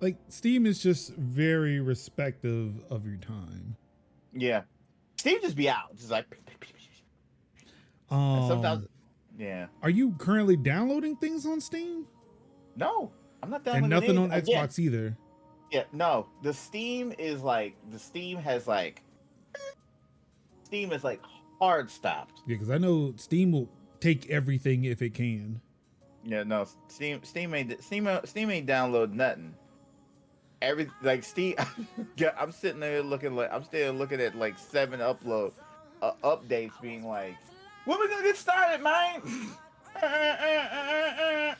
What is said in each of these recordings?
like Steam is just very respective of your time. Yeah, Steam just be out, just like. And sometimes, yeah. Are you currently downloading things on Steam? No, I'm not And downloading nothing on anything. Xbox either. Yeah, no. The Steam is like Steam has like hard stopped. Yeah, because I know Steam will take everything if it can. Yeah, no. Steam ain't download nothing. Every like Steam. Yeah, I'm sitting there looking like I'm still looking at like 7 updates, being like, when we gonna get started, man?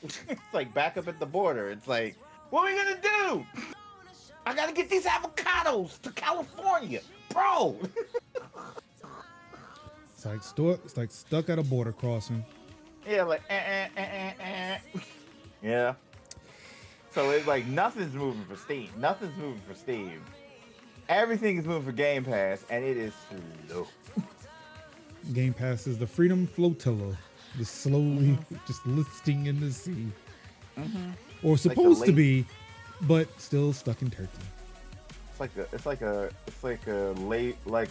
It's like back up at the border. It's like, what are we gonna do? I gotta get these avocados to California, bro. It's like stuck at a border crossing. Yeah, like yeah. So it's like nothing's moving for Steam. Nothing's moving for Steam. Everything is moving for Game Pass, and it is slow. Game Pass is the Freedom Flotilla, just slowly just listing in the sea, or supposed to be, but still stuck in Turkey. It's like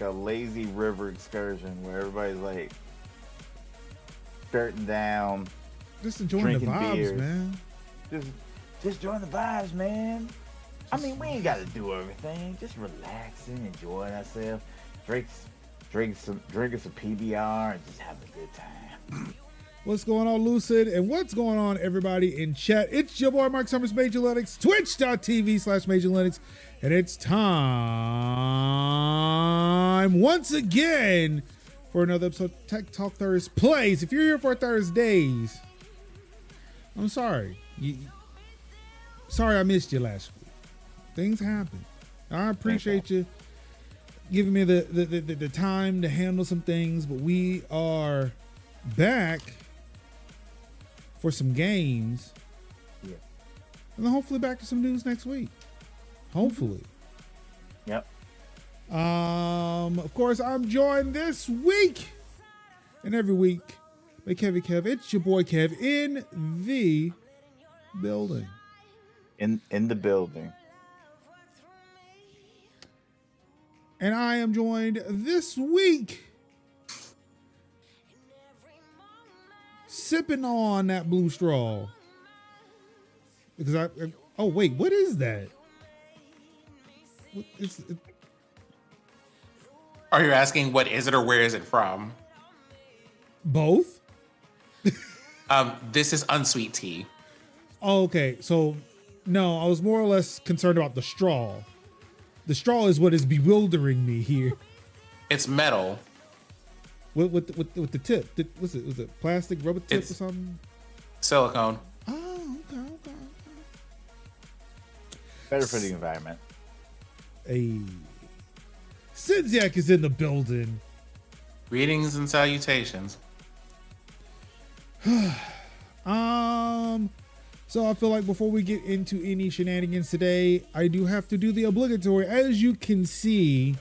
a lazy river excursion where everybody's like skirting down, just enjoying the vibes, beers. Man. Just enjoying the vibes, man. I mean, we ain't got to do everything. Just relaxing, enjoying ourselves, drinking some PBR, and just having a good time. What's going on, Lucid? And what's going on, everybody in chat? It's your boy, Mark Summers, Major Linux, twitch.tv/Major Linux. And it's time once again for another episode of Tech Talk ThursPlays. If you're here for Thursdays, I'm sorry. Sorry I missed you last week. Things happen. I appreciate you giving me the time to handle some things, but we are back for some games. Yeah. And then hopefully back to some news next week. Hopefully. Yep. Of course, I'm joined this week and every week by Kevy Kev. It's your boy Kev in the building. In the building. And I am joined this week sipping on that blue straw. Because oh wait, what is that? Are you asking what is it or where is it from? Both? This is unsweet tea. Oh, okay, so no, I was more or less concerned about the straw. The straw is what is bewildering me here. It's metal. With the tip. Was it plastic, rubber tip or something? Silicone. Oh, okay. Better for the environment. Hey. Sinziak is in the building. Greetings and salutations. So I feel like before we get into any shenanigans today, I do have to do the obligatory. As you can see,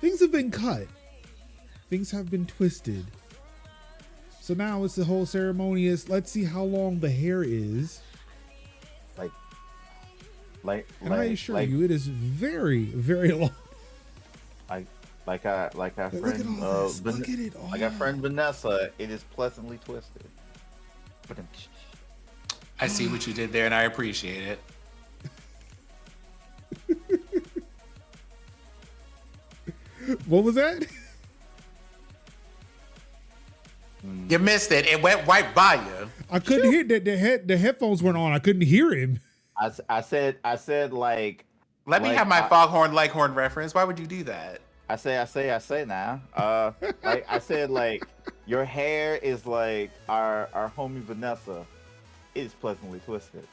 things have been cut. Things have been twisted. So now it's the whole ceremonious, let's see how long the hair is. And I assure you, it is very, very long. Like our friend, Look at it all. like our friend Vanessa, it is pleasantly twisted. I see what you did there and I appreciate it. What was that? You missed it. It went right by you. I couldn't hear that. The headphones weren't on. I couldn't hear him. I said like. Let me have my Foghorn Leghorn reference. Why would you do that? I say now. Like I said, like your hair is like our homie Vanessa. It is pleasantly twisted.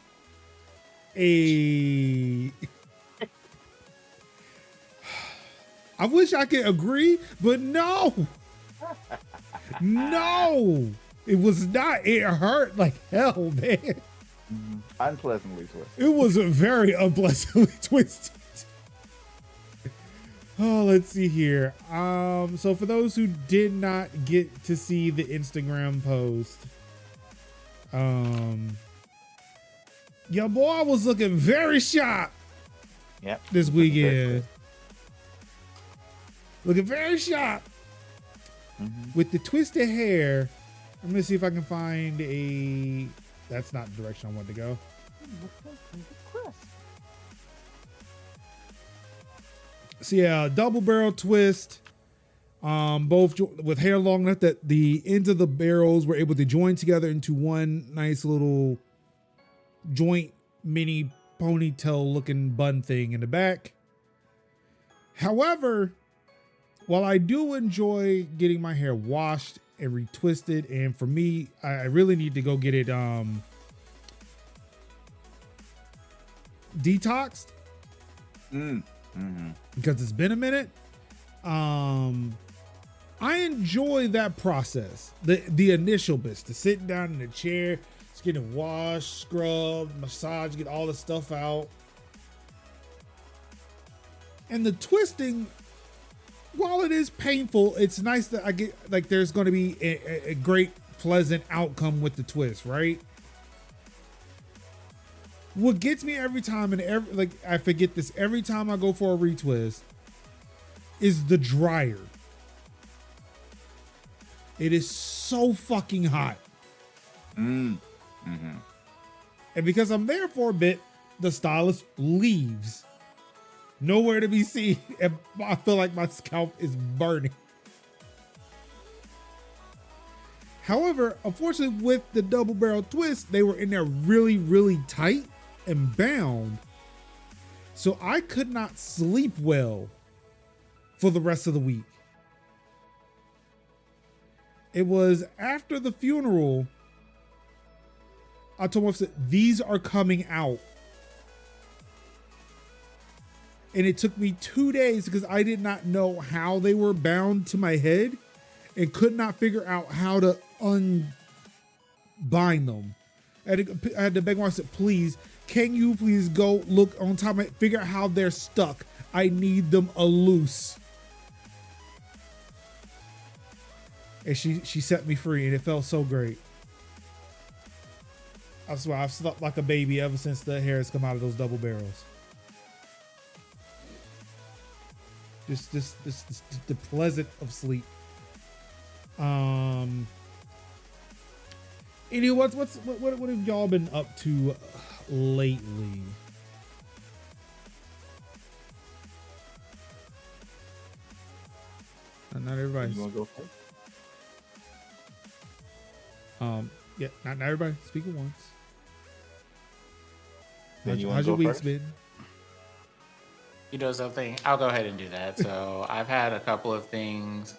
I wish I could agree, but no. No. It was not. It hurt like hell, man. Unpleasantly twisted. It was a very unpleasantly twisted. Oh, let's see here. So for those who did not get to see the Instagram post, Your boy was looking very sharp Yep. this weekend. Looking very sharp. With the twisted hair. I'm going to see if I can find a... That's not the direction I want to go. So yeah, double barrel twist. Both with hair long enough that the ends of the barrels were able to join together into one nice little joint mini ponytail looking bun thing in the back. However, while I do enjoy getting my hair washed and retwisted, and for me, I really need to go get it detoxed because it's been a minute. I enjoy that process, the initial bits, the sitting down in the chair, just getting washed, scrubbed, massage, get all the stuff out. And the twisting, while it is painful, it's nice that I get, like, there's going to be a great, pleasant outcome with the twist, right? What gets me every time, and I forget this every time I go for a retwist, is the dryer. It is so fucking hot. And because I'm there for a bit, the stylist leaves. Nowhere to be seen. And I feel like my scalp is burning. However, unfortunately, with the double barrel twist, they were in there really, really tight and bound. So I could not sleep well for the rest of the week. It was after the funeral, I told myself, these are coming out. And it took me 2 days because I did not know how they were bound to my head and could not figure out how to unbind them. I had to beg my wife, please, can you please go look on top of it, figure out how they're stuck. I need them loose. And she set me free, and it felt so great. I swear, I've slept like a baby ever since the hair has come out of those double barrels. Just the pleasant of sleep. Anyway, what have y'all been up to lately? Not everybody. You want to go first? Yeah, not everybody. Speak at once. How's your week's been? You know something? I'll go ahead and do that. So I've had a couple of things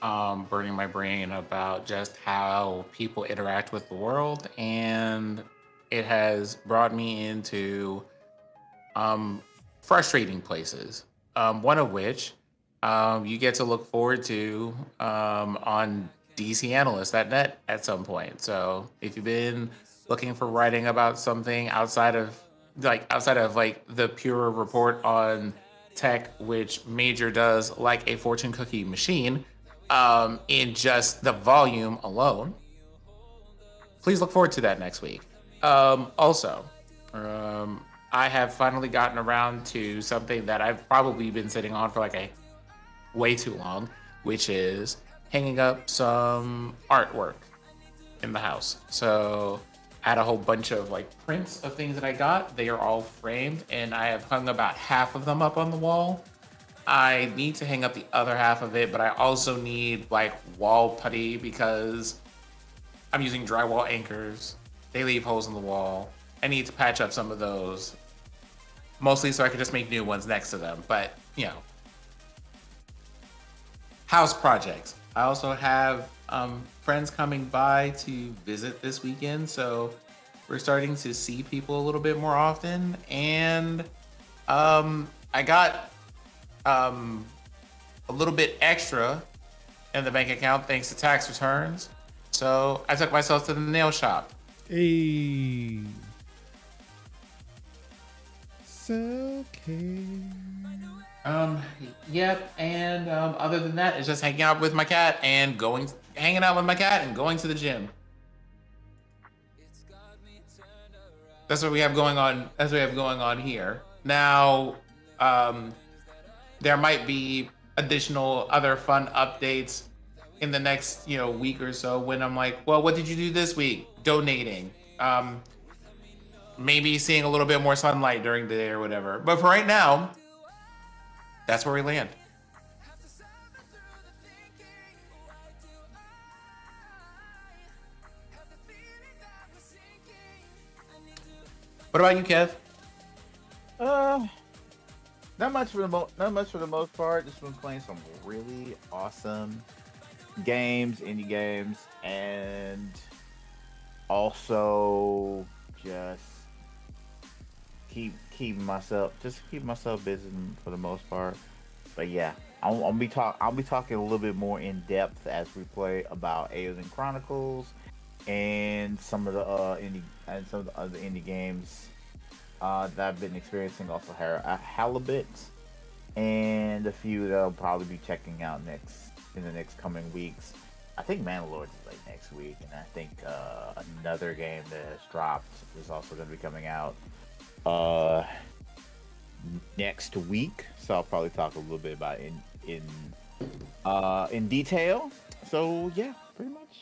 burning my brain about just how people interact with the world, and it has brought me into frustrating places. One of which you get to look forward to on DCAnalyst.net at some point. So if you've been looking for writing about something outside of the pure report on tech, which Major does like a fortune cookie machine, in just the volume alone, please look forward to that next week. Also, I have finally gotten around to something that I've probably been sitting on for way too long, which is hanging up some artwork in the house. So I had a whole bunch of prints of things that I got. They are all framed, and I have hung about half of them up on the wall. I need to hang up the other half of it, but I also need wall putty because I'm using drywall anchors. They leave holes in the wall. I need to patch up some of those, mostly so I can just make new ones next to them. But, house projects. I also have friends coming by to visit this weekend, so we're starting to see people a little bit more often. And I got a little bit extra in the bank account thanks to tax returns, so I took myself to the nail shop. Hey, self-care. Yep, and other than that, it's just hanging out with my cat and going to the gym. That's what we have going on. That's what we have going on here. Now, there might be additional other fun updates in the next, week or so when I'm like, well, what did you do this week? Donating. Maybe seeing a little bit more sunlight during the day or whatever. But for right now, that's where we land. What about you, Kev? Uh, not much for the most part. Just been playing some really awesome indie games, and also just keep myself busy for the most part. But yeah, I'll be talking a little bit more in depth as we play about Alien Chronicles and some of the some of the other indie games that I've been experiencing. Also, Halibut and a few that I'll probably be checking out in the next coming weeks. I think Mandalorian is like next week, and I think another game that has dropped is also going to be coming out next week. So I'll probably talk a little bit about it in detail. So yeah, pretty much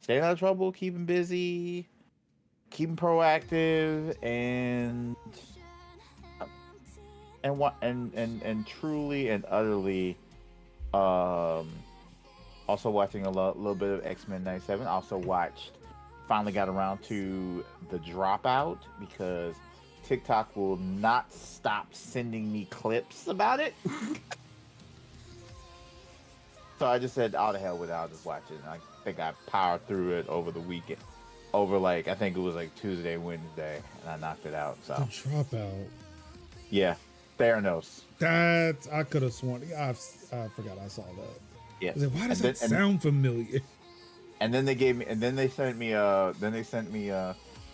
staying out of trouble, keeping busy, keeping proactive, and truly and utterly also watching a little bit of X-Men 97. Also finally got around to The Dropout because TikTok will not stop sending me clips about it. So I just said, "Oh, the hell with it, I'll just watch it." And I think I powered through it over the weekend. I think it was like Tuesday, Wednesday, and I knocked it out. So The Dropout. Yeah, Theranos. I could have sworn. I forgot I saw that. Yeah. I was like, why does that sound familiar? And then they sent me well,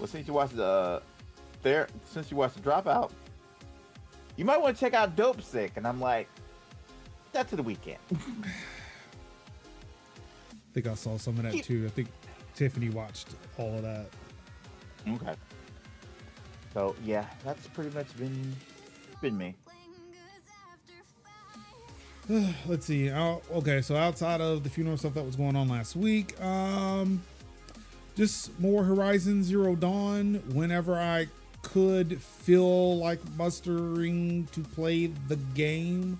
since you watched the Dropout, you might want to check out Dope Sick. And I'm like, that's to the weekend. I think I saw some of that too. I think Tiffany watched all of that. Okay. So yeah, that's pretty much been me. Let's see. Okay, so outside of the funeral stuff that was going on last week, just more Horizon Zero Dawn. Whenever I could feel like mustering to play the game,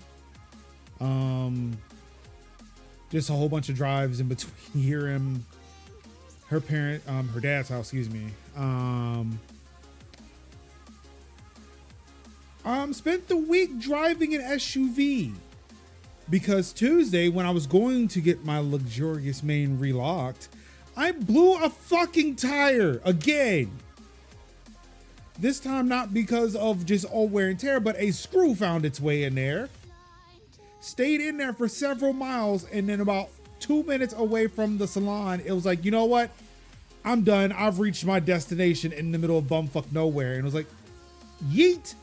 just a whole bunch of drives in between here and her dad's house. Excuse me. Spent the week driving an SUV. Because Tuesday, when I was going to get my luxurious main relocked, I blew a fucking tire again. This time, not because of just all wear and tear, but a screw found its way in there. Stayed in there for several miles, and then about 2 minutes away from the salon, it was like, you know what? I'm done. I've reached my destination in the middle of bumfuck nowhere. And it was like, yeet.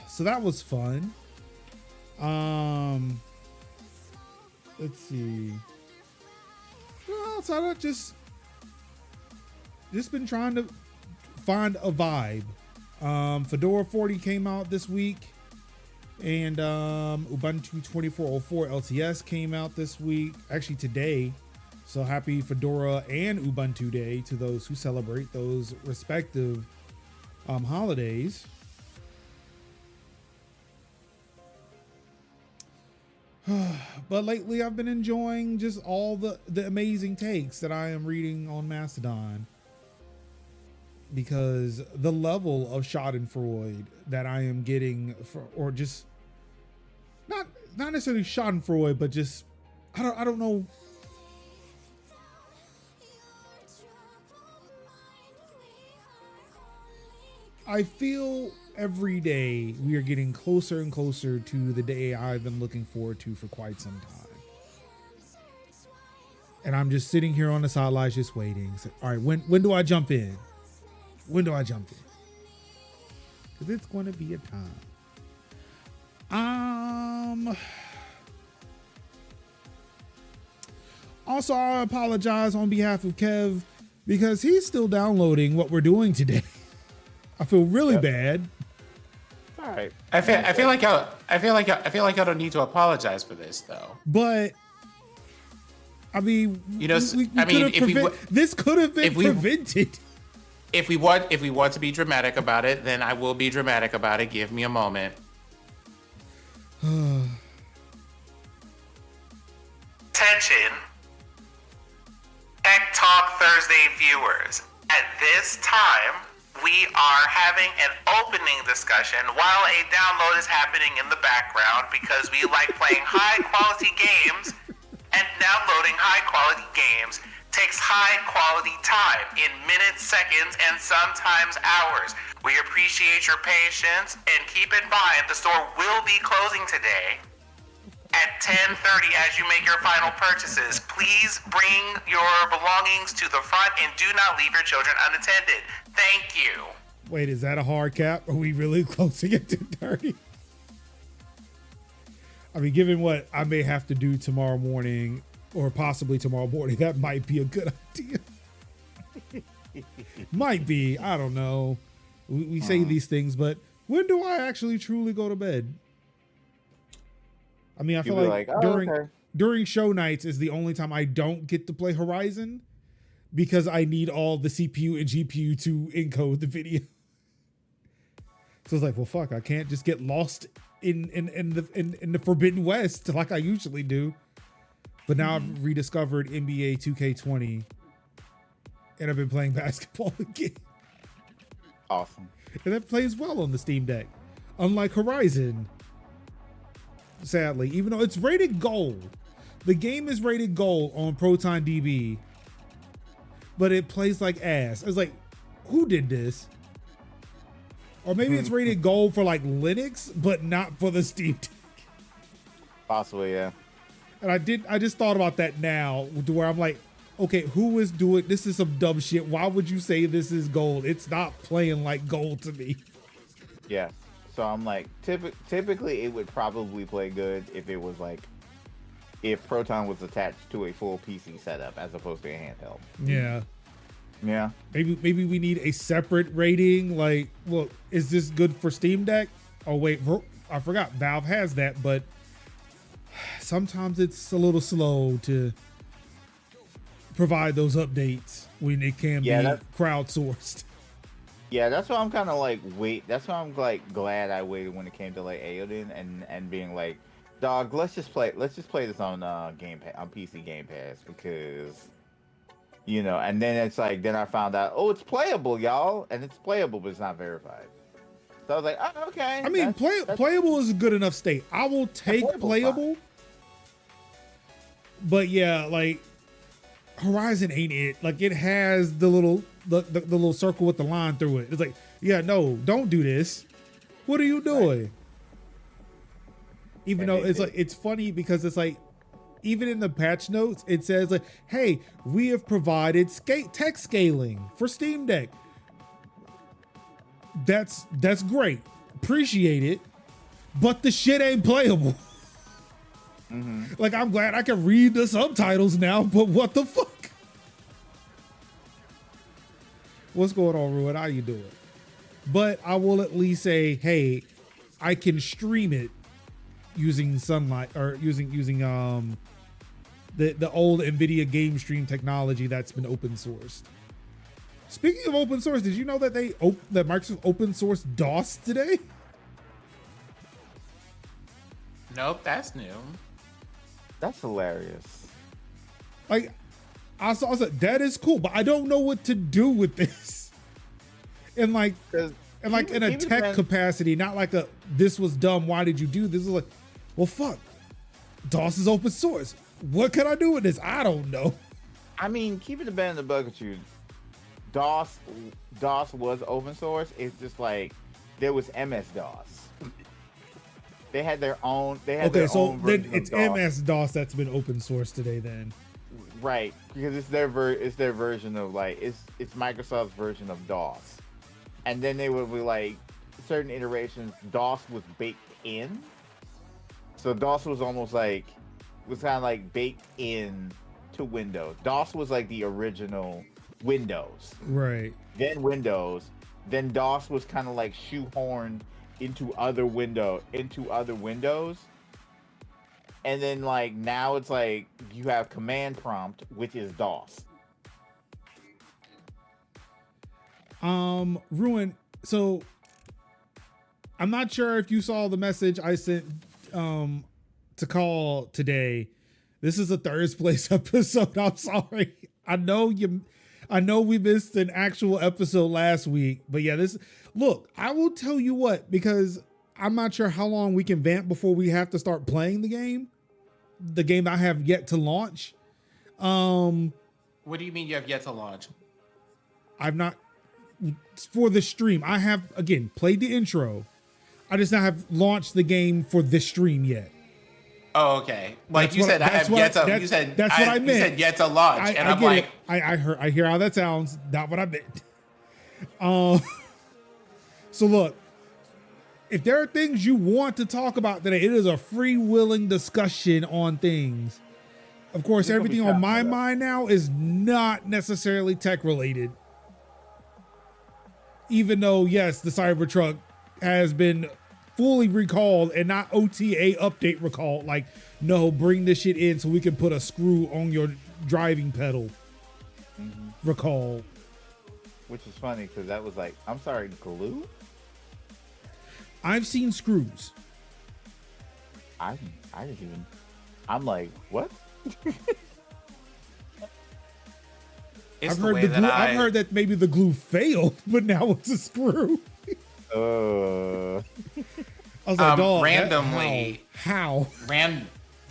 So that was fun. Let's see. Well, outside of just been trying to find a vibe. Fedora 40 came out this week, and Ubuntu 2404 LTS came out this week. Actually today. So happy Fedora and Ubuntu Day to those who celebrate those respective holidays. But lately I've been enjoying just all the amazing takes that I am reading on Mastodon, because the level of schadenfreude that I am getting or just not necessarily schadenfreude, but just I don't know. I feel every day we are getting closer and closer to the day I've been looking forward to for quite some time. And I'm just sitting here on the sidelines just waiting. So, all right, when do I jump in? When do I jump in? Because it's going to be a time. Also, I apologize on behalf of Kev. because he's still downloading what we're doing today. I feel really Yep. bad. All right. I feel like y'all don't need to apologize for this though. But I mean, You know, this could have been prevented. If we want to be dramatic about it, then I will be dramatic about it. Give me a moment. Attention, Tech Talk Thursday viewers. At this time, we are having an opening discussion while a download is happening in the background because we like playing high quality games, and downloading high quality games takes high quality time in minutes, seconds, and sometimes hours. We appreciate your patience, and keep in mind the store will be closing today at 10:30 as you make your final purchases. Please bring your belongings to the front and do not leave your children unattended. Thank you. Wait, is that a hard cap? Are we really closing at 10:30? I mean, given what I may have to do tomorrow morning, or possibly tomorrow morning, that might be a good idea. Might be. I don't know. We say these things, but when do I actually truly go to bed? I mean, I feel like during show nights is the only time I don't get to play Horizon because I need all the CPU and GPU to encode the video. So it's like, well, fuck, I can't just get lost in the Forbidden West like I usually do. But now I've rediscovered NBA 2K20 and I've been playing basketball again. Awesome. And that plays well on the Steam Deck. Unlike Horizon, sadly, even though it's rated gold. The game is rated gold on Proton DB, but it plays like ass. It's like, who did this? Or maybe it's rated gold for like Linux, but not for the Steam Deck. Possibly, yeah. And I just thought about that now, to where I'm like, okay, who is doing this? Is some dumb shit. Why would you say this is gold? It's not playing like gold to me. Yeah. So I'm like, typically it would probably play good if it was like, if Proton was attached to a full PC setup as opposed to a handheld. Yeah. Yeah. Maybe we need a separate rating. Like, well, is this good for Steam Deck? Oh wait, I forgot. Valve has that, but sometimes it's a little slow to provide those updates when it can be crowdsourced. Yeah, that's why I'm kind of like that's why I'm like glad I waited when it came to like Aoden and being like, dog, let's just play this on Game Pass, on PC Game Pass, because you know. And then it's like, then I found out, oh, it's playable, y'all, and it's playable, but it's not verified. So I was like, oh, okay. I mean, playable is a good enough state. I will take playable, but yeah, like Horizon ain't it. Like, it has the little circle with the line through it. It's like, yeah, no, don't do this. What are you doing? Right. Even though it's like, it's funny because it's like, even in the patch notes, it says like, hey, we have provided text scaling for Steam Deck. That's great. Appreciate it. But the shit ain't playable. Like, I'm glad I can read the subtitles now, but what the fuck? What's going on, Ruin? How you doing? But I will at least say, hey, I can stream it using Sunlight, or using the old NVIDIA game stream technology that's been open sourced. Speaking of open source, did you know that that Microsoft open sourced DOS today? Nope, that's new. That's hilarious. Like, I saw that is cool, but I don't know what to do with this. And like, in a tech capacity, not like this was dumb, why did you do this? Is like, well, fuck, DOS is open source. What can I do with this? I don't know. I mean, keeping the band in the bug with you, DOS was open source. It's just like there was MS-DOS. They had their own. So then it's MS-DOS that's been open source today, then. Right, because it's their version of like it's Microsoft's version of DOS, and then they would be like certain iterations. DOS was baked in, so DOS was almost like kind of like baked in to Windows. DOS was like the original Windows, Right. then Windows, then DOS was kind of like shoehorned into other windows, and then like now it's like you have command prompt, which is DOS. Ruin. So I'm not sure if you saw the message I sent to call today. This is a ThursPlays episode. I'm sorry. I know we missed an actual episode last week, but yeah, look, I will tell you what, because I'm not sure how long we can vamp before we have to start playing the game I have yet to launch. What do you mean you have yet to launch? I've not, for the stream. I have, again, played the intro. I just not have launched the game for this stream yet. Oh, okay. Like That's you what- said, I that's have what- yet to. that's- You said that's what I You meant. said yet to launch, and I'm get like, it. I hear how that sounds. Not what I meant. So look, if there are things you want to talk about today, it is a free-willing discussion on things. Of course, You're gonna be everything on chopping my it up. mind now is not necessarily tech-related. Even though, yes, the Cybertruck has been fully recalled and not OTA update recalled. Like, no, bring this shit in so we can put a screw on your driving pedal. Recall. Which is funny because that was like, I'm sorry, glue? I've seen screws. I didn't even. I'm like, what? it's I've the heard way the that glue. I've heard that maybe the glue failed, but now it's a screw. I was like, dog, randomly. how?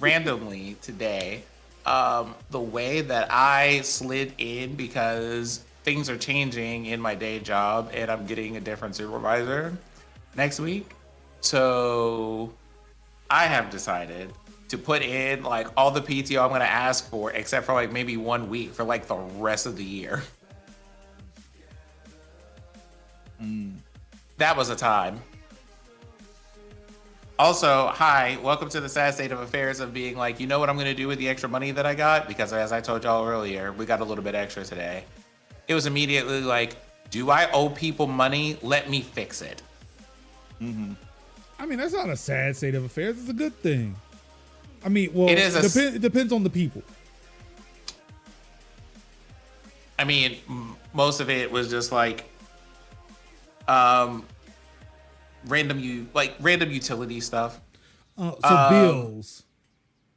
Randomly today, the way that I slid in, because things are changing in my day job and I'm getting a different supervisor next week. So I have decided to put in like all the PTO I'm going to ask for, except for like maybe 1 week for like the rest of the year. That was a time. Also, hi, welcome to the sad state of affairs of being like, you know what I'm going to do with the extra money that I got? Because as I told y'all earlier, we got a little bit extra today. It was immediately like, do I owe people money? Let me fix it. I mean, that's not a sad state of affairs. It's a good thing. I mean, well, It is it depends on the people. I mean, most of it was just like, random utility stuff, Bills.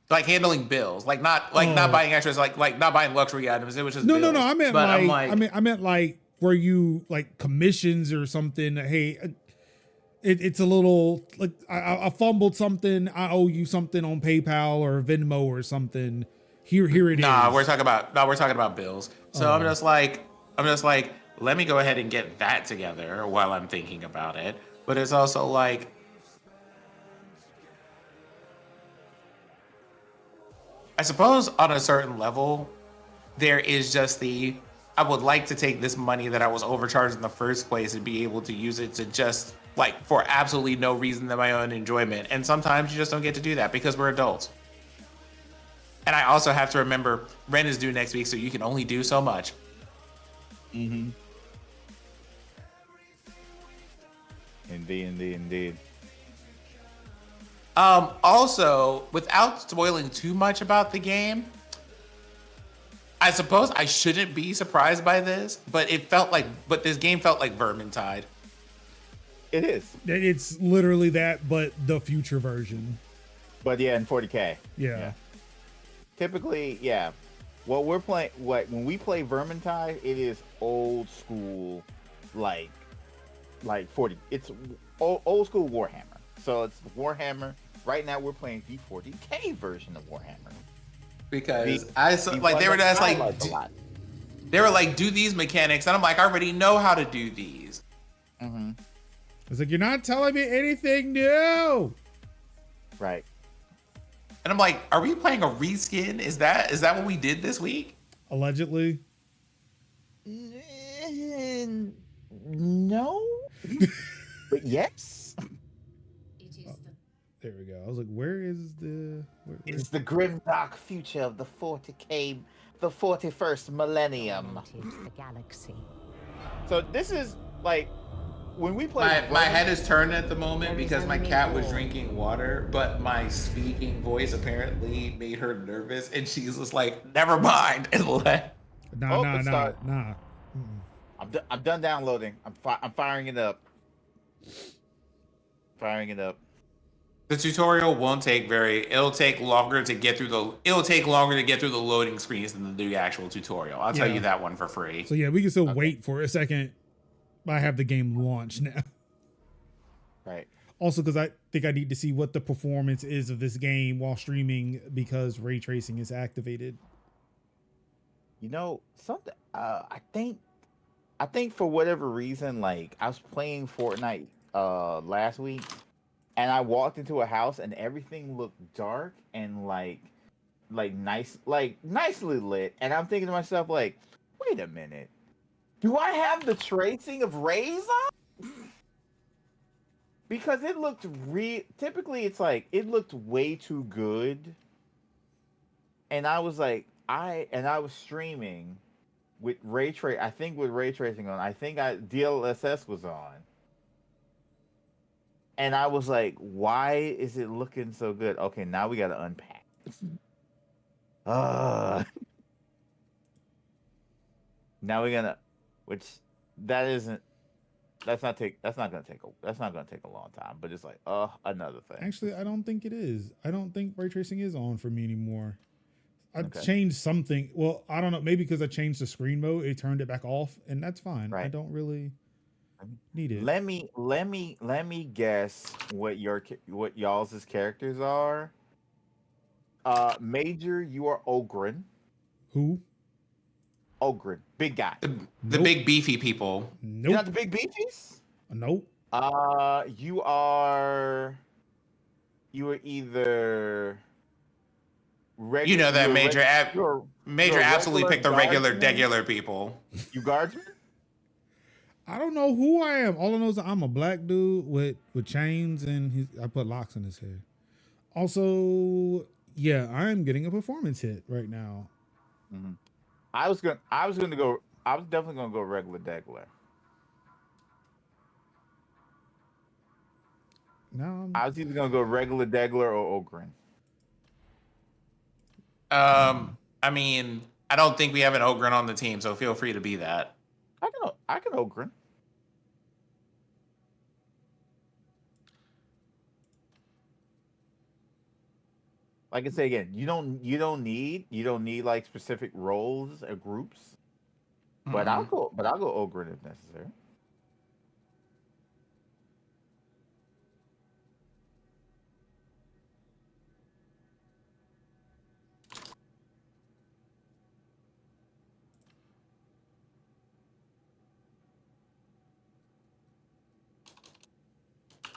like handling bills, like not buying extras, like not buying luxury items. It was just No. bills. I meant But like, I meant like where you like commissions or something. Hey, it's a little like I fumbled something. I owe you something on PayPal or Venmo or something. Here it is. we're talking about bills. So I'm just like, let me go ahead and get that together while I'm thinking about it. But it's also like, I suppose on a certain level, there is just I would like to take this money that I was overcharged in the first place and be able to use it to just like for absolutely no reason than my own enjoyment. And sometimes you just don't get to do that because we're adults. And I also have to remember rent is due next week, so you can only do so much. Indeed. Also, without spoiling too much about the game, I suppose I shouldn't be surprised by this, but this game felt like Vermintide. It is. It's literally that, but the future version. But yeah, in 40K. Yeah. Typically, yeah. What we're playing, when we play Vermintide, it is old school, like 40. It's old school Warhammer. So it's Warhammer. Right now, we're playing the 40K version of Warhammer. Because they were just like, they were like, do these mechanics, and I'm like, I already know how to do these. It's like, you're not telling me anything new. Right. And I'm like, are we playing a reskin? Is that what we did this week? Allegedly. No. But yes. There we go. I was like, where is the? It's the grim dark future of the 41st millennium. The galaxy. So this is like when we play. My head is turned at the moment There is because my only cat was war. drinking water, but my speaking voice apparently made her nervous, and she's just like, "Never mind," and left. Nah, Oh, nah, it's nah, start. nah. I'm done downloading. I'm firing it up. Firing it up. The tutorial won't take it'll take longer to get through the loading screens than the actual tutorial. I'll tell Yeah. you that one for free. So yeah, we can still wait for a second. I have the game launched now. Right. Also, because I think I need to see what the performance is of this game while streaming because ray tracing is activated. You know something? I think for whatever reason, like I was playing Fortnite last week, and I walked into a house and everything looked dark and like nice, like nicely lit, and I'm thinking to myself like, wait a minute, do I have the tracing of rays on? Because it looked typically it's like it looked way too good, and I was like I was streaming with I think with ray tracing on. I think DLSS was on. And I was like, why is it looking so good? Okay, now we got to unpack. Now we're gonna, which that isn't. That's not gonna take a long time. But it's like, another thing. Actually, I don't think it is. I don't think ray tracing is on for me anymore. I Okay. changed something. Well, I don't know. Maybe because I changed the screen mode, it turned it back off, and that's fine. Right. I don't really need it. Let me guess what y'all's characters are. Major, you are Ogren. Who? Ogren, big guy. The Nope. big beefy people. Nope. You're not the big beefies? Nope. You are either You know that Major absolutely picked the regular guardsman? degular people. You guardsman? I don't know who I am. All I know is I'm a black dude with chains and I put locks in his hair. Also, yeah, I'm getting a performance hit right now. Mm-hmm. I was definitely gonna go regular degular. Now I was either gonna go regular degular or Ogren. I mean, I don't think we have an Ogren on the team, so feel free to be that. I can Ogren. Like I say again, you don't need like specific roles or groups. But I'll go Ogren if necessary.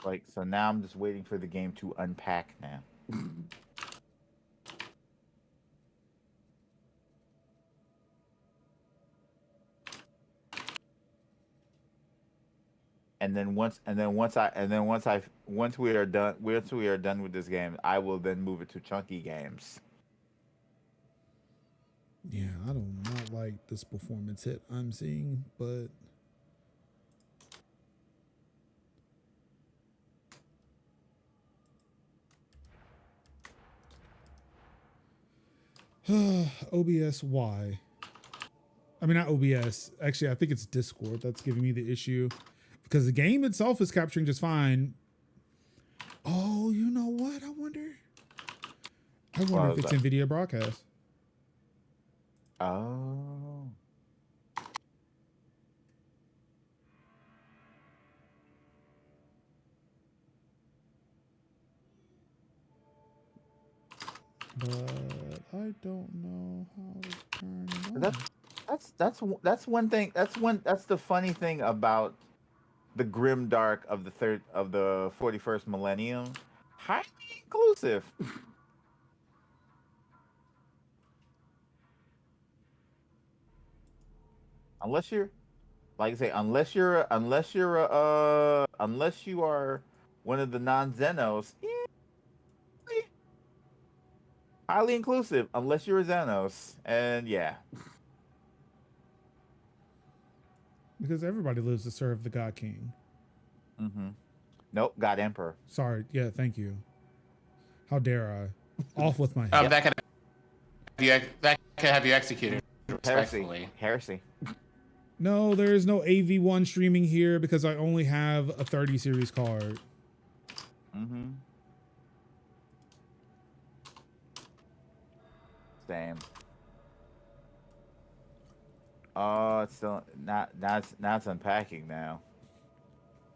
Like, so now I'm just waiting for the game to unpack now. Once we are done with this game, I will then move it to chunky games. Yeah, I do not like this performance hit I'm seeing, but OBS, why? I mean, not OBS. Actually, I think it's Discord that's giving me the issue because the game itself is capturing just fine. Oh, you know what? I wonder if it's NVIDIA broadcast. Oh. But I don't know how to turn it on. That's one thing. That's the funny thing about the grim dark of the 41st millennium. Highly inclusive. Unless you're, like I say, unless you are one of the non-Xenos. Yeah. Highly inclusive, unless you're a Xanos. And yeah. Because everybody lives to serve the God King. Mm-hmm. Nope, God Emperor. Sorry. Yeah, thank you. How dare I? Off with my head. That can have you executed Heresy. respectfully. Heresy. No, there is no AV1 streaming here because I only have a 30 series card. Mm-hmm. Same. Oh, it's still not. Now it's unpacking now.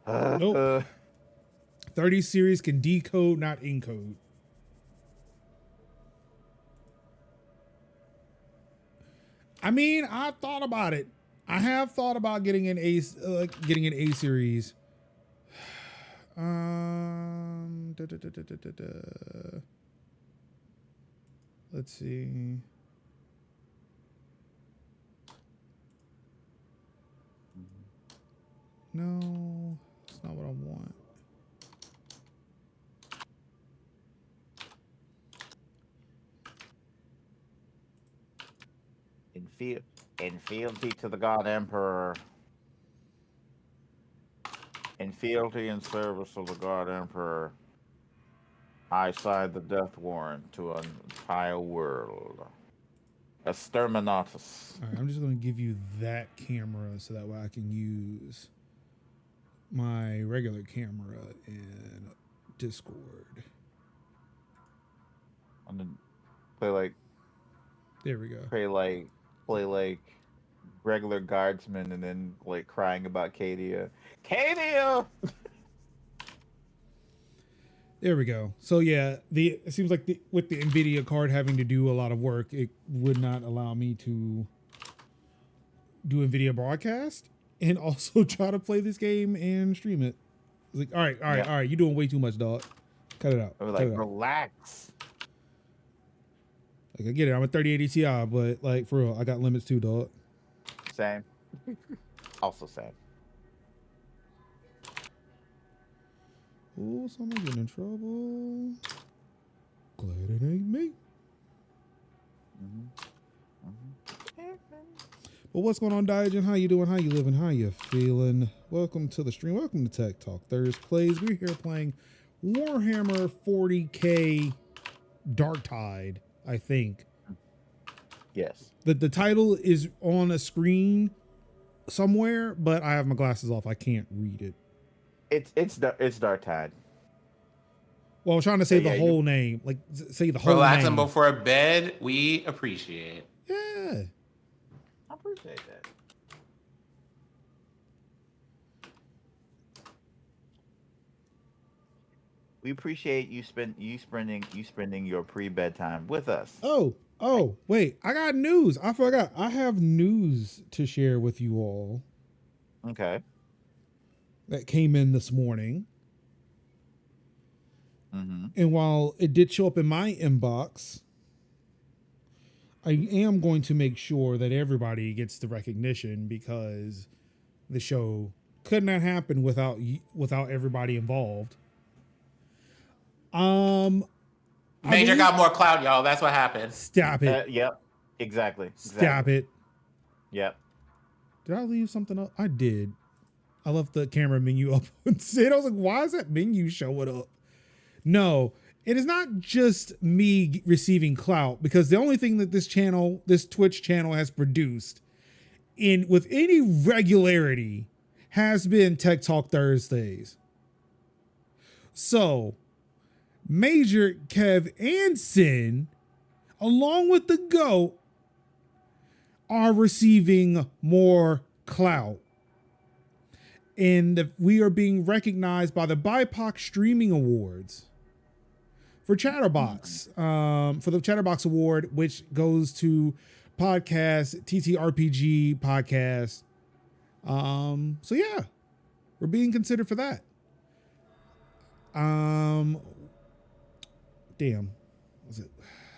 Nope. 30 series can decode, not encode. I mean, I've thought about it. I have thought about getting an A series. Let's see. No, that's not what I want. In fealty to the God Emperor. In fealty and service of the God Emperor, I sign the death warrant to an entire world. Exterminatus. All right, I'm just going to give you that camera so that way I can use my regular camera in Discord. I'm gonna play There we go. play like regular guardsman and then like crying about Cadia. Cadia! There we go. So yeah, it seems like with the NVIDIA card having to do a lot of work, it would not allow me to do NVIDIA broadcast and also try to play this game and stream it. It's like, all right, you're doing way too much, dog. Cut it out. I was like, relax. Like I get it, I'm a 3080 Ti, but like for real, I got limits too, dog. Same. Also same. Oh, someone getting in trouble. Glad it ain't me. But what's going on, Diogen? How you doing? How you living? How you feeling? Welcome to the stream. Welcome to Tech Talk ThursPlays. We're here playing Warhammer 40K Dark Tide, I think. Yes. The title is on a screen somewhere, but I have my glasses off. I can't read it. It's Dark Tide. Well, I was trying to say the whole name. Like, say the whole Relaxing name. before bed, we appreciate. Yeah. I appreciate that. We appreciate you spending your pre-bedtime with us. Oh, wait. I got news. I forgot. I have news to share with you all. Okay. That came in this morning. Mm-hmm. And while it did show up in my inbox, I am going to make sure that everybody gets the recognition because the show could not happen without everybody involved. Major got more clout, y'all. That's what happened. Stop it. Yep. Exactly. Stop it. Yep. Did I leave something up? I did. I left the camera menu up and said, I was like, why is that menu showing up? No, it is not just me receiving clout, because the only thing that this Twitch channel has produced with any regularity has been Tech Talk Thursdays. So Major, Kev, and Sin, along with the GOAT, are receiving more clout. And we are being recognized by the BIPOC Streaming Awards for Chatterbox, for the Chatterbox Award, which goes to podcast, TTRPG podcast. So yeah, we're being considered for that. Damn, was it?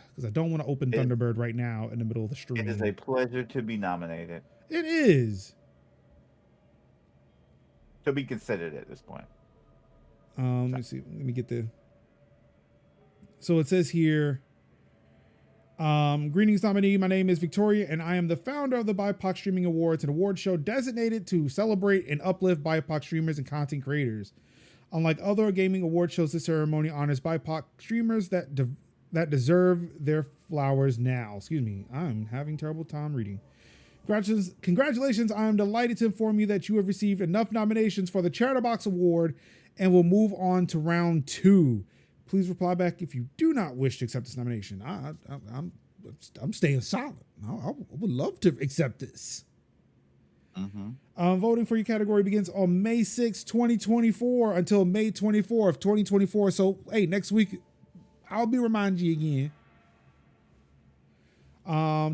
Because I don't want to open Thunderbird right now in the middle of the stream. It is a pleasure to be nominated. It is. To be considered at this point. Let me see. Let me get the. So it says here, Greetings, nominee. My name is Victoria, and I am the founder of the BIPOC Streaming Awards, an award show designated to celebrate and uplift BIPOC streamers and content creators. Unlike other gaming award shows, this ceremony honors BIPOC streamers that deserve their flowers now. Excuse me, I'm having terrible time reading. Congratulations, I am delighted to inform you that you have received enough nominations for the Chatterbox Award and will move on to round 2. Please reply back if you do not wish to accept this nomination. I'm staying silent. I would love to accept this. Voting for your category begins on May 6, 2024 until May 24th, 2024. So, hey, next week, I'll be reminding you again.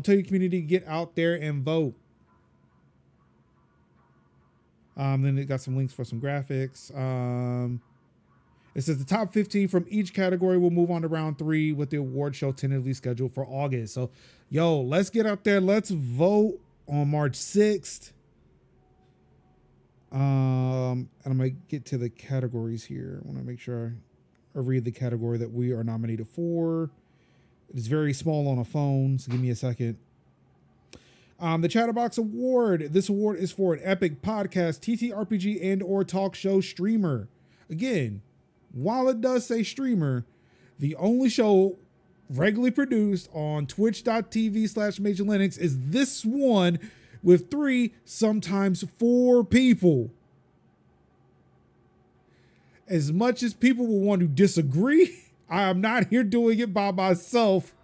Tell your community to get out there and vote. Then it got some links for some graphics. It says the top 15 from each category will move on to round 3 with the award show tentatively scheduled for August. So, yo, let's get out there. Let's vote on March 6th. And I'm going to get to the categories here. I want to make sure I read the category that we are nominated for. It is very small on a phone, so give me a second. The Chatterbox Award. This award is for an epic podcast, TTRPG, and or talk show streamer. Again, while it does say streamer, the only show regularly produced on twitch.tv/Major Linux is this one with 3, sometimes 4 people. As much as people will want to disagree, I am not here doing it by myself.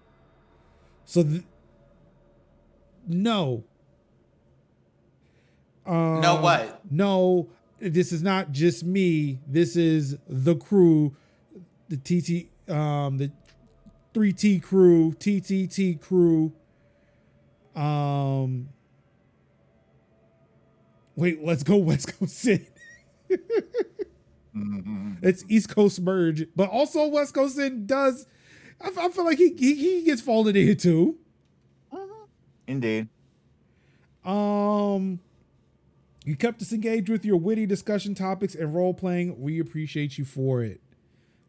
So, no. No what? No, this is not just me. This is the crew, the the 3T crew, TTT crew. Wait, let's go West Coast Sin. It's East Coast merge, but also West Coast Sin does. I feel like he gets folded in here too. Indeed. You kept us engaged with your witty discussion topics and role playing. We appreciate you for it.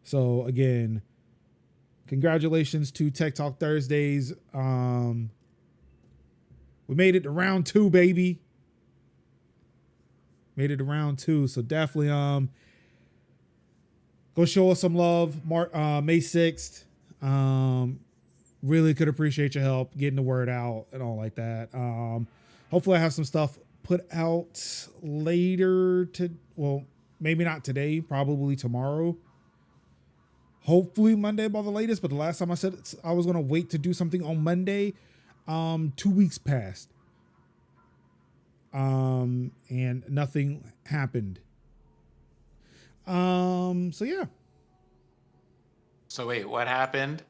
So again, congratulations to Tech Talk Thursdays. We made it to round 2, baby. Made it to round 2. So definitely go show us some love. May 6th. Really could appreciate your help getting the word out and all like that. Hopefully I have some stuff put out later well, maybe not today, probably tomorrow. Hopefully Monday by the latest, but the last time I said I was going to wait to do something on Monday, 2 weeks passed. And nothing happened. So yeah. So wait, what happened?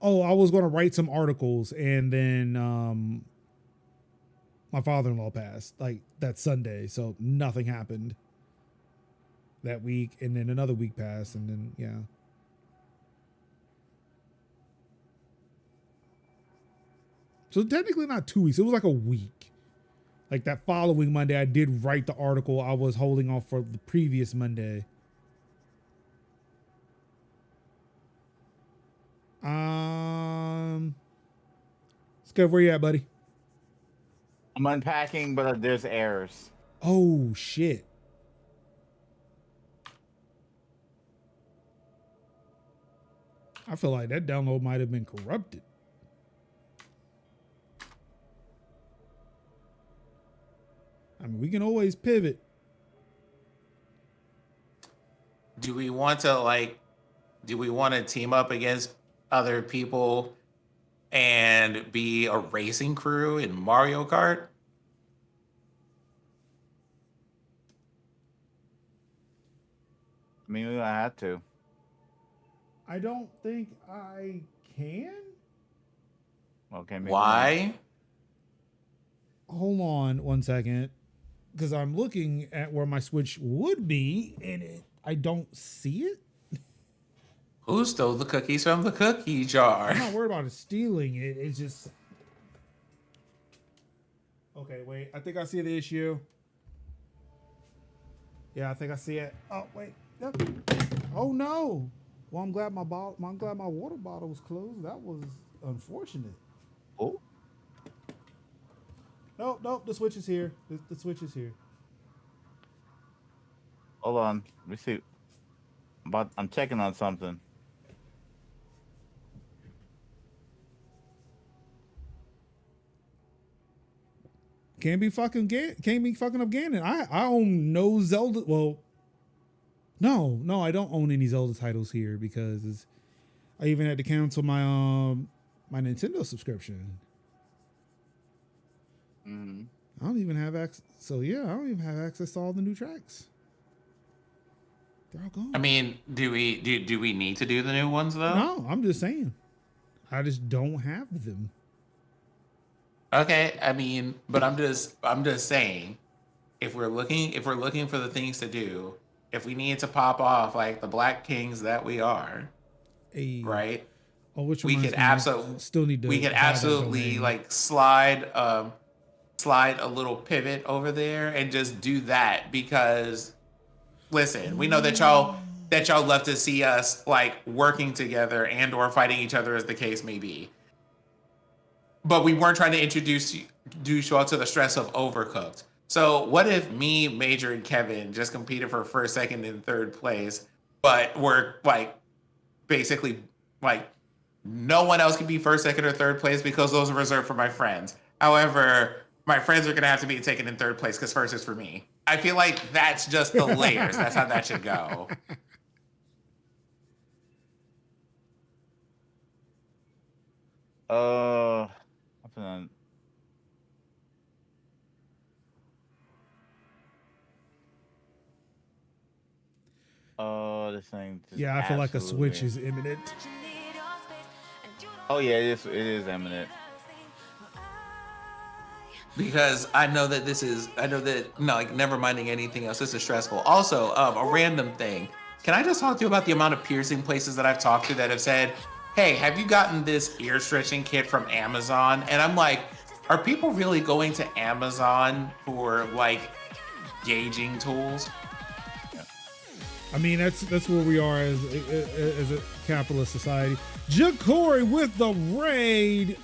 Oh, I was going to write some articles, and then my father-in-law passed like that Sunday, so nothing happened that week, and then another week passed, and then yeah. So technically not 2 weeks. It was like a week. Like that following Monday, I did write the article I was holding off for the previous Monday. Skev, where you at, buddy? I'm unpacking, but there's errors. Oh, shit. I feel like that download might have been corrupted. I mean, we can always pivot. Do we want to team up against other people and be a racing crew in Mario Kart? I mean, we don't have to. I don't think I can. Okay. Maybe Why? Hold on one second, because I'm looking at where my Switch would be, and I don't see it. Who stole the cookies from the cookie jar? I'm not worried about it stealing it. It's just... Okay, wait. I think I see the issue. Yeah, I think I see it. Oh, wait. Yep. Oh, no. Well, I'm glad my water bottle was closed. That was unfortunate. Oh, Nope. The Switch is here. The Switch is here. hold on. Let me see. I'm checking on something. Can't be fucking up Ganon. I own no Zelda. Well, no, I don't own any Zelda titles here because I even had to cancel my Nintendo subscription. Mm-hmm. I don't even have access. So yeah, I don't even have access to all the new tracks. They're all gone. I mean, do we need to do the new ones though? No, I'm just saying. I just don't have them. Okay, I mean, but I'm just saying, if we're looking for the things to do, if we need to pop off like the Black Kings that we are, right? Oh, which We reminds could me, I absolutely still need to buy that absolutely domain. like slide a little pivot over there and just do that, because listen, we know that y'all love to see us like working together and or fighting each other as the case may be. But we weren't trying to introduce you all to the stress of Overcooked. So what if me, Major, and Kevin just competed for first, second, and third place, but we're like basically like no one else can be first, second, or third place because those are reserved for my friends. However, my friends are gonna have to be second and third place because first is for me. I feel like that's just the layers. That's how that should go. What's on? This thing. Yeah, I feel like a Switch is imminent. Oh yeah, it is imminent. Because I know that no, like never minding anything else, this is stressful. Also, a random thing. Can I just talk to you about the amount of piercing places that I've talked to that have said, hey, have you gotten this ear stretching kit from Amazon? And I'm like, are people really going to Amazon for like gauging tools? I mean, that's where we are as a capitalist society. Jacory with the raid.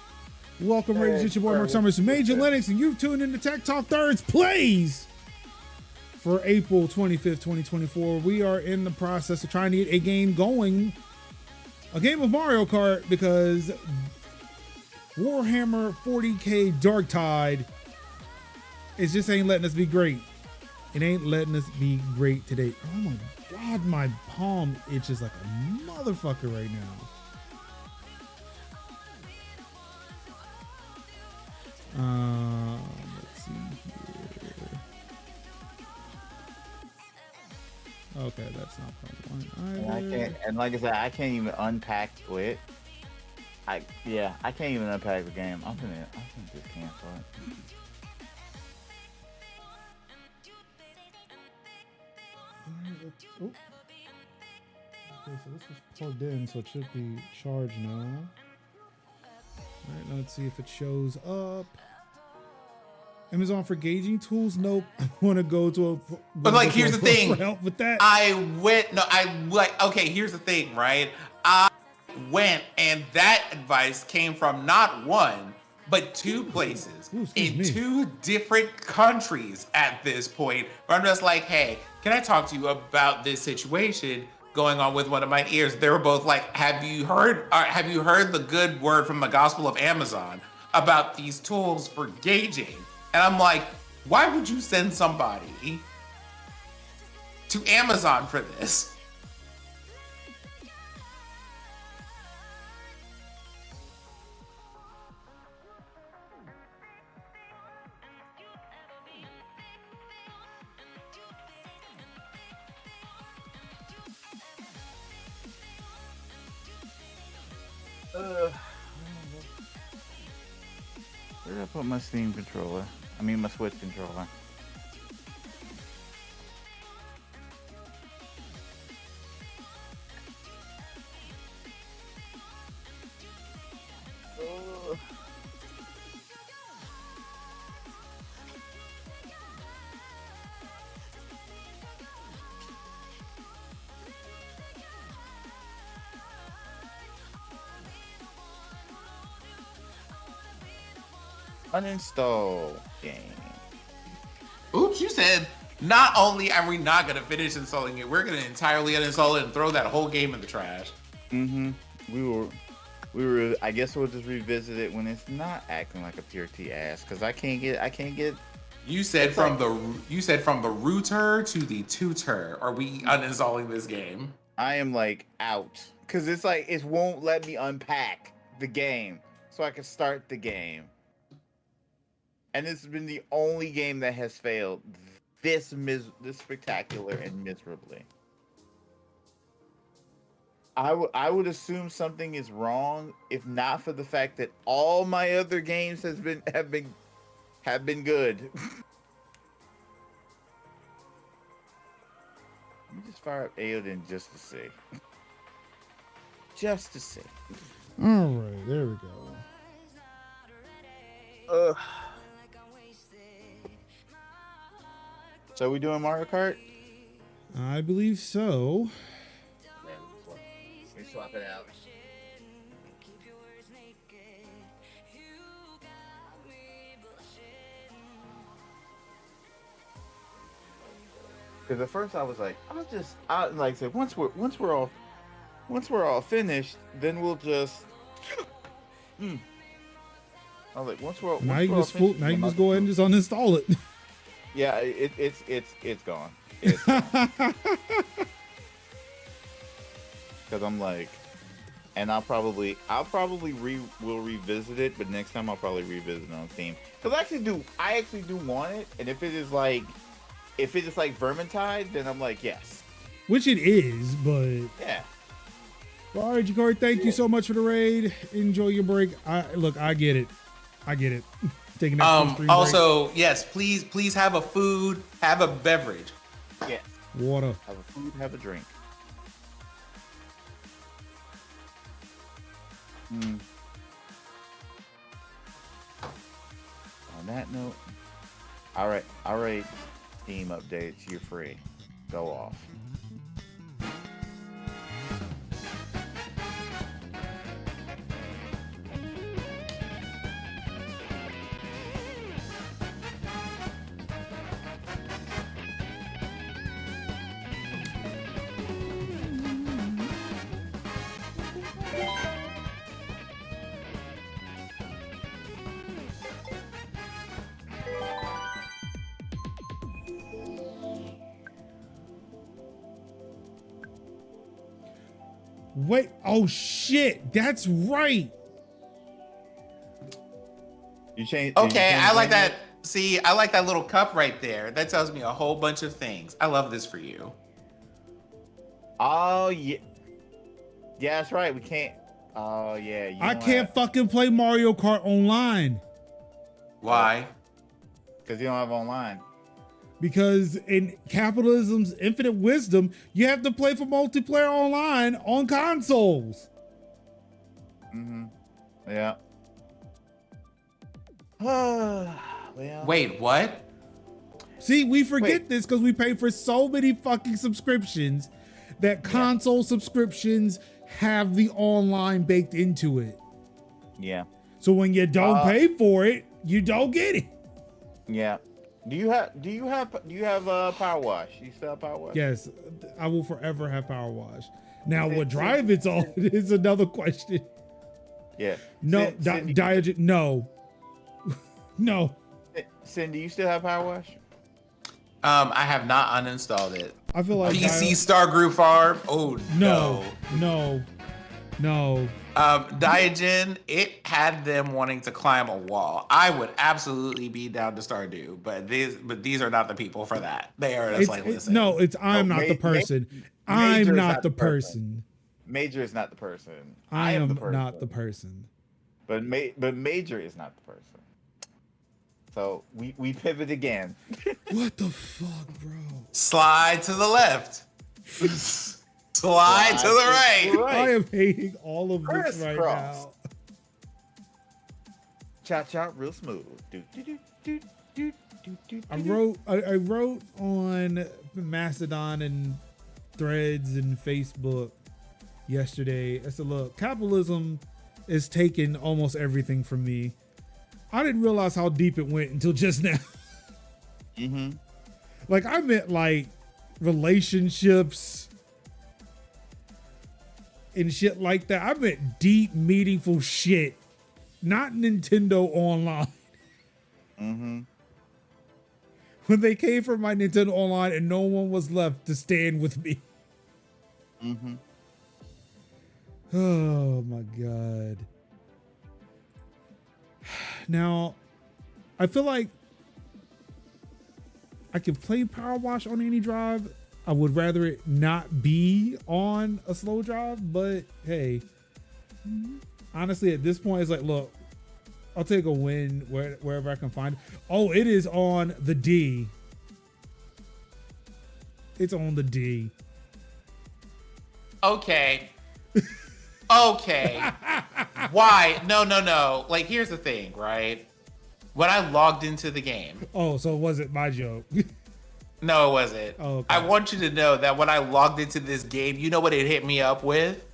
Welcome, Raiders. It's your boy Mark Summers, Major Lennox, and you've tuned into Tech Talk ThursPlays for April 25th, 2024. We are in the process of trying to get a game going, a game of Mario Kart, because Warhammer 40K Darktide is just ain't letting us be great. It ain't letting us be great today. Oh my God, my palm itches like a motherfucker right now. Let's see here. Okay, that's not part one either. And like I said, I can't even unpack it. I can't even unpack the game. I'm gonna just cancel it. Oh. Okay, so this was plugged in, so it should be charged now. All right, now let's see if it shows up. Amazon for gauging tools? Nope. I want to go to a. But like, here's the thing. For help with that. Okay, here's the thing, right? I went, and that advice came from not one, but two places in two different countries at this point. Where I'm just like, hey, can I talk to you about this situation going on with one of my ears? They were both like, have you heard the good word from the Gospel of Amazon about these tools for gauging? And I'm like, why would you send somebody to Amazon for this? Where did I put my Steam controller? I mean, my Switch controller. Uninstall game. Oops, you said not only are we not going to finish installing it, we're going to entirely uninstall it and throw that whole game in the trash. Mm-hmm. We were. I guess we'll just revisit it when it's not acting like a pure T ass. Cause I can't get. You said from the router to the tutor. Are we uninstalling this game? I am like out. Cause it's like it won't let me unpack the game, so I can start the game. And this has been the only game that has failed this spectacular and miserably. I would assume something is wrong if not for the fact that all my other games have been good. Let me just fire up Aoden just to see. Just to see. All right, there we go. So we doing Mario Kart? I believe so. Let me swap it out. Because at first I was like, I like I said, once we're all finished, then we'll just. I was like, once we're Now you all just full, finished, now you I'm just not- go ahead and just uninstall it. Yeah, it's gone. It's gone. Because I'm like, and I'll probably will revisit it, but next time I'll probably revisit it on Steam. Because I actually do want it, and if it is like Vermintide, then I'm like, yes. Which it is, but Yeah. well, all right, Ja'Cory, thank you so much for the raid. Enjoy your break. I get it. Taking that full stream Also, yes, please have a food, have a beverage. Yes. break. Water. Have a food, have a drink. On that note, all right, Steam updates, you're free. Go off. Wait, oh shit, that's right. You change. Okay, I like that. See, I like that little cup right there. That tells me a whole bunch of things. I love this for you. Oh yeah. Yeah, that's right. We can't. Oh yeah. I can't fucking play Mario Kart online Why? because you don't have online. because in capitalism's infinite wisdom, you have to play for multiplayer online on consoles. Yeah. Well. Wait, what? See, we forget Wait. this because we pay for so many fucking subscriptions that console subscriptions have the online baked into it. Yeah. So when you don't pay for it, you don't get it. Yeah. Do you have Powerwash? You still have Powerwash? Yes, I will forever have Powerwash. Now, Sin- what drive it's on is another question. Yeah. No, Diogen, no. No. Sin, do you still have Powerwash? I have not uninstalled it. I feel like PC Star Group Farm. Oh no. No. Diogen, it had them wanting to climb a wall. I would absolutely be down to Stardew, but these are not the people for that. They are just like, listen. I'm not the person. I'm not the person. Major is not the person. I am the person. not the person. But Major is not the person. So we pivot again. What the fuck, bro? Slide to the left. Slide to the right. I am hating all of this right Crisscross. now. Cha real smooth. I wrote on Mastodon and Threads and Facebook yesterday. I said, look, capitalism is taking almost everything from me. I didn't realize how deep it went until just now. Mm-hmm. Like I meant like relationships and shit like that. I meant deep, meaningful shit, not Nintendo Online. Mm-hmm. When they came from my Nintendo Online and no one was left to stand with me. Mm-hmm. Oh my God. Now, I feel like I can play Powerwash on any drive. I would rather it not be on a slow drive, but hey, honestly, at this point, it's like, look, I'll take a win wherever I can find it. Oh, it is on the D. It's on the D. Okay. Okay. Why? No. Like, here's the thing, right? When I logged into the game. Oh, so it wasn't my joke. No, it wasn't. Oh, okay. I want you to know that when I logged into this game, you know what it hit me up with?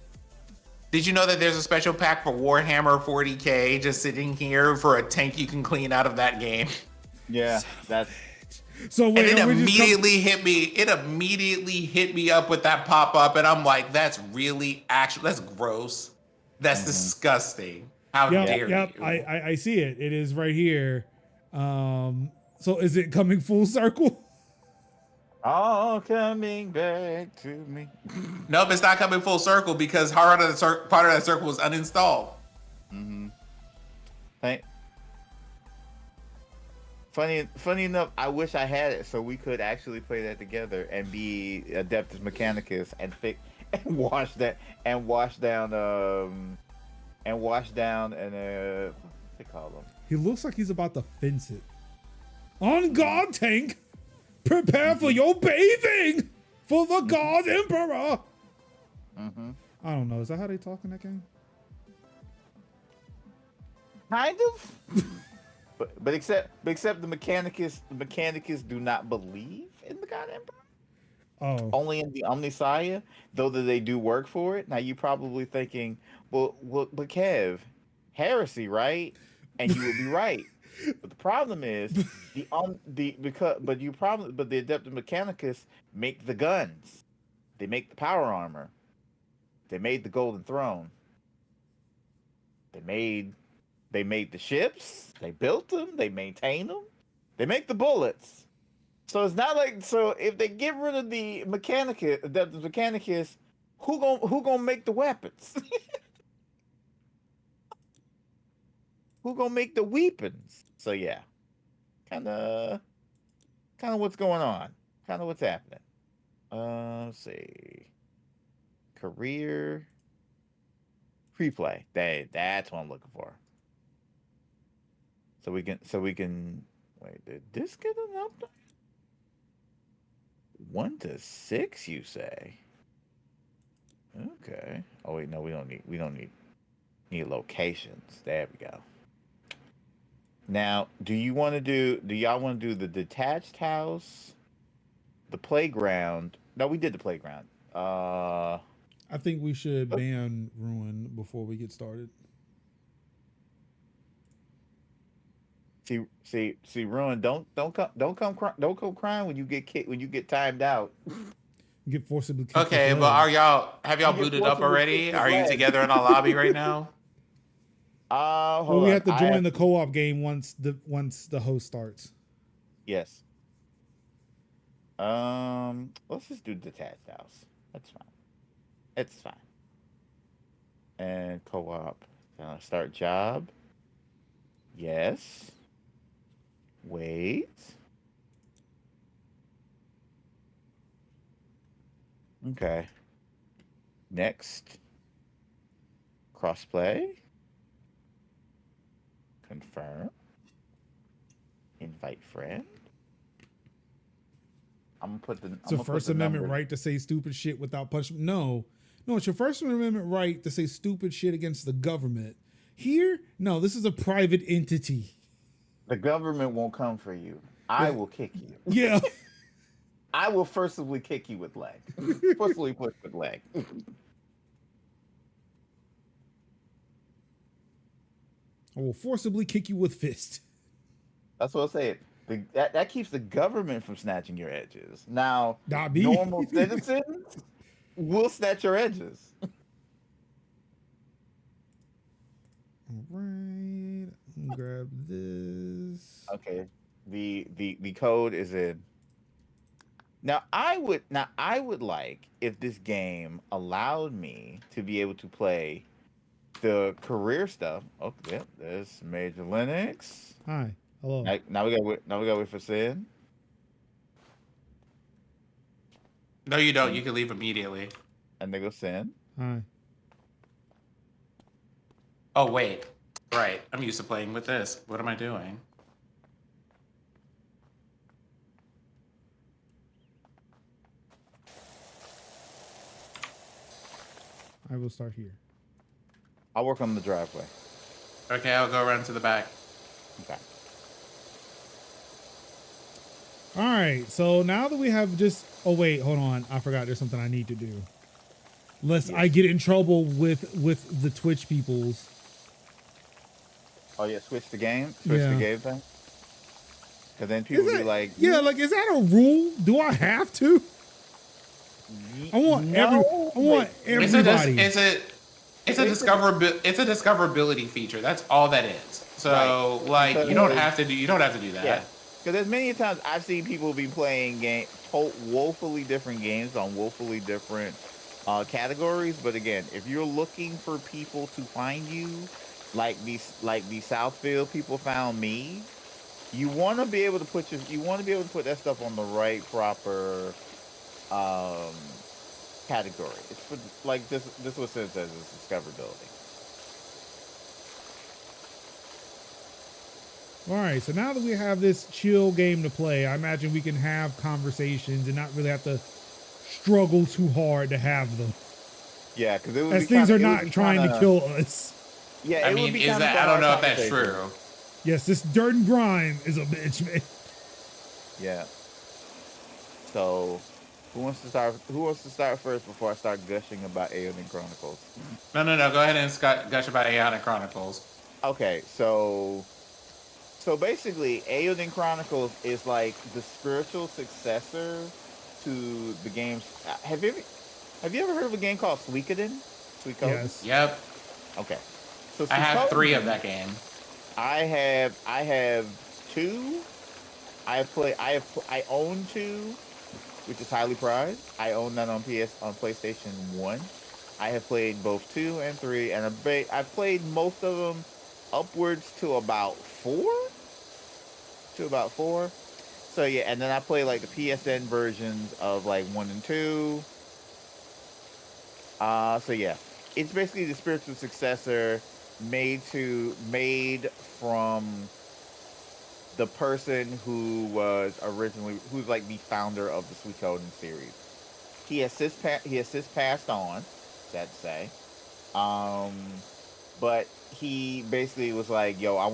Did you know that there's a special pack for Warhammer 40K just sitting here for a tank you can clean out of that game? Yeah, that's So wait, And it immediately hit me. It immediately hit me up with that pop up, and I'm like, "That's really that's gross. That's disgusting. How dare Yep. you?" I see it. It is right here. So is it coming full circle? all coming back to me. Nope, it's not coming full circle because part of that circle was uninstalled. Mm-hmm. Funny enough, I wish I had it so we could actually play that together and be Adeptus Mechanicus and wash down and what they call them. He looks like he's about to fence it. On guard, tank. Prepare for your bathing for the God Emperor. Mm-hmm. I don't know. Is that how they talk in that game? Kind of. But except the Mechanicus do not believe in the God Emperor. Oh. Only in the Omnissiah, though that they do work for it. Now you're probably thinking, but Kev, heresy, right? And you would be right. But the problem is the Adeptus Mechanicus make the guns. They make the power armor. They made the Golden Throne. They made the ships. They built them. They maintain them. They make the bullets. So it's not like if they get rid of the Adeptus Mechanicus, who gonna make the weapons? Who gonna make the weapons? So yeah, kind of what's going on. Kind of what's happening. Let's see. Career pre-play. That's what I'm looking for. So we can wait. Did this get an update? 1 to 6, you say? Okay. Oh wait, no, we don't need locations. There we go. Now, do y'all want to do the detached house, the playground? No, we did the playground. I think we should ban Ruin before we get started. See, Ruin, don't come crying when you get timed out. Get forcibly kicked. Okay, but have y'all booted up already? Are you together in a lobby right now? Well, we have to join the co-op game once the host starts. Yes. Let's just do detached house. That's fine. It's fine. And co-op. Start job. Yes. Wait. Okay. Next. Crossplay. Confirm. Invite friend. I'm gonna put the. It's a First Amendment right to say stupid shit without punishment. No, it's your First Amendment right to say stupid shit against the government. Here, no, this is a private entity. The government won't come for you. I will kick you. Yeah. I will forcibly kick you with leg. Forcibly push with leg. I will forcibly kick you with fist. That's what I'm saying. That keeps the government from snatching your edges. Now, Not me. normal citizens will snatch your edges. All right. Grab this. Okay. The code is in. Now I would like if this game allowed me to be able to play the career stuff. Oh, yeah, there's Major Linux. Hi. Hello. Now we got to wait for Sin. No, you don't. You can leave immediately. And they go Sin. Hi. Oh, wait. Right. I'm used to playing with this. What am I doing? I will start here. I'll work on the driveway. Okay, I'll go around to the back. Okay. All right. So now that we have just. Oh wait, hold on. I forgot. There's something I need to do. Lest I get in trouble with the Twitch peoples. Oh yeah, switch the game. Switch the game thing. Because then people be like, yeah, like is that a rule? Do I have to? I want everybody. It's a discoverability feature. That's all that is. So like you don't have to do that. Yeah. Because there's many times I've seen people be playing woefully different games on woefully different categories. But again, if you're looking for people to find you, like the Southfield people found me, you want to be able to put that stuff on the right proper category. It's for, like this is what it says is discoverability. All right, so now that we have this chill game to play, I imagine we can have conversations and not really have to struggle too hard to have them. Yeah, because as things are not trying to kill us. Yeah, I mean, I don't know if that's true. Yes, this dirt and grime is a bitch, man. Yeah. So, who wants to start first before I start gushing about Aeonian Chronicles? No. Go ahead and gush about Aeonic Chronicles. Okay, so basically, Aeonian Chronicles is like the spiritual successor to the games. Have you ever heard of a game called Suikoden? Yes. Yep. Okay. So I have 3 of that game. I have 2. I own 2, which is highly prized. I own that on PlayStation 1. I have played both 2 and 3, and I've played most of them upwards to about 4. So yeah, and then I play like the PSN versions of like 1 and 2. So yeah, it's basically the spiritual successor made from the person who's like the founder of the Suikoden series. He has since passed on, sad to say. But he basically was like, "Yo, I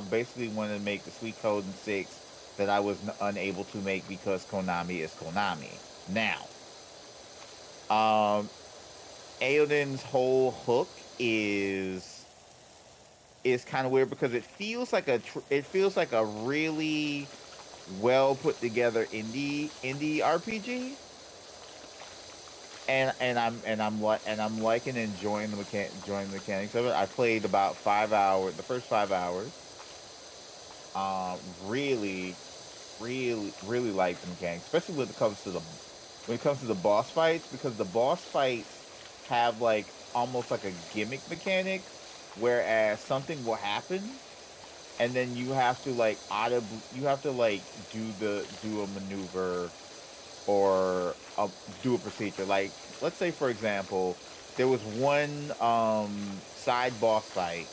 basically want to make the Suikoden 6 that I was unable to make because Konami is Konami." Now, Aeoden's whole hook is kind of weird because it feels like a really well put together indie RPG. And I'm liking and enjoying the mechanics of it. I played about 5 hours, the first 5 hours. Really like the mechanics, especially when it comes to the boss fights, because the boss fights have like almost like a gimmick mechanic, whereas something will happen, and then you have to like do a maneuver or do a procedure. Like, let's say for example, there was one side boss fight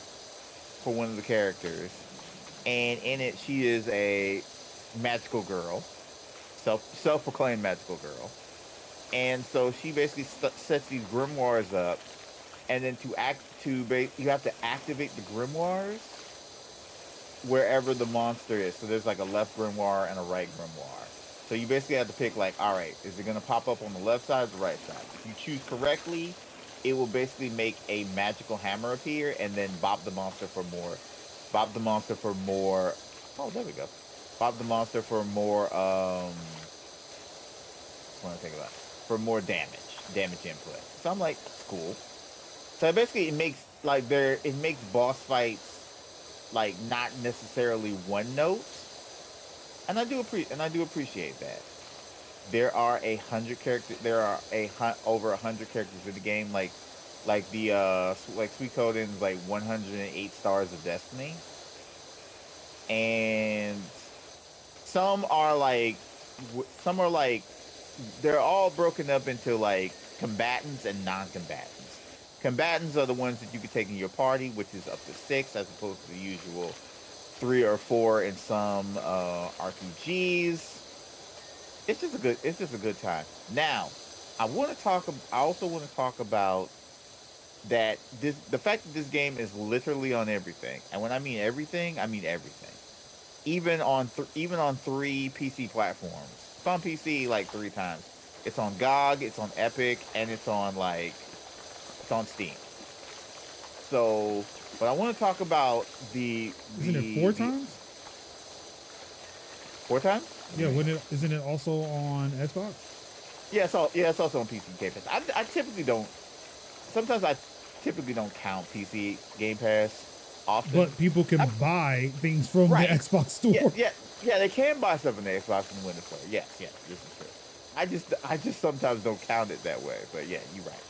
for one of the characters, and in it she is a magical girl, self-proclaimed magical girl, and so she basically sets these grimoires up, and then you have to activate the grimoires wherever the monster is. So there's like a left grimoire and a right grimoire. So you basically have to pick like, all right, is it going to pop up on the left side or the right side? If you choose correctly, it will basically make a magical hammer appear, and then Bob the Monster for more. Bob the Monster for more. Oh, there we go. Bob the Monster for more. What I think about for more damage input. So I'm like, that's cool. So basically, it makes boss fights like not necessarily one note, and I do appreciate that. There are 100 characters. There are over 100 characters in the game. Like the like Suikoden's like 108 stars of destiny, and some are like some are like they're all broken up into like combatants and non-combatants. Combatants are the ones that you can take in your party, which is up to 6 as opposed to the usual 3 or 4 in some RPGs. It's just a good time. Now, I also want to talk about that the fact that this game is literally on everything. And when I mean everything, I mean everything. Even on 3 PC platforms. It's on PC like 3 times. It's on GOG, it's on Epic, and it's on Steam. So, but I want to talk about Isn't it 4 the times? 4 times? Yeah, isn't it also on Xbox? It's also on PC Game Pass. I typically don't. Sometimes I typically don't count PC Game Pass often. But people can buy things from right. the Xbox store. Yeah. They can buy stuff in the Xbox and Windows Store. Yes, this is true. I just sometimes don't count it that way. But yeah, you're right.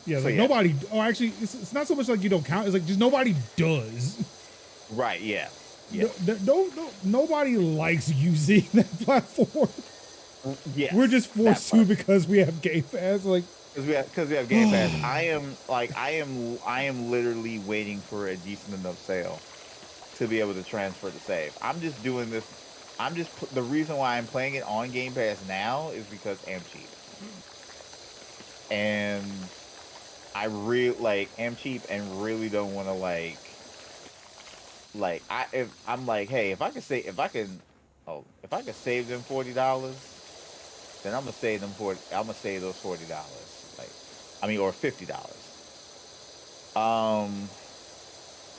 Yeah, so like nobody. Oh, actually, it's not so much like you don't count. It's like just nobody does. Right. Yeah. No, nobody likes using that platform. Yeah, we're just forced to because we have Game Pass. Like because we have Game Pass. I am literally waiting for a decent enough sale to be able to transfer the save. I'm just doing this. The reason why I'm playing it on Game Pass now is because I'm cheap, and I really am cheap and really don't want to I'm like, hey, if I could save them $40, then I'm gonna save those $40. Or $50.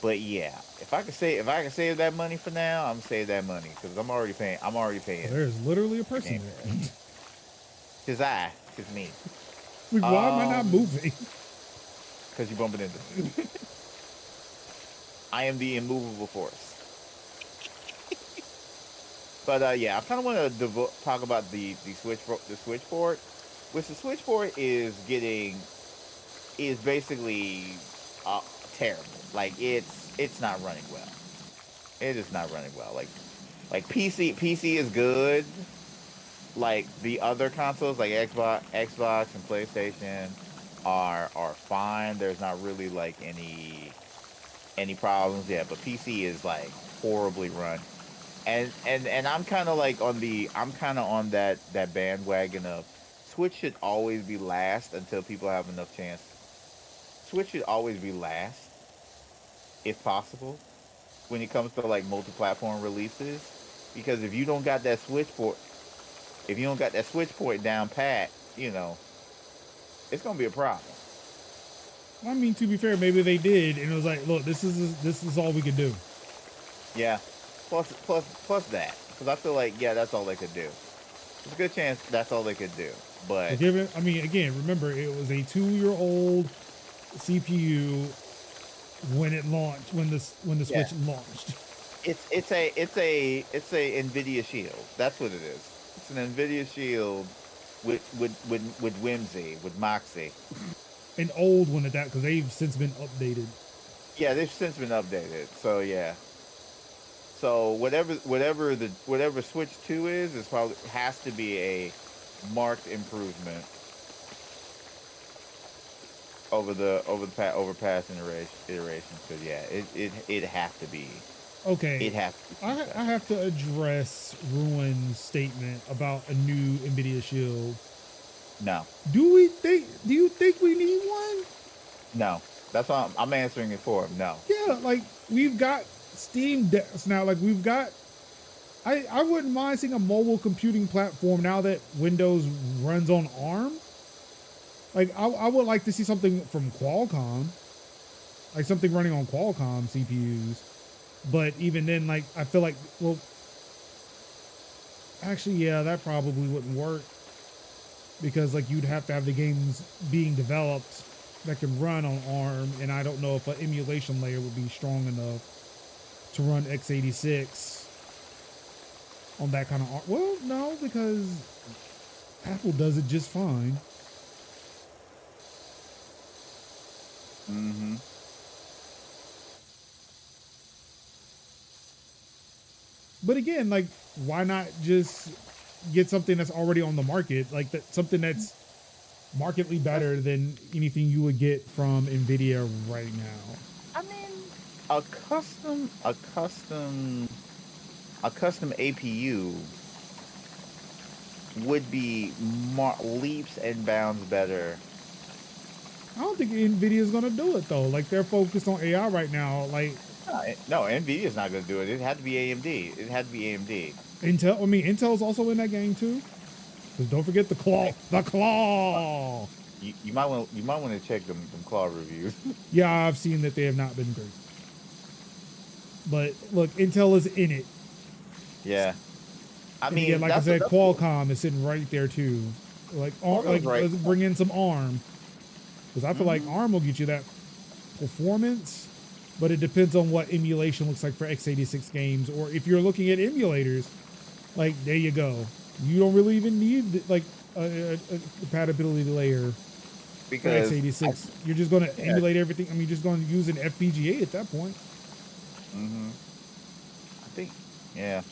But yeah, if I could save that money for now, I'm gonna save that money because I'm already paying. There's literally a person there. Cause me. Like, why am I not moving? Because you bumping into me. I am the immovable force. But yeah, I kind of want to talk about the Switch port, which the Switch port is basically terrible. Like it's not running well. It is not running well. Like PC is good. Like the other consoles, like Xbox and PlayStation, are fine. There's not really like any problems. Yeah, but PC is like horribly run. And I'm kind of on that bandwagon of Switch should always be last until people have enough chance. Switch should always be last, if possible, when it comes to like multi-platform releases, because if you don't got that Switch port down pat, it's gonna be a problem. I mean, to be fair, maybe they did, and it was like, look, this is all we can do. Yeah. Plus that, because I feel like that's all they could do. There's a good chance that's all they could do. But again, remember it was a 2-year-old CPU when it launched, when the Switch launched. It's a Nvidia Shield. That's what it is. It's an Nvidia Shield with whimsy, with moxie. An old one at that, because they've since been updated. Yeah, they've since been updated. So yeah. So whatever Switch 2 is probably has to be a marked improvement over past iterations. Because yeah, it has to be. Okay. It has to be. I have to address Ruin's statement about a new Nvidia Shield. No. Do you think we need one? No. That's why I'm answering it for him. No. Yeah, like we've got Steam decks now. Like we've got. I wouldn't mind seeing a mobile computing platform now that Windows runs on ARM Like I would like to see something from Qualcomm, like something running on Qualcomm CPUs. But even then, like I feel like, well, actually, yeah, that probably wouldn't work because like you'd have to have the games being developed that can run on ARM, and I don't know if an emulation layer would be strong enough to run x86 on that kind of ARM. Well, no, because Apple does it just fine. Mm-hmm. But again, like, why not just get something that's already on the market, like that, something that's markedly better than anything you would get from Nvidia right now. I mean, a custom, a custom APU would be leaps and bounds better. I don't think Nvidia is gonna do it though. Like they're focused on AI right now. Like No, Nvidia's not going to do it. It had to be AMD. It had to be AMD. Intel, I mean, Intel's also in that game too. Because don't forget the claw, the claw. You might want to check them claw reviews. Yeah, I've seen that they have not been great. But look, Intel is in it. Yeah, I And mean, again, like I said, that's Qualcomm is sitting right there too. Like, Qualcomm's right. let's bring in some ARM. Because I feel like ARM will get you that performance, but it depends on what emulation looks like for x86 games, or if you're looking at emulators, like there you go. You don't really even need like a compatibility layer Because for x86. You're just going to emulate everything. I mean, you're just going to use an FPGA at that point. Mm-hmm. I think, yeah.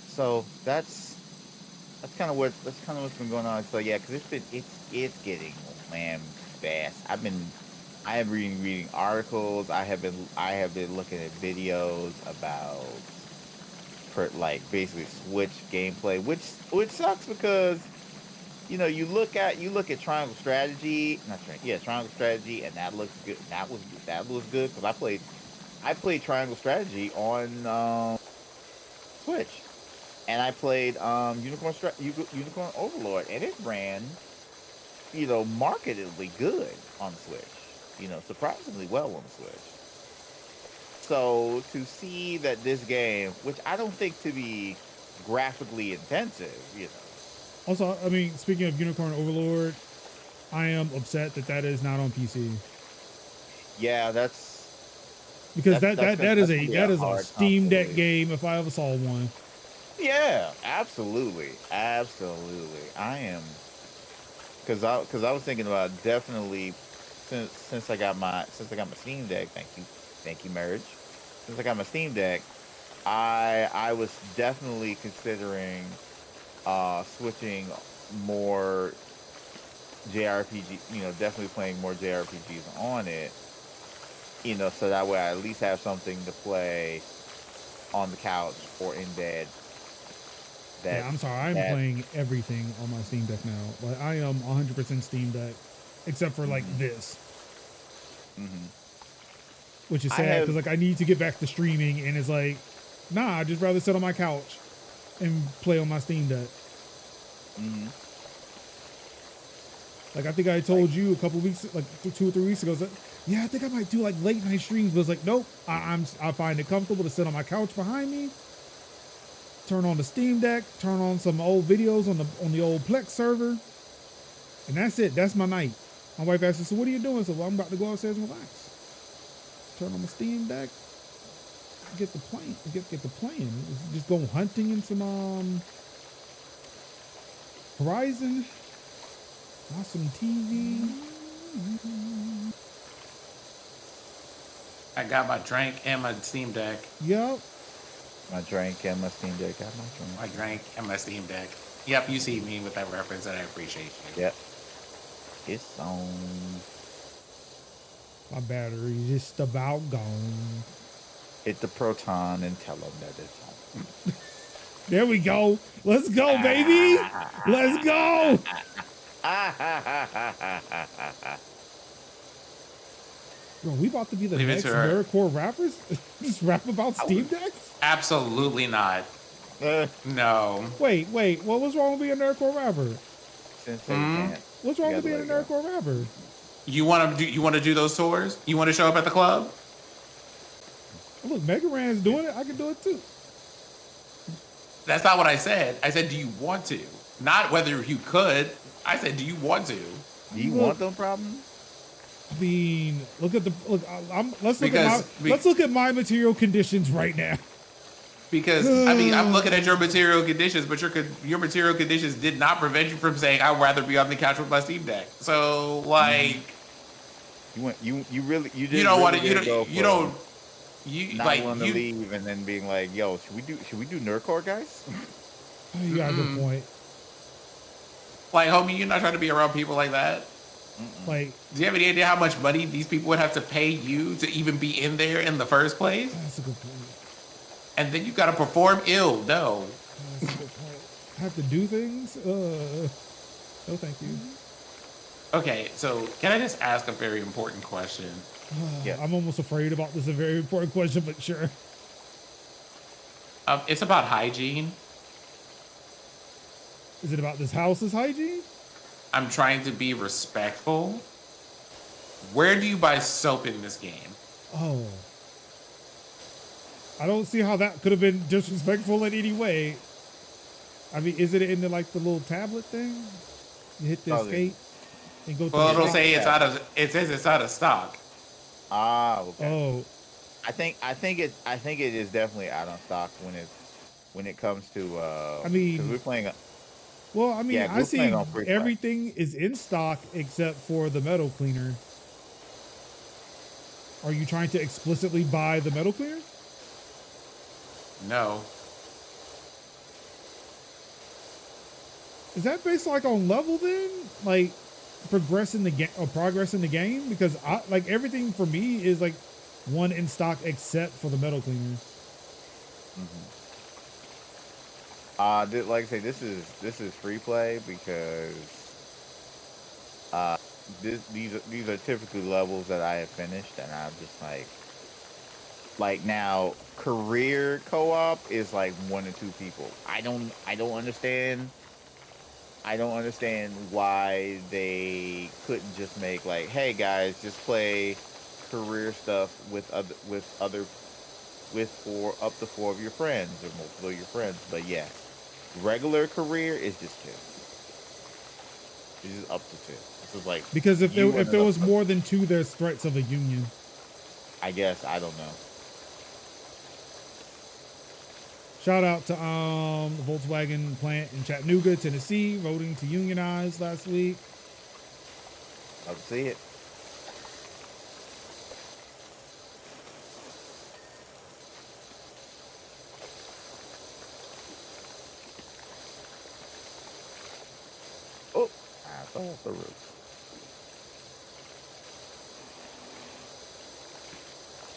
So that's kind of what's been going on. So yeah, because it's getting fast. I have reading articles. I have been looking at videos about like basically Switch gameplay, which sucks because you look at Triangle Strategy, not Triangle, yeah, Triangle Strategy, and that looks good. That was good because I played Triangle Strategy on Switch, and I played Unicorn Overlord, and it ran markedly good on Switch, surprisingly well on the Switch. So to see that this game, which I don't think to be graphically intensive, Also, I mean, speaking of Unicorn Overlord, I am upset that that is not on PC. Yeah, because that is a hard Steam Deck console. game if I ever saw one. Yeah, absolutely. I am because I was thinking about definitely since I got my Steam Deck. Thank you, marriage. Since I got my Steam Deck, I was definitely considering switching more JRPG. Definitely playing more JRPGs on it. So that way I at least have something to play on the couch or in bed. Yeah, I'm sorry. I'm playing everything on my Steam Deck now. Like I am 100% Steam Deck, except for like this, which is sad because like I need to get back to streaming, and it's like, nah, I'd just rather sit on my couch and play on my Steam Deck. Like I think I told you a couple weeks, like 2 or 3 weeks ago, that yeah, I think I might do like late night streams, but it's like nope, I find it comfortable to sit on my couch behind me. Turn on the Steam Deck, turn on some old videos on the old Plex server, and that's it. That's my night. My wife asked me, so what are you doing? So well, I'm about to go upstairs and relax. Turn on my Steam Deck, get the playing. Just go hunting in some Horizon, watch some TV. I got my drink and my Steam Deck. Yep. My drink and my Steam Deck. Got my drink and my Steam Deck. Yep, you see me with that reference, and I appreciate you. Yep. It's on. My battery just about gone. Hit the Proton and tell them that it's on. There we go. Let's go, baby. Let's go. Bro, we about to be the next nerdcore rappers? Just rap about Steam Decks? Absolutely not. No. Wait. What was wrong with being a nerdcore rapper? Sensei can't. What's You wrong with gotta being let a it go. nerdcore rapper? You want to do? You want to do those tours? You want to show up at the club? Look, Mega Ran's doing it. I can do it too. That's not what I said. I said, do you want to? Not whether you could. I said, do you want to? Do you Look, want them problems? I mean, look at the look. Let's look Because let's look at my material conditions right now. I mean, I'm looking at your material conditions, but your material conditions did not prevent you from saying I'd rather be on the couch with my Steam Deck. So like, You really you you just don't want really to. did go You for don't. You not like wanting to you leave and then being like, yo, should we do nerdcore, guys? You got a good point. like, homie. You're not trying to be around people like that. Like, Do you have any idea how much money these people would have to pay you to even be in there in the first place? that's a good point. And then you got to perform ill. No. That's a good point. I have to do things. No, thank you. Okay, so can I just ask a very important question? Yes. I'm almost afraid about this. A very important question, but sure. It's about hygiene. Is it about this house's hygiene? I'm trying to be respectful. Where do you buy soap in this game? Oh. I don't see how that could have been disrespectful in any way. I mean, is it in the like the little tablet thing? You hit the escape and go to Well, the it'll say it's out of. It says it's out of stock. Ah, okay. Oh. I think it is definitely out on stock when it comes to I mean, 'cause we're playing well, I mean, yeah, I we're see playing on free play. everything is in stock except for the metal cleaner. Are you trying to explicitly buy the metal cleaner? No. Is that based like on level then? Like progress in the game or progress in the game? Because I like everything for me is like one in stock except for the metal cleaner. Like I say, this is free play because these are typically levels that I have finished, and I'm just like now career co-op is like 1 to 2 people. I don't understand. I don't understand why they couldn't just make like, hey guys, just play career stuff with up to 4 of your friends or multiple of your friends. But yeah, regular career is just 2. It's just up to 2. This is like Because if you there was another- more than 2, there's threats of a union. I guess I don't know. Shout out to the Volkswagen plant in Chattanooga, Tennessee, voting to unionize last week. Love to see it. Oh, I fell off the roof.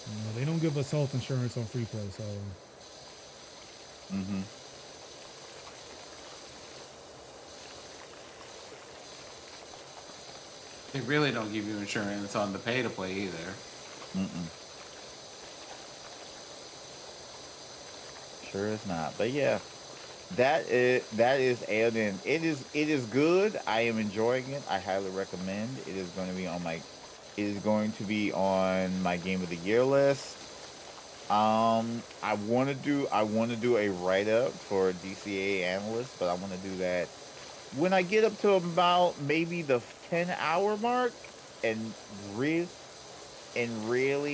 You know, they don't give us health insurance on free play, so They really don't give you insurance on the pay to play either. Sure is not. But yeah, that is Alien. It is good. I am enjoying it. I highly recommend. It is going to be on my Game of the Year list. I want to do a write up for DCA analyst, but I want to do that when I get up to about maybe the 10-hour mark and really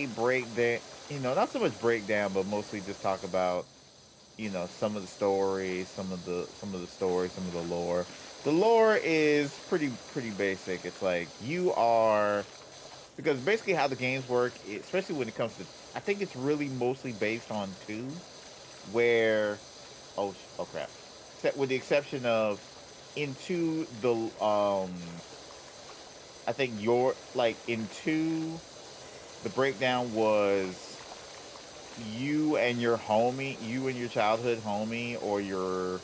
break down, not so much breakdown, but mostly just talk about, some of the stories, some of the stories, some of the lore. The lore is pretty basic. It's like because basically how the games work, especially when it comes to, I think it's really mostly based on 2, where, oh crap, with the exception of in 2, I think in 2, the breakdown was you and your childhood homie or your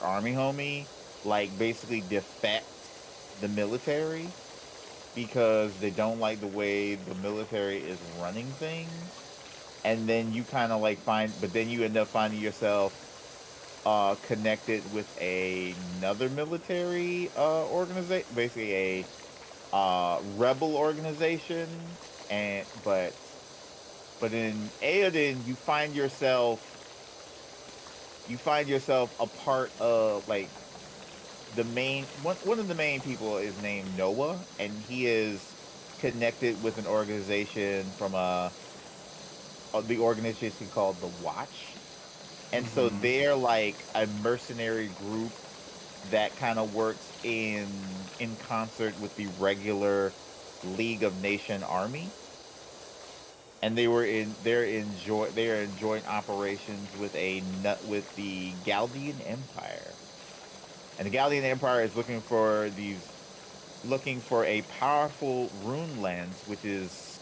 army homie, like basically defect the military because they don't like the way the military is running things, and then you kind of like but then you end up finding yourself connected with another military organization, basically a rebel organization, and but in Aoden you find yourself a part of like the main one of the main people is named Noah, and he is connected with an organization from the organization called the Watch. And so Mm-hmm. they're like a mercenary group that kind of works in concert with the regular League of Nation army. And they are in joint operations with with the Galdian Empire. And the Galdian Empire is looking for a powerful rune lens, which is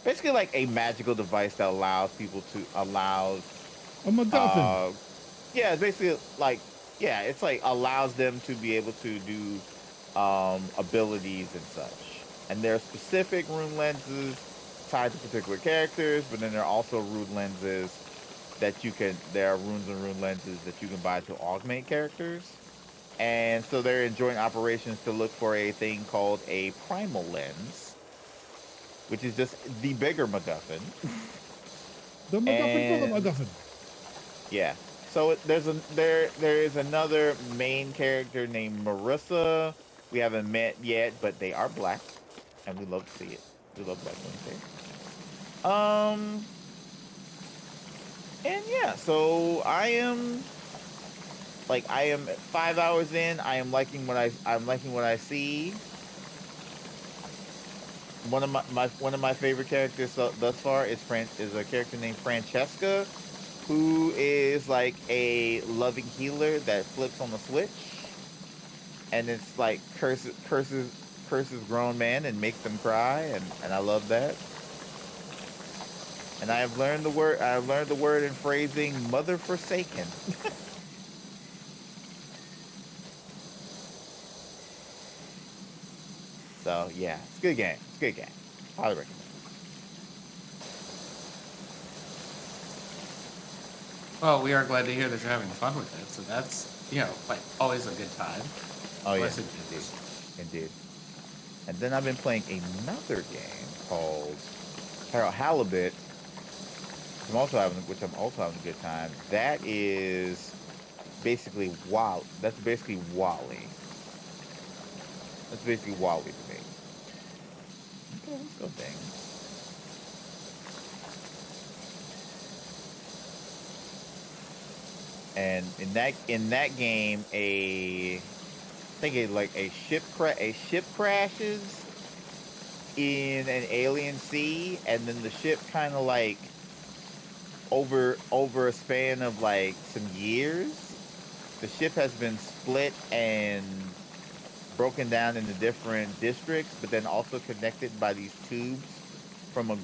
basically like a magical device that allows A MacGuffin. uh yeah, it's basically like it's like allows them to be able to do abilities and such. And there are specific rune lenses tied to particular characters, but then there are also rune lenses there are runes and rune lenses that you can buy to augment characters. And so they're in joint operations to look for a thing called a primal lens, which is just the bigger MacGuffin. The MacGuffin for the And MacGuffin. yeah. So there is another main character named Marissa. We haven't met yet, but they are black, and we love to see it. We love black main characters. Um, and yeah, so I am 5 hours in. I'm liking what I see. One of my favorite characters thus far is a character named Francesca, who is like a loving healer that flips on the switch, and it's like curses grown men and makes them cry, and I love that. And I've learned the word and phrasing "mother forsaken." So yeah, it's a good game. It's a good game. Highly recommend. Well, we are glad to hear that you're having fun with it. So that's, like always a good time. Oh yeah, Blessed indeed, news. indeed. And then I've been playing another game called Harold Halibut, which I'm also having a good time. That is basically wow. That's basically Wally. That's basically Wally to me. Okay, let's go things. And in that game, I think a ship crashes in an alien sea, and then the ship kind of like over a span of like some years, the ship has been split and broken down into different districts, but then also connected by these tubes from a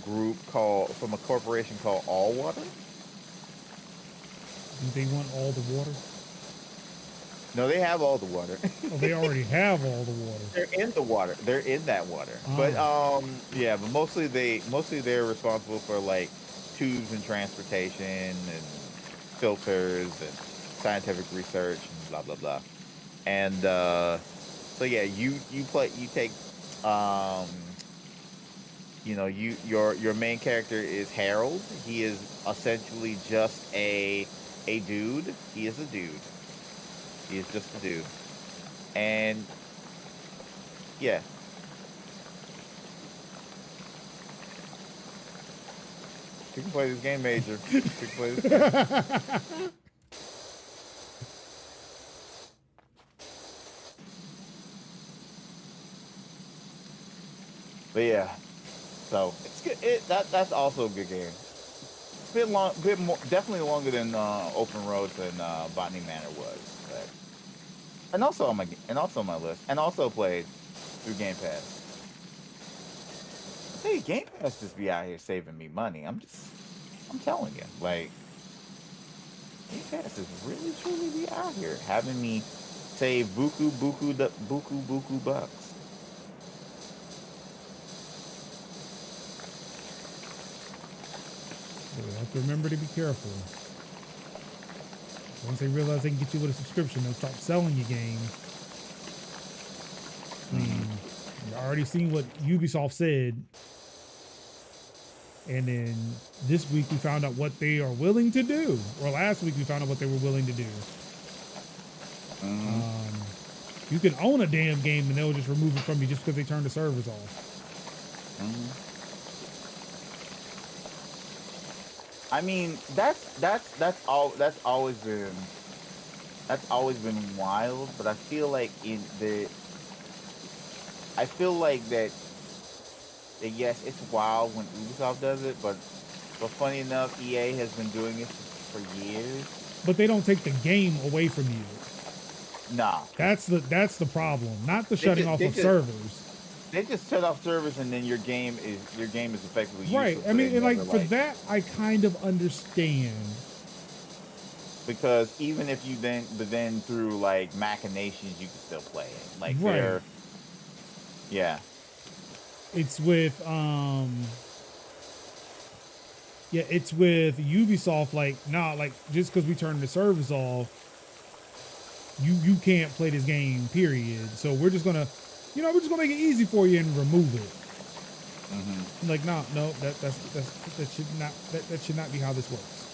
corporation called All Water. Do they want all the water? No, they have all the water. Oh, they already have all the water. They're in the water. They're in that water. But Ah. yeah, but mostly they're responsible for like tubes and transportation and filters and scientific research and blah blah blah. And so yeah, you take um your main character is Harold. He is essentially just a dude. He is a dude. He is just a dude. And yeah, you can play this game, Major. You can play this game. But yeah, so it's good. That's also a good game. Bit long, bit more, definitely longer than Open Roads and Botany Manor was, but and also on my list, and also played through Game Pass. Hey, Game Pass just be out here saving me money. I'm telling you, like Game Pass is really truly be out here having me save buku bucks. So we have to remember to be careful. Once they realize they can get you with a subscription, they'll start selling you games. I mean, you already seen what Ubisoft said. And then this week we found out what they are willing to do. Or last week we found out what they were willing to do. You can own a damn game and they'll just remove it from you just because they turn the servers off. I mean, that's always been wild, but I feel like that yes, it's wild when Ubisoft does it, but funny enough, EA has been doing it for years. But they don't take the game away from you. Nah. That's the problem. Not the shutting off of servers. They just shut off servers and then your game is effectively useless. Right. I mean, like for that, I kind of understand. Because even if you then through like machinations, you can still play it. Like right. Yeah. It's with it's with Ubisoft. Like, nah, like just because we turn the servers off, you can't play this game. Period. So we're just gonna make it easy for you and remove it. Like, no, that should not be how this works.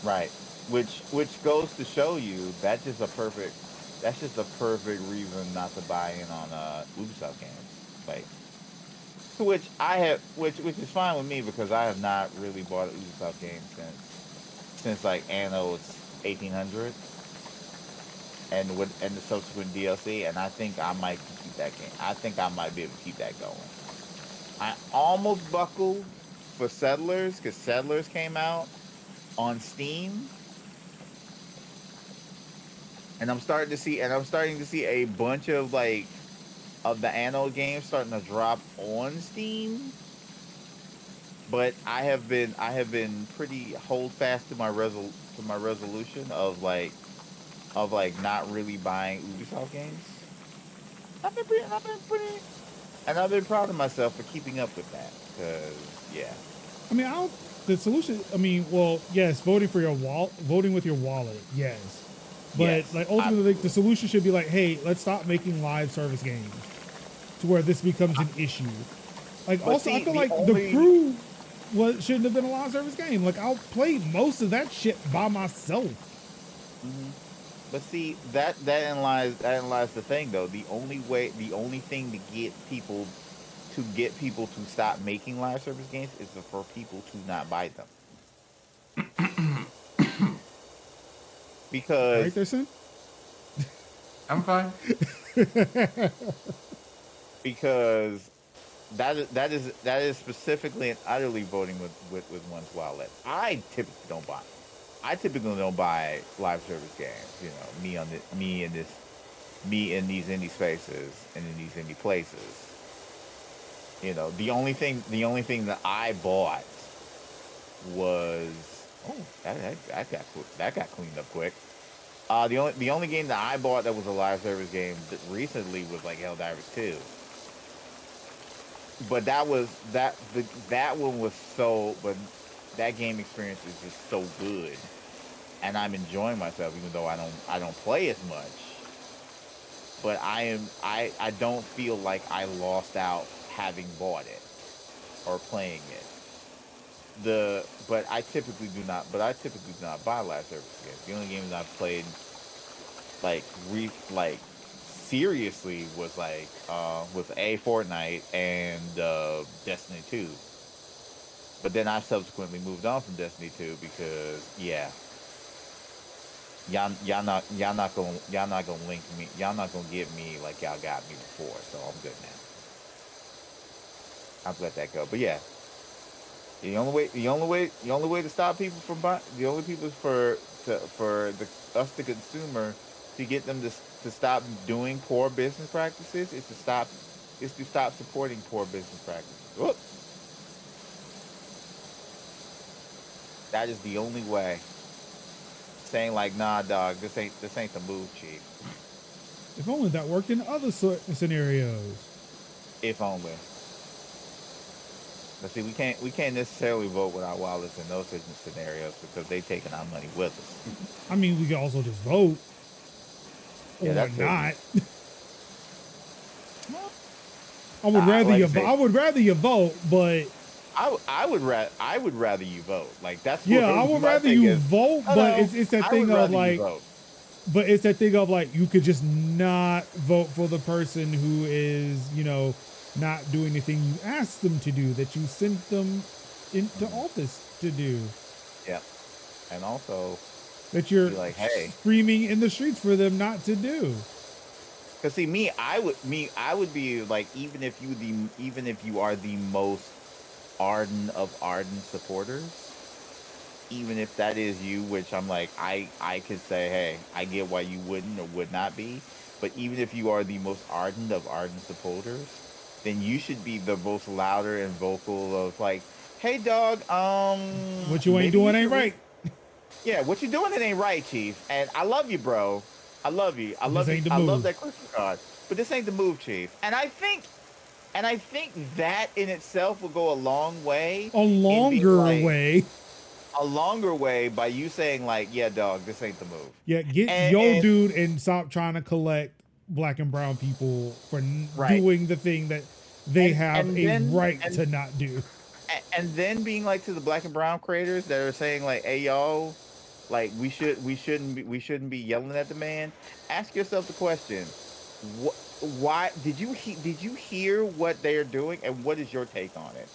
Right. Which goes to show you that's just a perfect reason not to buy in on Ubisoft games. Like, which is fine with me because I have not really bought an Ubisoft game since like Anno 1800 and the subsequent DLC, and I think I might keep that game. I think I might be able to keep that going. I almost buckled for Settlers because Settlers came out on Steam, and I'm starting to see a bunch of like of the Anno games starting to drop on Steam. But I have been pretty hold fast to my resolution of not really buying Ubisoft games. I've been proud of myself for keeping up with that. Cause yeah. I mean, the solution. I mean, well, yes, voting with your wallet, yes. But yes, like ultimately, the solution should be like, hey, let's stop making live service games to where this becomes an issue. Like, also, I feel like the Crew shouldn't have been a live service game. Like, I'll play most of that shit by myself. But see, that lies the thing though. The only thing to get people to stop making live service games is for people to not buy them. Because right there, son? I'm fine. Because that is specifically and utterly voting with one's wallet. I typically don't buy live service games. You know, me in these indie spaces and in these indie places. You know, the only thing that I bought was that got cleaned up quick. The only game that I bought that was a live service game that recently was like Helldivers 2. But that one was but that game experience is just so good, and I'm enjoying myself even though I don't play as much. But I don't feel like I lost out having bought it or playing it. But I typically do not buy live service games. The only games I've played seriously was Fortnite and Destiny 2. But then I subsequently moved on from Destiny 2 because y'all not gonna link me. Y'all not gonna get me like y'all got me before. So I'm good now. I've let that go. But yeah. The only way to stop people from buying, for us the consumer to get them to stop doing poor business practices is to stop supporting poor business practices. Whoop. That is the only way. Saying like, nah, dog, this ain't the move, chief. If only that worked in other scenarios. If only. But see, we can't necessarily vote with our wallets in those scenarios because they taking our money with us. I mean, we can also just vote Yeah, or that's true. not. Well, I would rather like I you. say, I would rather you vote, but I would rather you vote. Like that's what yeah, I would my rather thing you is. vote. No, But no, it's that I would thing of rather you like, vote. but it's that thing of like, you could just not vote for the person who is, not doing the thing you asked them to do, that you sent them into Mhm. office to do, Yeah, and also that you're be like, hey, screaming in the streets for them not to do. because see, I would be like, even if you are the most ardent of ardent supporters, even if that is you, which I'm like, I could say, hey, I get why you wouldn't or would not be, but even if you are the most ardent of ardent supporters, then you should be the most louder and vocal of like, hey, dog, What you ain't maybe you doing ain't should right. yeah, what you doing it ain't right, Chief, and I love you, bro. I love you. I But this love you. ain't the I love move. that Christmas card, but this ain't the move, Chief, and I think that in itself will go a long way A in being longer like way. a longer way by you saying like, yeah, dog, this ain't the move. Yeah, get yo And dude and stop trying to collect black and brown people for right. doing the thing that they have And a then right to not do. and then being like to the black and brown creators that are saying like, hey y'all, like we shouldn't be yelling at the man. Ask yourself the question. Why did you hear what they're doing and what is your take on it?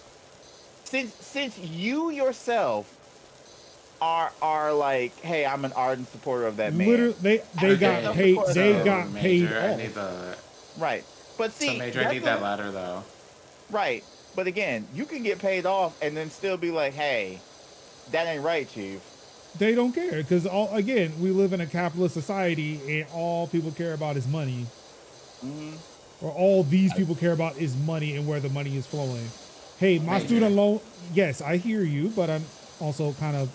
Since you yourself are like, hey, I'm an ardent supporter of that man. Literally, they Ask got yourself the Okay, paid. They so question. got paid Major, I need off. the Right. But so see, Major, I that's need what that ladder though. right. But again, you can get paid off and then still be like, hey, that ain't right, Chief. They don't care because all again, we live in a capitalist society, and all people care about is money, Hmm. or all these people care about is money and where the money is flowing. Hey, my Major. student loan. Yes, I hear you, but I'm also kind of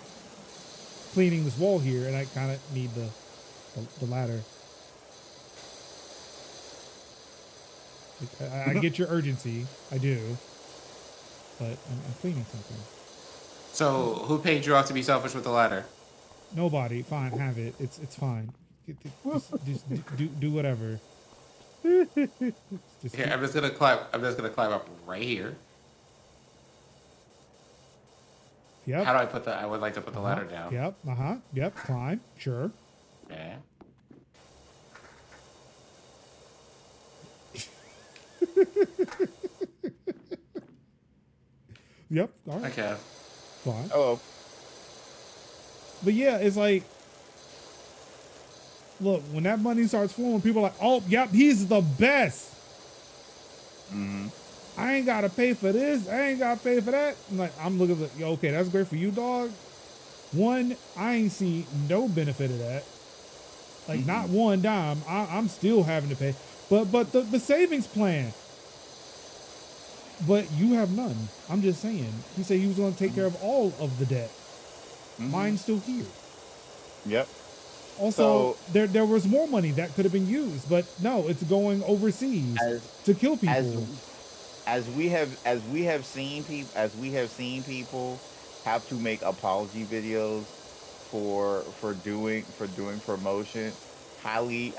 cleaning this wall here, and I kind of need the ladder. I get your urgency, I do, but I'm cleaning something. So who paid you off to be selfish with the ladder? Nobody, fine, have it. It's fine. Just do whatever. Just Here, keep. I'm just gonna climb up right here. Yep. How do I put that? I would like to put Uh the huh. ladder down. Yep. Uh huh. Yep. Climb. Sure. Okay. Yep. All right. Okay. Fine. Oh, But yeah, it's like, look, when that money starts flowing, people are like, oh, yep, he's the best. mm-hmm. I ain't gotta pay for this. I ain't gotta pay for that. I'm looking like, yo, okay, that's great for you, dog. One, I ain't see no benefit of that. Like not one dime. I'm still having to pay. But the savings plan. But you have none. I'm just saying. He said he was going to take care of all of the debt. Mine's still here. Yep. Also, So there was more money that could have been used, but no, it's going overseas as to kill as people. as we have seen people have to make apology videos for doing promotion, highly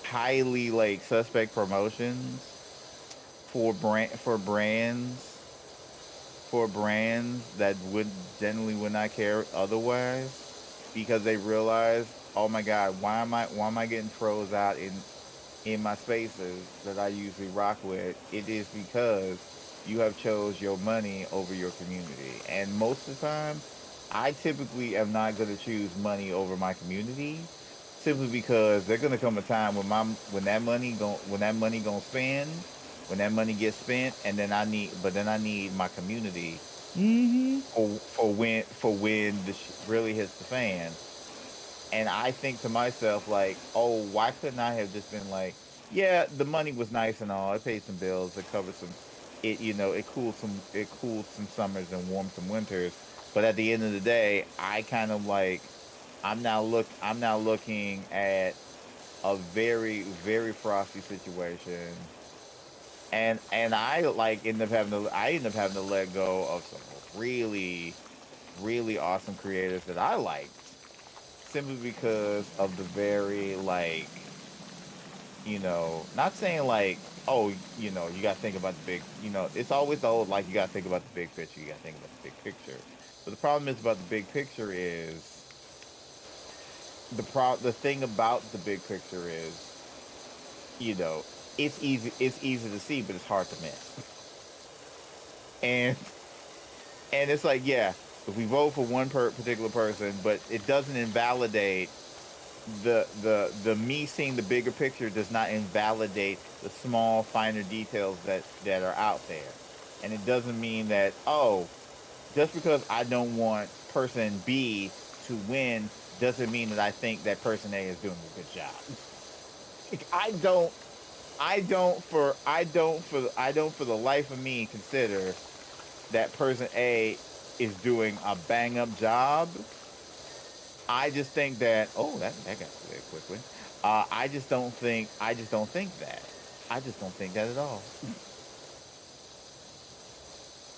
highly like suspect promotions for brands that would not care otherwise because they realize, oh my god, why am I getting froze out in my spaces that I usually rock with? It is because you have chose your money over your community. And most of the time, I typically am not going to choose money over my community simply because there's going to come a time when that money going to spend, when that money gets spent and then I need my community Mm-hmm. for when really hits the fan. And I think to myself, like, oh, why couldn't I have just been like, yeah, the money was nice and all. It paid some bills. It covered some, it cooled some summers and warmed some winters. But at the end of the day, I kind of like, I'm now looking at a very, very frosty situation and I like end up having to let go of some really really awesome creators that I liked simply because of the very like not saying like, oh, you got to think about the big, it's always the old, like, you got to think about the big picture. You got to think about the big picture. But the problem is about the big picture is the thing about the big picture is, you know, it's easy to see, but it's hard to miss. And, and it's like, yeah, if we vote for one particular person, but it doesn't invalidate the me seeing the bigger picture does not invalidate the small finer details that are out there, and it doesn't mean that, oh, just because I don't want person B to win doesn't mean that I think that person A is doing a good job. Like, I don't for the life of me consider that person A is doing a bang up job. I just think that, oh, that got clear quickly. I just don't think that. I just don't think that at all.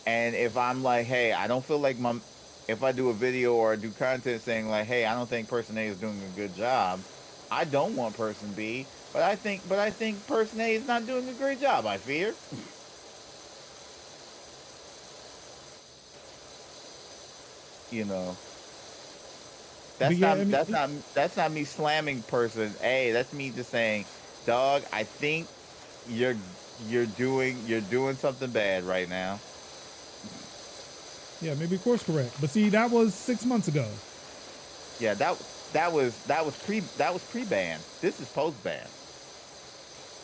And if I'm like, hey, I don't feel like if I do a video or I do content saying like, hey, I don't think person A is doing a good job, I don't want person B, but I think person A is not doing a great job. I fear. you know, But that's yeah, I not mean, that's not me slamming person A. That's me just saying, dog, I think you're you're doing something bad right now. yeah, maybe course correct. But see, that was 6 months ago. Yeah, that was pre-ban. This is post-ban.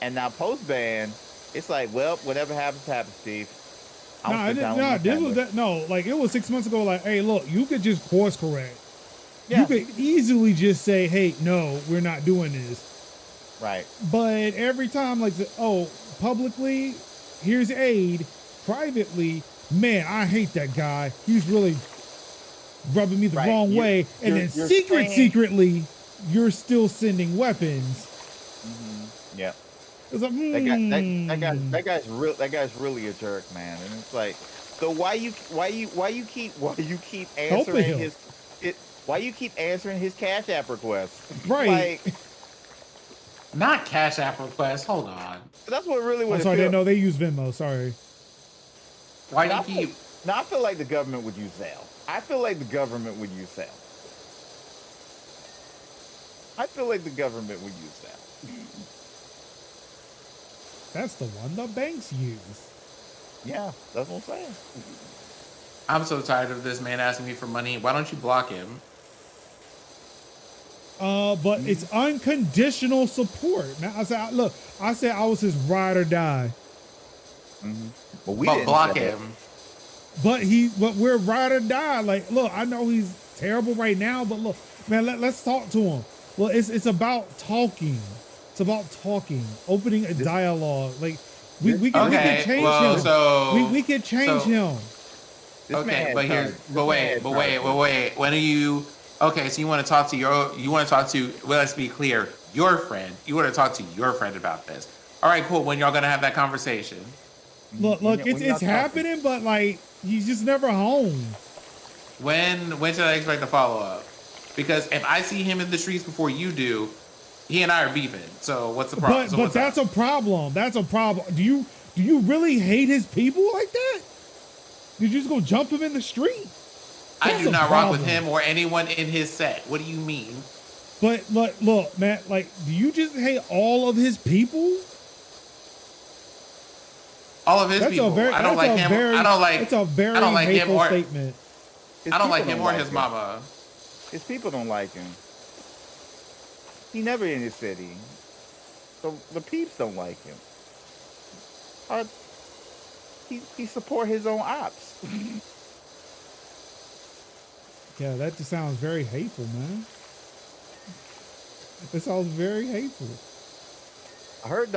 And now post-ban, it's like, well, whatever happens, happens, Steve. I don't Nah, spend time with nah, my this was family. that. No, like it was 6 months ago. Like, hey, look, you could just course correct. You Yeah, could easily just say, hey, no, we're not doing this. right, But every time, like, oh, publicly, here's aid. Privately, man, I hate that guy. He's really rubbing me the right. wrong way. And then You're saying, secretly, you're still sending weapons. yeah. It's like, That guy's really a jerk, man. And it's like, so why you keep helping answering him. it why you keep answering his Cash App requests? Right. Like, Not Cash App request. Hold on. that's what really I'm what it sorry, I didn't feels. know they use Venmo. Sorry. Why do Now you I feel, keep? now I feel like the government would use Zelle. I feel like the government would use Zelle. I feel like the government would use Zelle. That's the one the banks use. Yeah, that's what I'm saying. I'm so tired of this man asking me for money. Why don't you block him? But it's unconditional support. Now I said, look, I said I was his ride or die. But we But didn't block say it. him. But we're ride or die. Like, look, I know he's terrible right now, but look, man, let's talk to him. Well, it's about talking. It's about talking, opening a dialogue. Like, we can Okay. change Well, him. We can change him. This man Okay, had but here's tons. but This man wait, had but tons. wait, but wait. When are you? Okay, so you want to talk to well, let's be clear, your friend. You want to talk to your friend about this. All right, cool. When y'all gonna have that conversation? Look, When y'all it's talking, happening, but like he's just never home. When should I expect a follow up? Because if I see him in the streets before you do, he and I are beefing. So what's the problem? So But what's that's up? a problem. That's a problem. Do you really hate his people like that? You're just gonna jump him in the street? I That's do a not rock with problem. him or anyone in his set. What do you mean? But look, man, like, do you just hate all of his people? All of his That's a people. very I don't like him. I don't like. it's a very I don't like him hateful or. statement. his I don't people like him or his him. mama. His people don't like him. He never in his city. So the peeps don't like him. Or he support his own ops. Yeah, that just sounds very hateful, man. It sounds very hateful. A hurt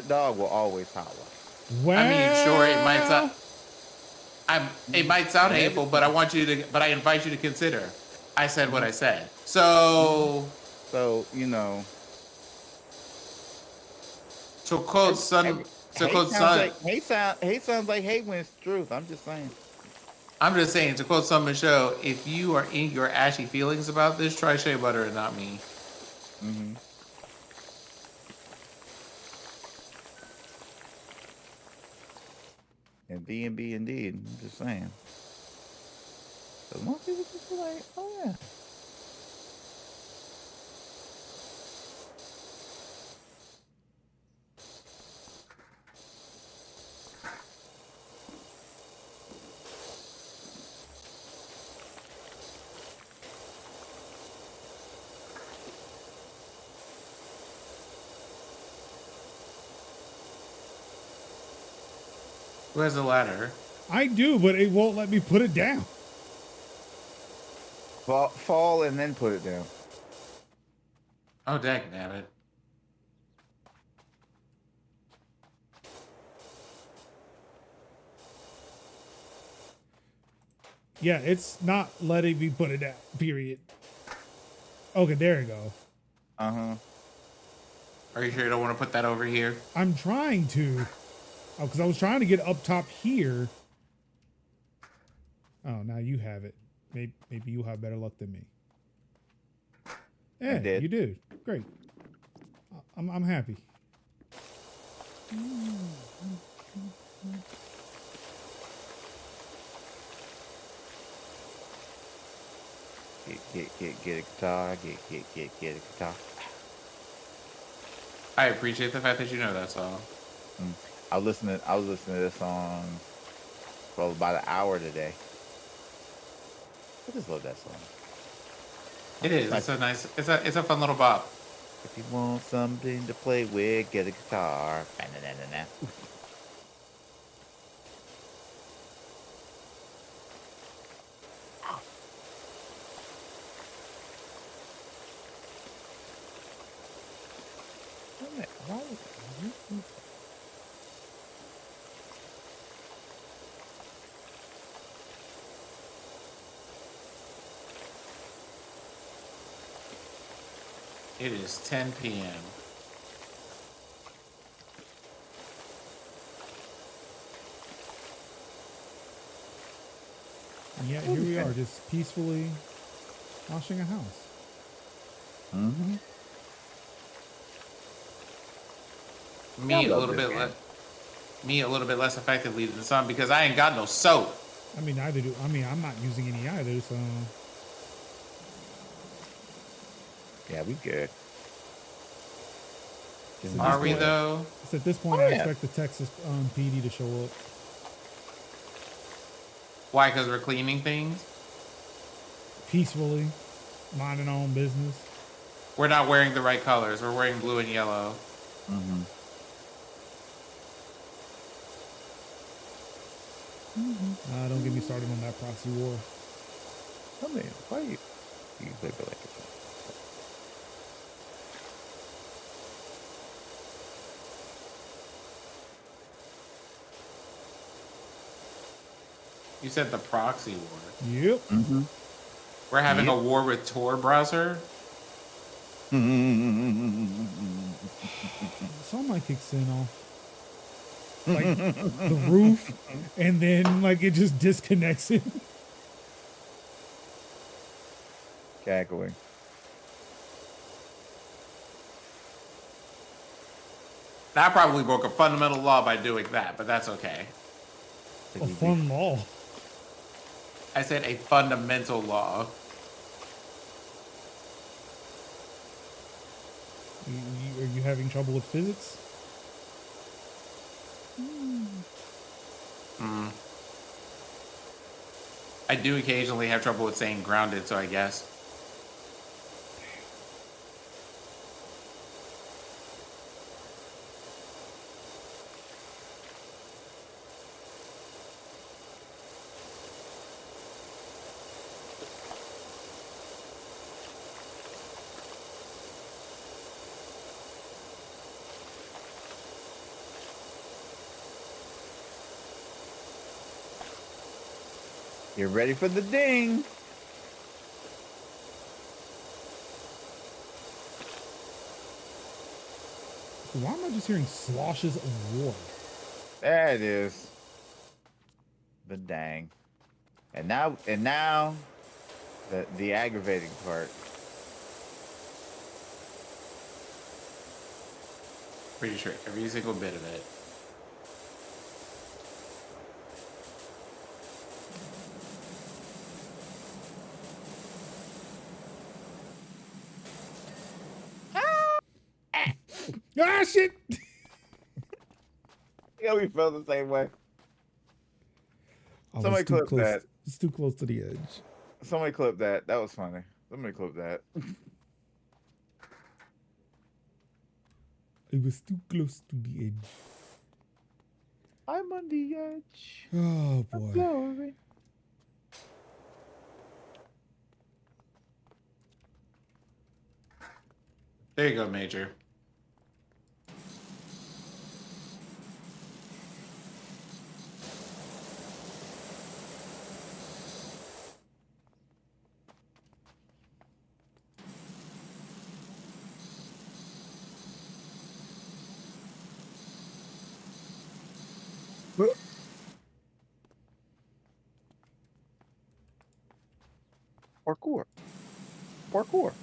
dog will always holler. Well, I mean, sure, it might sound. It might sound Whenever- hateful, but but I invite you to consider. I said what I said. So, So to quote every, son, every, So quote Sun, hate sounds like hate when it's the truth. I'm just saying. I'm just saying to quote Sun Show, if you are in your ashy feelings about this, try shea butter and not me. Mm-hmm. And B indeed. I'm just saying. Because most people just be like, oh yeah. Who has the ladder? I do, but it won't let me put it down. Fall and then put it down. Oh, dang, damn it. Yeah, it's not letting me put it down. Period. Okay, there you go. Uh-huh. Are you sure you don't want to put that over here? I'm trying to. Oh, because I was trying to get up top here. Oh, now you have it. Maybe you have better luck than me. Yeah, did. you did. Great. I'm happy. Get a guitar. Get a guitar. I appreciate the fact that you know that song. I was listening to this song for about an hour today. I just love that song. It is. It's a nice. It's a fun little bop. If you want something to play with, get a guitar. Ba-na-na-na-na. It is 10 p.m. And yet here we are, just peacefully washing a house. Mm-hmm. Me a little bit less effectively than some because I ain't got no soap. I mean, neither do. I mean, I'm not using any either, so. Yeah, we good. Are we though? So at this point, I expect the Texas PD to show up. Why? Because we're cleaning things. Peacefully, minding our own business. We're not wearing the right colors. We're wearing blue and yellow. Mm-hmm. Don't get me started on that proxy war. I mean, why you play like it? You said the proxy war. Yep. Mm-hmm. We're having a war with Tor browser. Something kicks in off. Like the roof, and then like it just disconnects it. Cackling. I probably broke a fundamental law by doing that, but that's okay. A fun law. I said a fundamental law. Are you having trouble with physics? I do occasionally have trouble with saying grounded, so I guess. You're ready for the ding. Why am I just hearing sloshes of water? There it is. The dang. And now the aggravating part. Pretty sure every single bit of it. Ah, shit! Yeah, we felt the same way. I was Somebody too clip close. that. It's too close to the edge. Somebody clip that. That was funny. Somebody clip that. It was too close to the edge. I'm on the edge. Oh Of boy. glory. There you go, Major. Parkour. Parkour.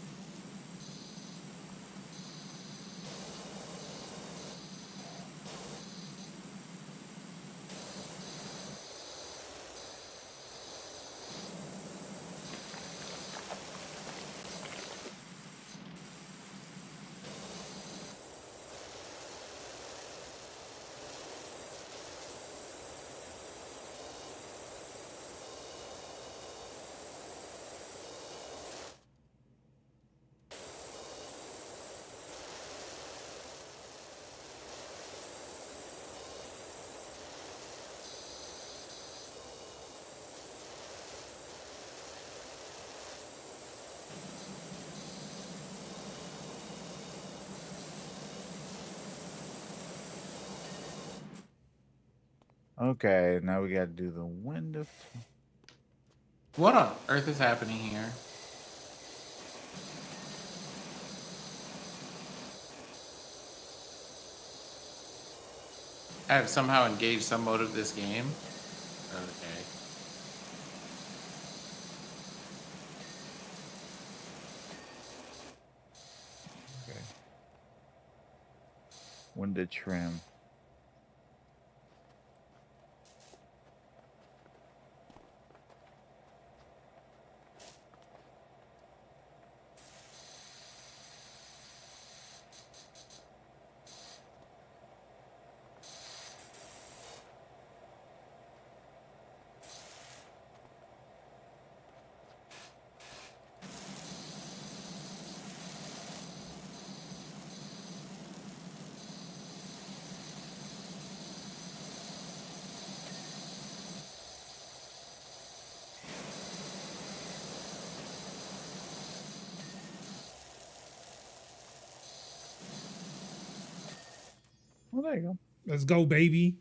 Okay, now we gotta do the window. What on earth is happening here? I have somehow engaged some mode of this game. Okay. Okay. Window trim. Well, there you go. Let's go, baby.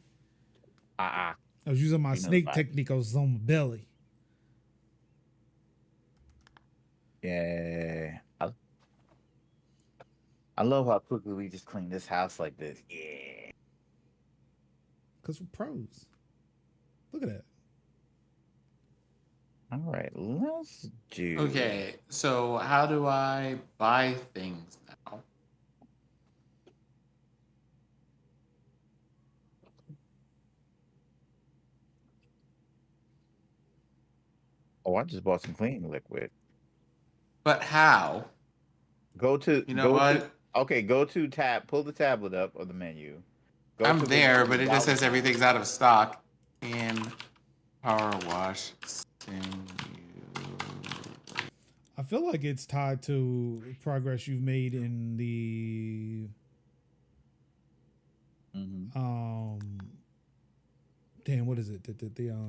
Ah, I was using my you know the snake vibe. technique. I was on my belly. Yeah. I love how quickly we just clean this house like this. Yeah. Because we're pros. Look at that. All right, let's do. Okay, so how do I buy things now? Oh, I just bought some cleaning liquid. But how? Go to You know go to. what? Okay, go to tab. Pull the tablet up or the menu. Go I'm to there, the but it just dollar says sign. everything's out of stock in Powerwash. I feel like it's tied to progress you've made in the Mm-hmm. damn, what is it? The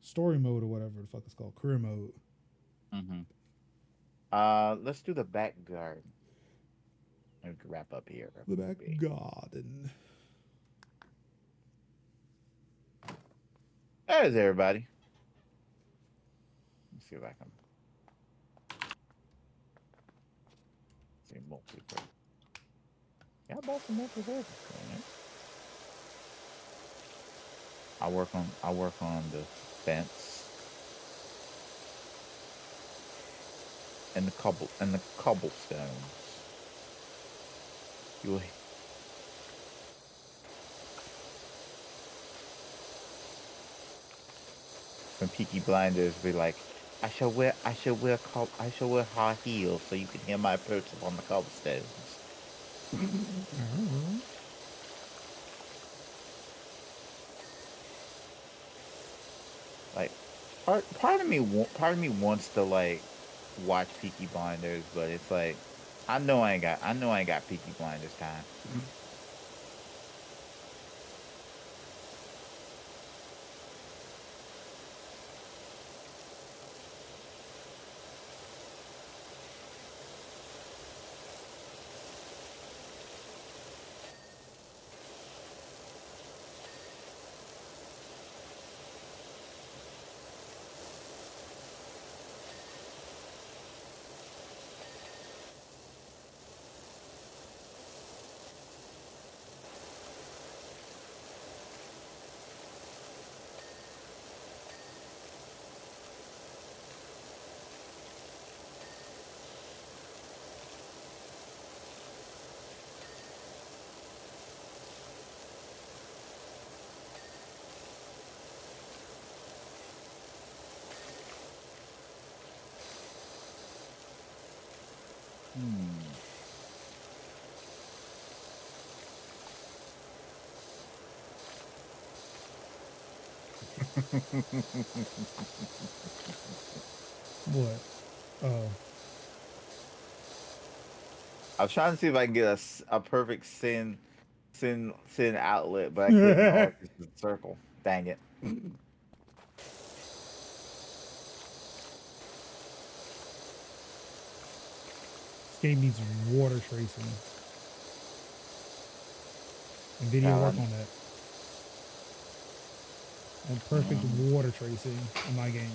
story mode or whatever the fuck it's called, career mode. Mm-hmm. Let's do the back garden. We can wrap up here. The back garden. There's everybody. Let's see if I can see multiplayer. Yeah, I bought some more preservatives. Man. I work on the fence and the cobblestones. You when Peaky Blinders be like, I shall wear high heels so you can hear my approach upon the cobblestones. Oh. Like, part of me wants to like watch Peaky Blinders, but it's like, I know I ain't got Peaky Blinders time. Hmm. What? Oh. I was trying to see if I can get a perfect sin outlet, but I couldn't. All it's just a circle. Dang it. This game needs water tracing. NVIDIA work God, on that. On perfect water tracing in my game.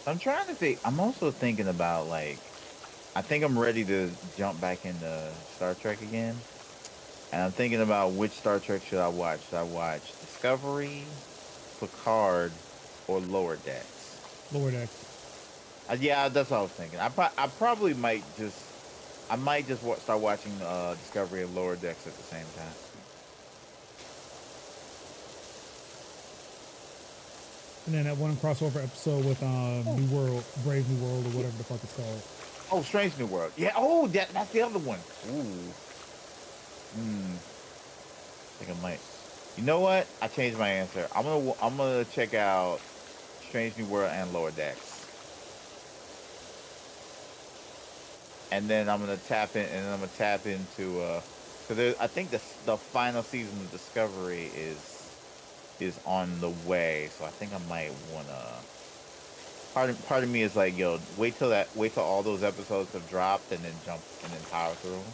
I'm trying to think. I'm also thinking about like, I think I'm ready to jump back into Star Trek again, and I'm thinking about which Star Trek should I watch. Should I watch Discovery, Picard, or Lower Decks? Lower deck. Yeah, that's what I was thinking. I probably I might just start watching Discovery and Lower Decks at the same time. And then that one crossover episode with Oh, New World, Brave New World, or yeah. whatever the fuck it's called. Oh, Strange New World. Yeah. Oh, that's the other one. Ooh. Hmm. I think I might. You know what? I changed my answer. I'm gonna check out Strange New World and Lower Decks, and then I'm gonna tap into because I think the final season of Discovery is on the way, so I think I might wanna. Part of me is like, yo, wait till all those episodes have dropped, and then power through 'em.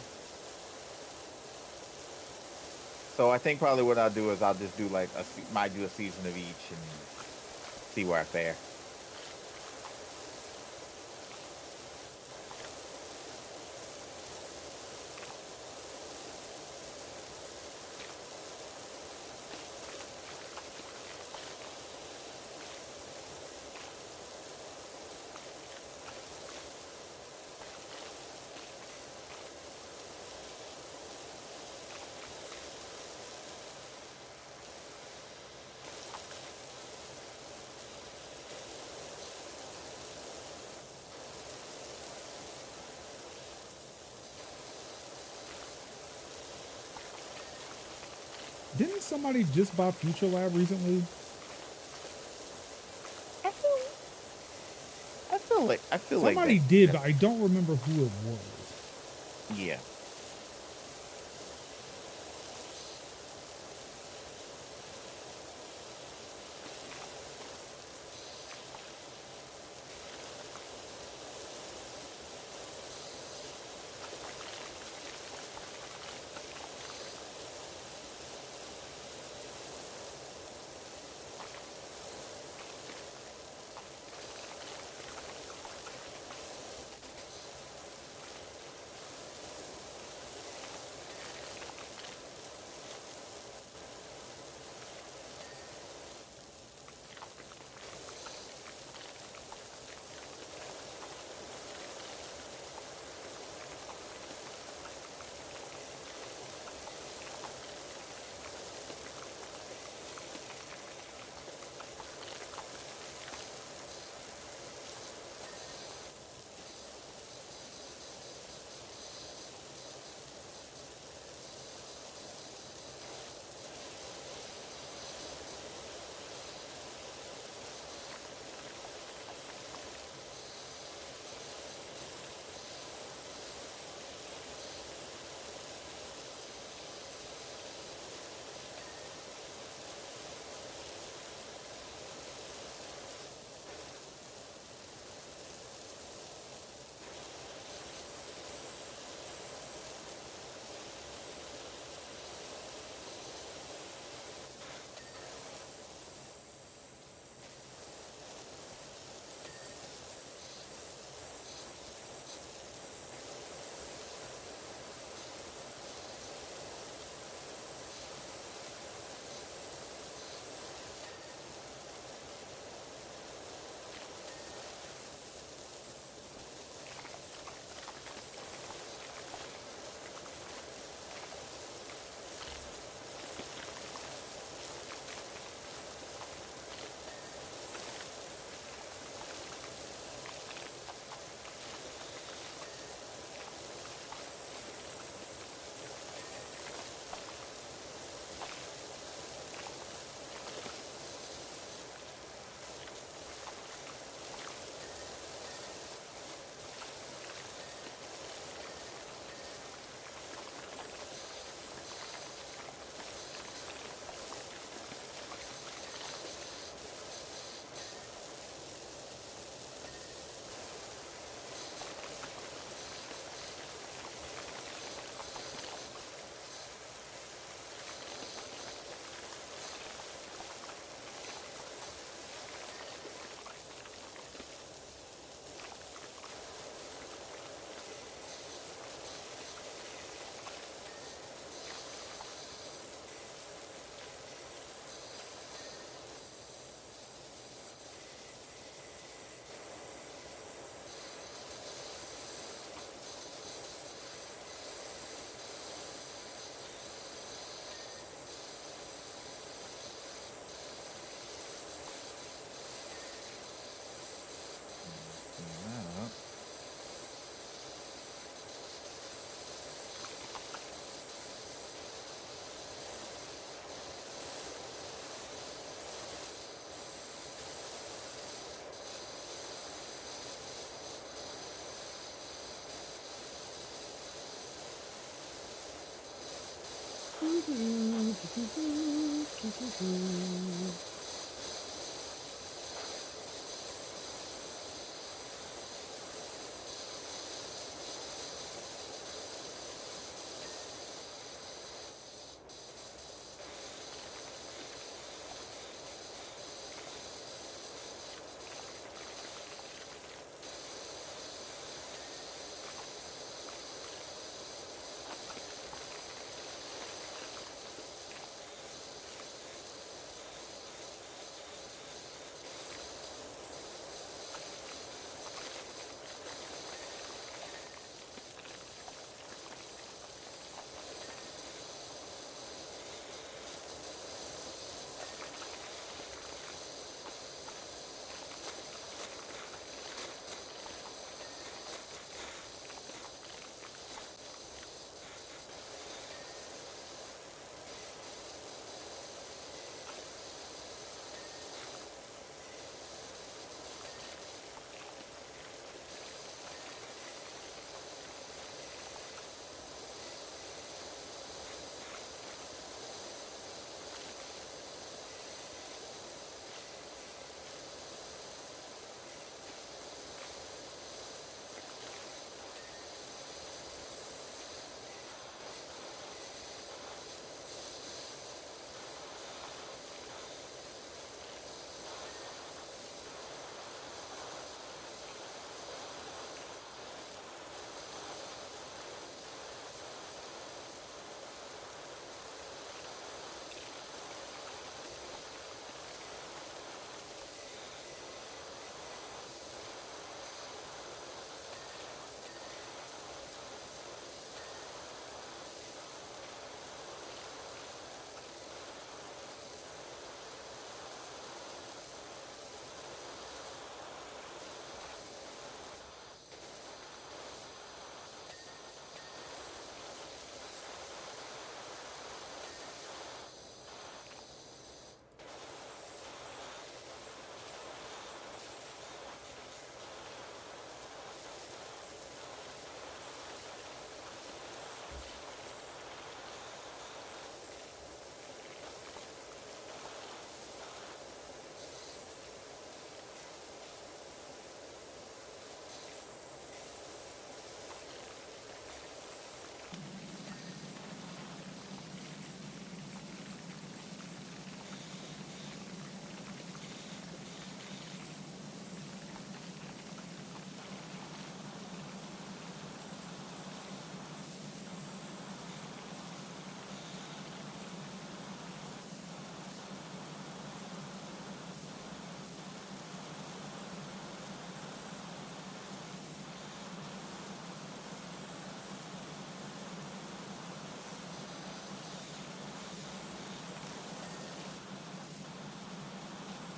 So I think probably what I'll do is I'll just do like might do a season of each and see where I fare. somebody just buy Future Lab recently? I feel like Somebody that. did, but I don't remember who it was. Yeah.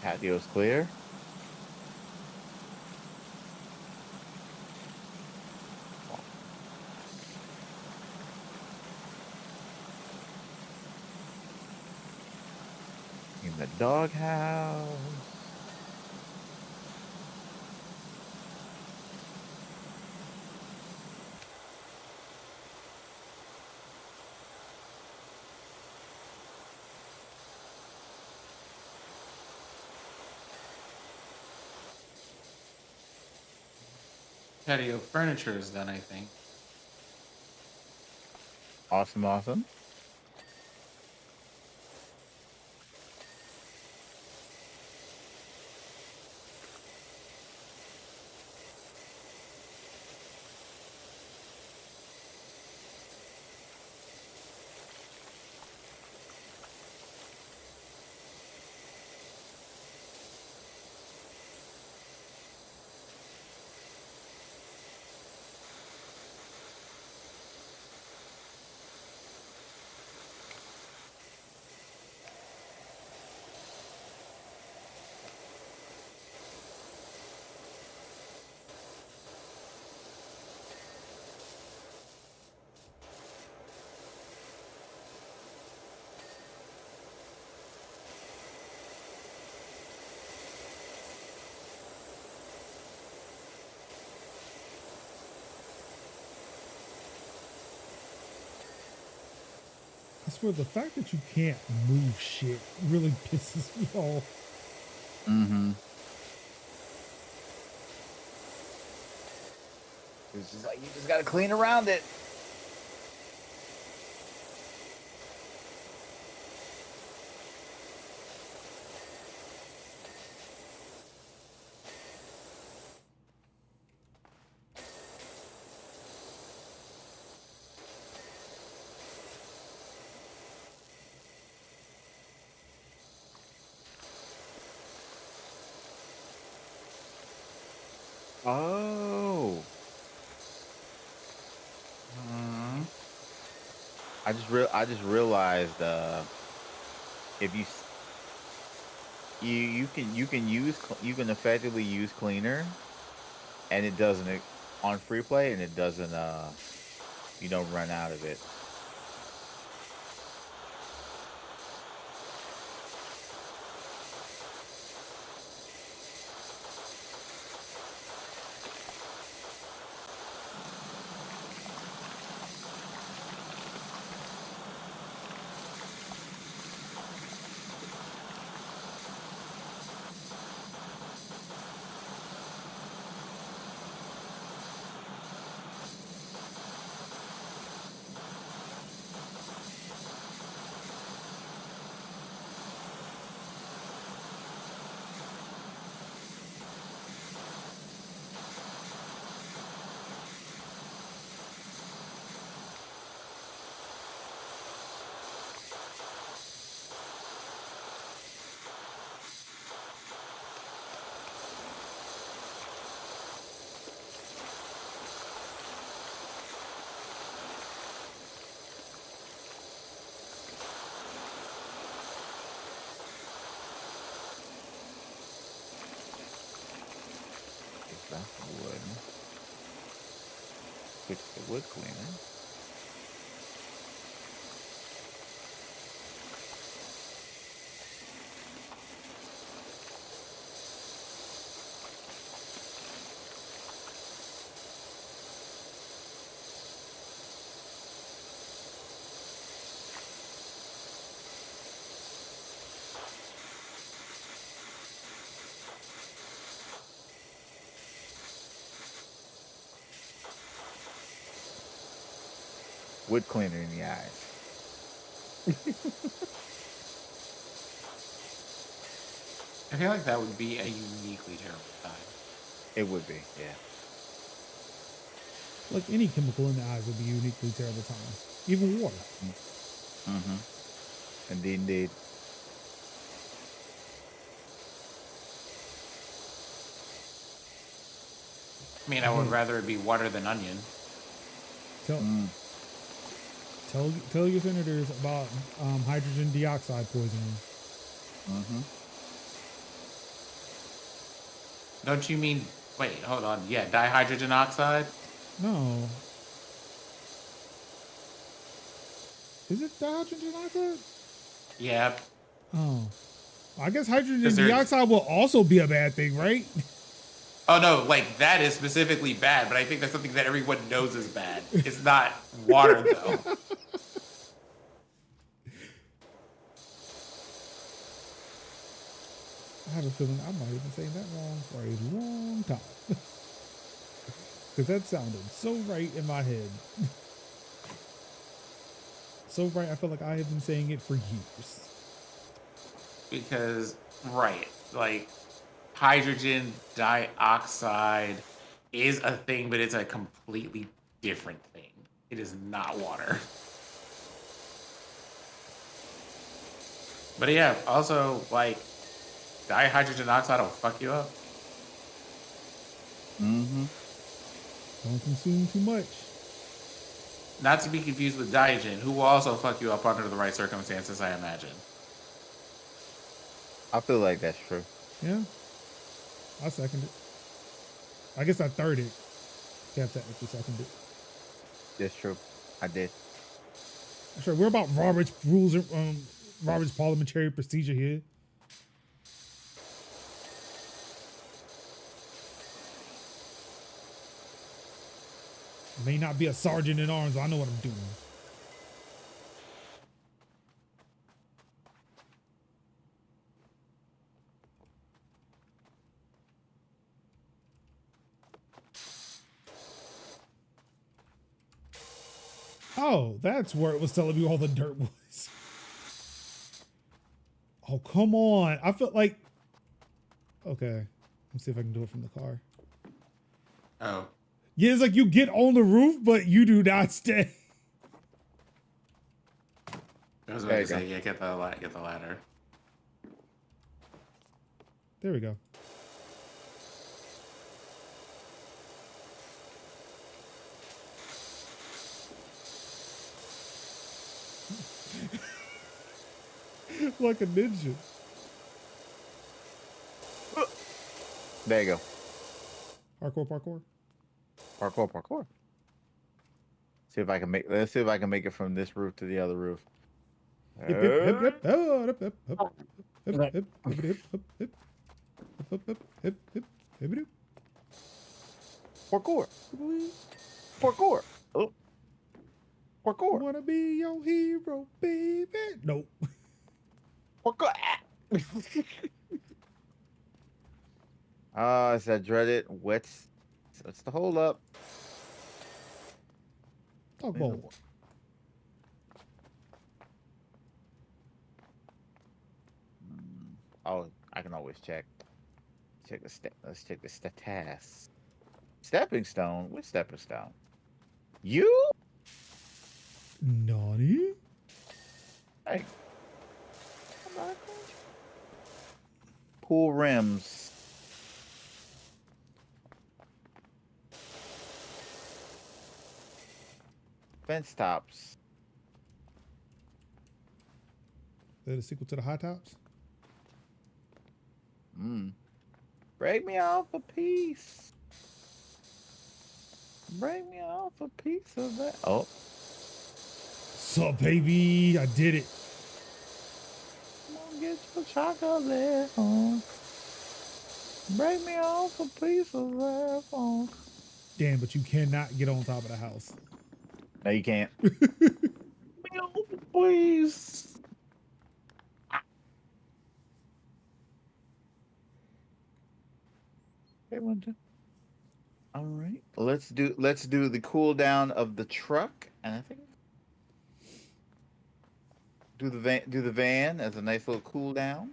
Patio's clear. In the doghouse. Patio furniture is done, I think. Awesome, awesome. I swear, the fact that you can't move shit really pisses me off. Mm-hmm. It's just like you just gotta clean around it. Oh. I just realized if you can you can effectively use cleaner and it doesn't on free play and it doesn't you don't run out of it. That's the wood. Switch the wood cleaner. Wood cleaner in the eyes. I feel like that would be a uniquely terrible time. It would be, yeah. Like any chemical in the eyes would be a uniquely terrible time. Even water. Mm-hmm. Indeed. I mean, I would rather it be water than onion. Tell tell your senators about hydrogen dioxide poisoning. Mm-hmm. Don't you mean? Wait, hold on. Yeah, dihydrogen oxide. No. Is it dihydrogen oxide? Yeah, Oh. I guess hydrogen because there's. dioxide will also be a bad thing, right? Oh no, like that is specifically bad, but I think that's something that everyone knows is bad. It's not water though. I have a feeling I might have been saying that wrong for a long time. Because that sounded so right in my head. So right, I feel like I have been saying it for years. Because right, like hydrogen dioxide is a thing, but it's a completely different thing. It is not water. But yeah, also like dihydrogen oxide will fuck you up. Mm-hmm. Don't consume too much. Not to be confused with Diogen, who will also fuck you up under the right circumstances, I imagine. I feel like that's true. Yeah, I second it. I guess I third it. Can't technically second it. That's true. I did. Sure, we're about Robert's rules, Robert's parliamentary procedure here. May not be a sergeant in arms, but I know what I'm doing. Oh, that's where it was telling me all the dirt was. Oh, come on. I felt like... Okay. Let's see if I can do it from the car. Oh. Yeah, it's like you get on the roof, but you do not stay. I was about to say, yeah, get the ladder. There we go. Like a ninja. There you go. Parkour. Parkour. See if I can make. Let's see if I can make it from this roof to the other roof. Hip, hip, hip, hip. Oh, hip, hip, hip. Hip, hip, hip, hip, hip, hip. Hip, hip, hip, hip, hip, hip. Parkour. Oh. Parkour. Wanna be your hero, baby? Nope. Parkour. It's that dreaded what's the hold up? Talk more. Oh, I can always check. Check the step. Let's check the status. Stepping stone. Which stepping stone? You? Nani? Hey. Pool rims. Fence tops. Is that a sequel to the High Tops? Break me off a piece. Break me off a piece of that. Oh. Sup, baby? I did it. Come on, get your chocolate on. Break me off a piece of that funk. Damn, but you cannot get on top of the house. No, you can't. Break me off, please. Okay, all right. Let's do the cooldown of the truck, and I think do the van as a nice little cooldown.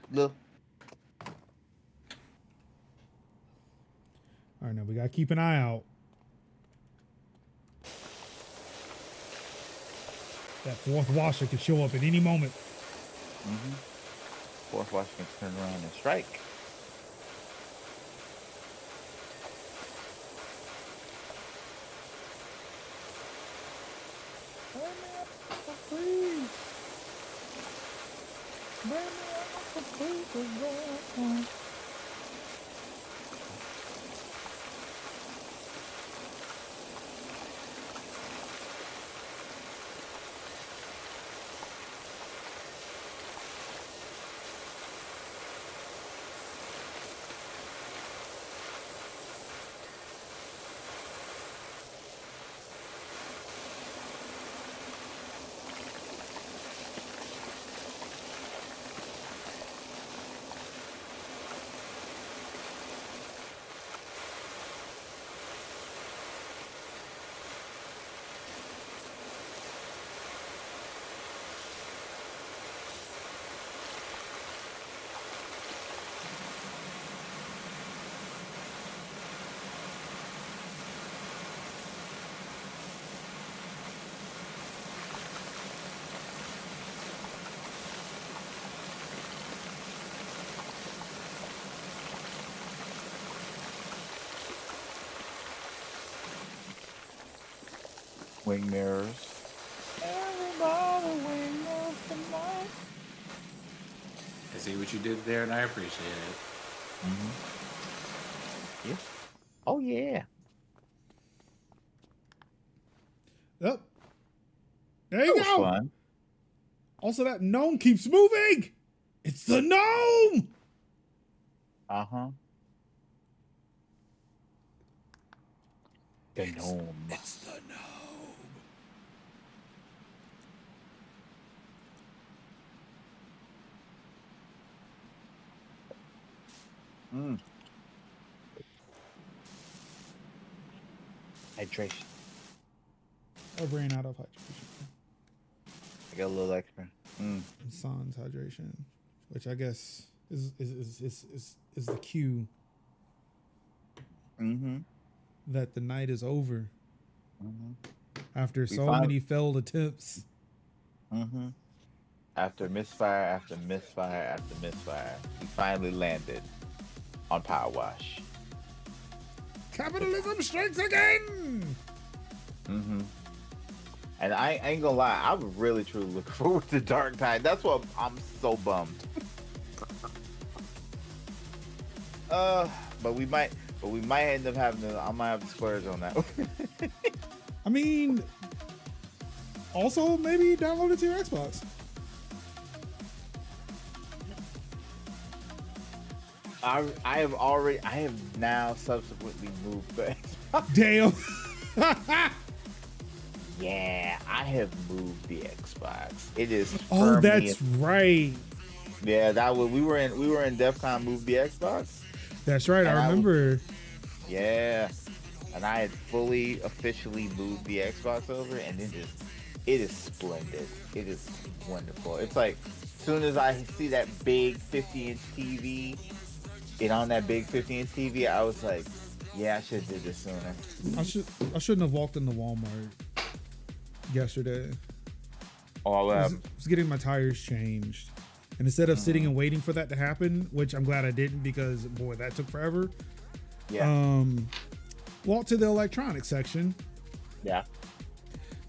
Look. All right, now we gotta keep an eye out. That fourth washer could show up at any moment. Fourth washer can turn around and strike. Please. Wing mirrors. Everybody wing mirrors tonight. I see what you did there, and I appreciate it. Yeah. Oh yeah. Yep. There you That was go. fun. Also, that gnome keeps moving. It's the gnome. Uh-huh. The gnome. It's the gnome. Hydration. I ran out of hydration. I got a little extra. Sans hydration, which I guess is the cue that the night is over after many failed attempts. After misfire after misfire after misfire, we finally landed on Powerwash. Capitalism strikes again. And I ain't gonna lie, I was really truly looking forward to Dark Tide. That's what I'm so bummed. But we might end up having to. I might have to splurge on that. I mean, also maybe download it to your Xbox. I have now subsequently moved back. Damn. Yeah, I have moved the Xbox. It is. Oh, that's right. Yeah, we were in DEF CON Move the Xbox. That's right. I remember. Yeah, and I had fully officially moved the Xbox over, and it is splendid. It is wonderful. It's like as soon as I see that big 50-inch TV, and on that big 50-inch TV, I was like, yeah, I should have did this sooner. I shouldn't have walked into Walmart yesterday. All I was getting my tires changed, and instead of sitting and waiting for that to happen, which I'm glad I didn't because boy, that took forever. Yeah. Walked to the electronics section. Yeah.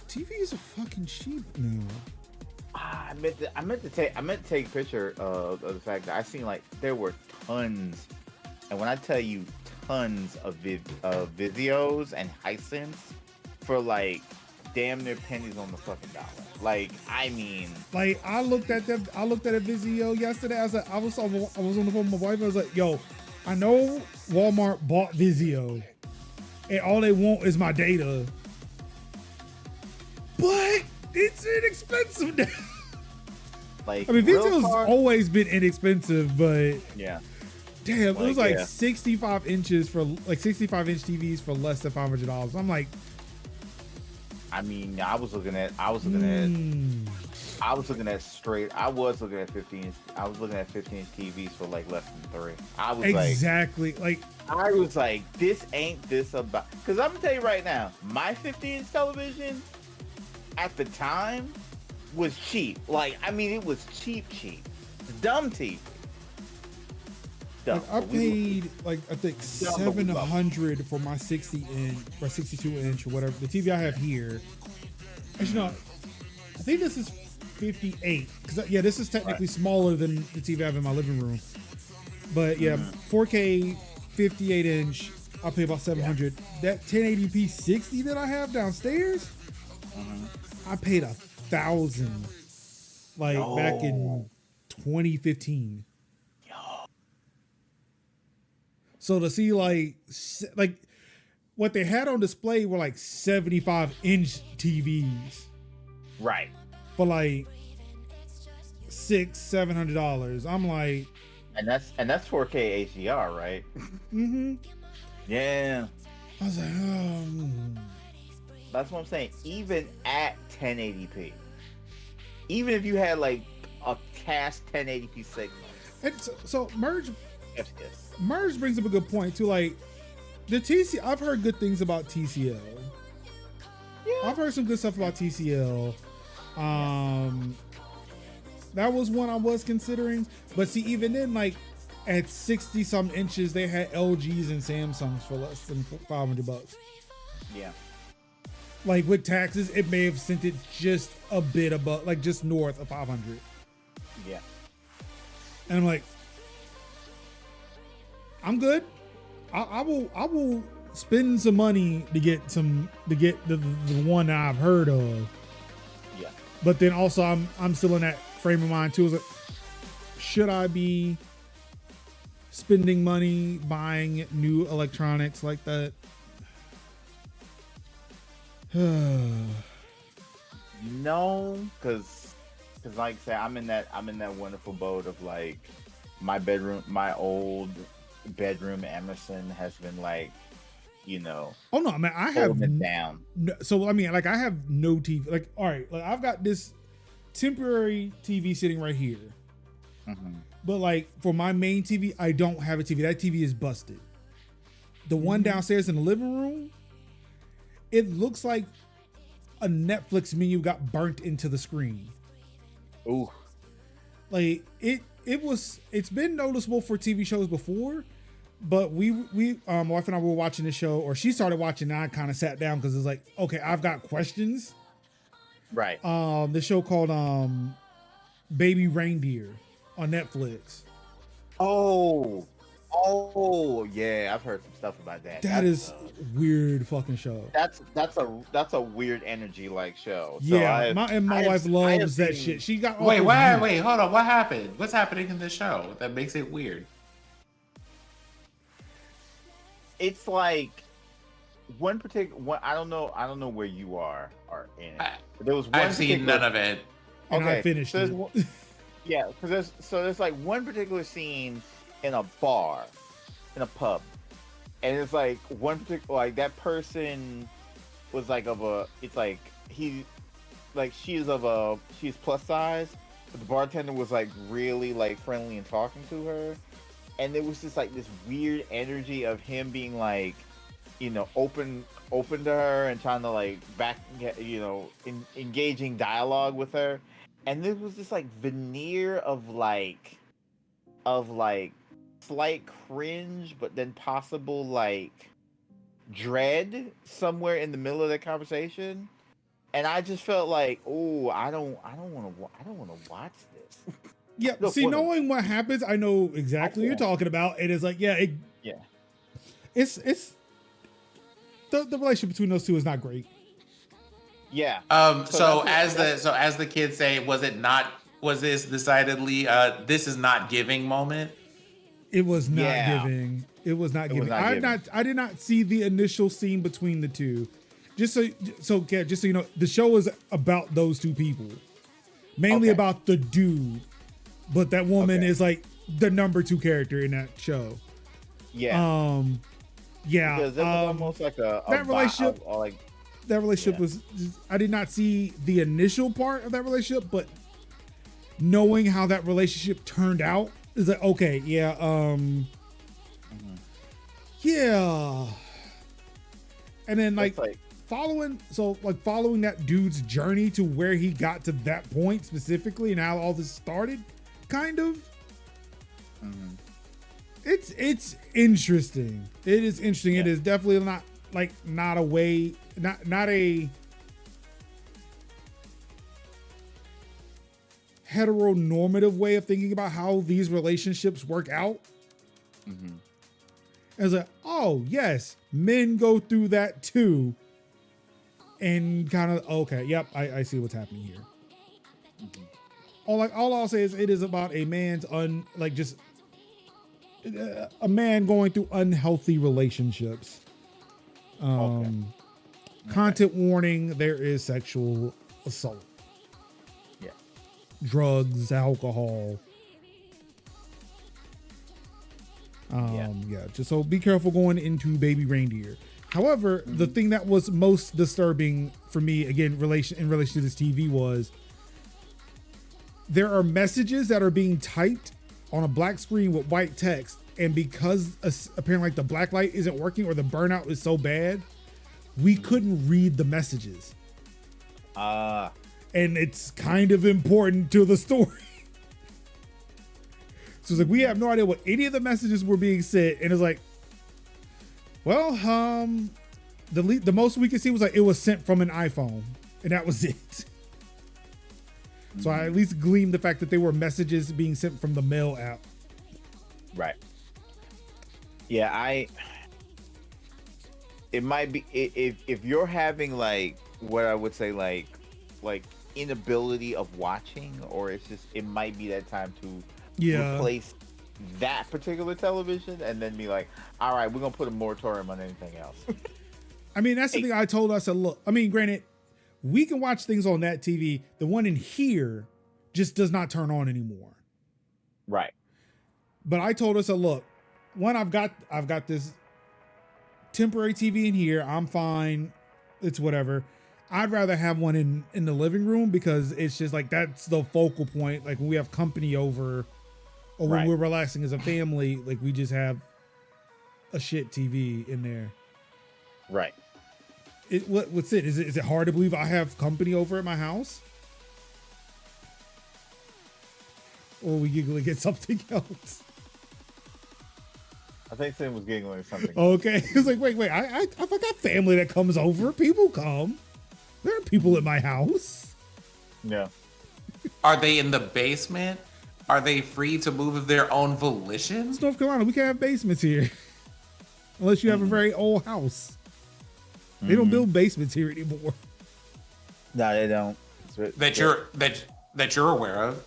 TVs are fucking cheap now. I meant to take a picture of the fact that I seen like there were tons, and when I tell you tons of Vizios and Hisense for like damn near pennies on the fucking dollar. Like, I mean, like I looked at a Vizio yesterday. I was on the phone with my wife. I was like, yo, I know Walmart bought Vizio, and all they want is my data, but it's inexpensive now. Like, I mean, Vizio's always been inexpensive, but yeah, damn, it was like 65 inches for like 65-inch TVs for less than $500. I'm like, I mean, I was looking at 15-inch TVs for like less than 3. I was exactly I was like, this ain't this about, because I'm gonna tell you right now, my 15-inch television at the time was cheap. Like, I mean, it was cheap. Dumb TV. Like, I paid like I think $700 for my 60-inch or 62-inch or whatever the TV I have here. Actually, no, I think this is 58. Because yeah, this is technically smaller than the TV I have in my living room. But yeah, 4K 58 inch. I'll pay about 700. That 1080p 60 that I have downstairs, I paid $1,000. Like back in 2015. So to see like what they had on display were like 75-inch TVs. Right. For like $600-700. I'm like, and that's 4K HDR, right? mm-hmm. Yeah. I was like, oh. That's what I'm saying. Even at 1080p, even if you had like a cast 1080p signal, And so Merge yes. brings up a good point too. Like the TC, I've heard good things about TCL. Yeah. I've heard some good stuff about TCL. That was one I was considering, but see, even then, like at 60 some inches, they had LGs and Samsungs for less than $500. Yeah. Like with taxes, it may have sent it just a bit above, like just north of 500. Yeah. And I'm like, I'm good. I will spend some money to get the one that I've heard of. Yeah. But then also I'm still in that frame of mind too. Is like, should I be spending money buying new electronics like that? No, because like I say, I'm in that wonderful boat of like my old bedroom Emerson has been like, Oh no, man, I have it down. No, so I mean, like I have no TV. Like, all right, like I've got this temporary TV sitting right here, but like for my main TV, I don't have a TV. That TV is busted. The one downstairs in the living room, it looks like a Netflix menu got burnt into the screen. Ooh. Like it's been noticeable for TV shows before, but we my wife and I were watching the show, or she started watching, and I kind of sat down because it's like, okay, I've got questions. Right. The show called Baby Reindeer on Netflix. Oh yeah, I've heard some stuff about that. That is weird fucking show. That's a weird energy like show. So Yeah, my wife loves that shit. She got wait, hold on. What happened? What's happening in the show that makes it weird? It's like one particular one. I don't know where you are in it. There was one. I've seen none of it. And I finished it. Yeah, because there's like one particular scene in a bar, in a pub, and it's like one particular, like that person was like she's plus size, but the bartender was like really like friendly and talking to her, and there was just like this weird energy of him being like, open to her and trying to like engaging dialogue with her, and there was this like veneer of like slight cringe, but then possible like dread somewhere in the middle of that conversation, and I just felt like, oh, I don't want to watch this. Yeah, see, knowing what happens, I know exactly what you're talking about. It is like, it's the relationship between those two is not great. Yeah. So as the kids say, was this decidedly this is not giving moment? It was not giving. It was not giving. I did not see the initial scene between the two. Just so you know, the show is about those two people, mainly about the dude, but that woman is like the number 2 character in that show. Yeah. Because it was almost like that relationship. That relationship was. I did not see the initial part of that relationship, but knowing how that relationship turned out is like, okay, yeah, and then like following that dude's journey to where he got to that point specifically, and how all this started, kind of. It's interesting. It is interesting. Yeah. It is definitely not a way, not a heteronormative way of thinking about how these relationships work out. Mm-hmm. As a, oh yes, men go through that too. And kind of, okay, yep, I see what's happening here. Mm-hmm. All I'll say is it is about a man's a man going through unhealthy relationships. Content warning: there is sexual assault. Yeah. Drugs, alcohol. Just so be careful going into Baby Reindeer. However, the thing that was most disturbing for me, again, in relation to this TV, was there are messages that are being typed on a black screen with white text, and because apparently like the black light isn't working or the burnout is so bad, we couldn't read the messages. And it's kind of important to the story. So it's like, we have no idea what any of the messages were being sent. And it's like, well, the most we could see was like, it was sent from an iPhone, and that was it. So I at least gleaned the fact that they were messages being sent from the mail app. Right. Yeah, it might be, if you're having like what I would say like inability of watching, or it might be that time to replace that particular television and then be like, all right, we're gonna put a moratorium on anything else. I mean, that's the thing I told us. Look, I mean, granted, we can watch things on that TV. The one in here just does not turn on anymore. Right. But I told us, look, one, I've got this temporary TV in here. I'm fine. It's whatever. I'd rather have one in the living room, because it's just like, that's the focal point. Like when we have company over, or when we're relaxing as a family, like we just have a shit TV in there. Right. What's it? Is it hard to believe I have company over at my house? Or are we giggling at something else? I think Sam was giggling at something. Okay. It's like, wait, I've got family that comes over. People come. There are people at my house. Yeah. Are they in the basement? Are they free to move of their own volition? It's North Carolina. We can't have basements here. Unless you have a very old house. They don't build basements here anymore. No, they don't. That you're aware of.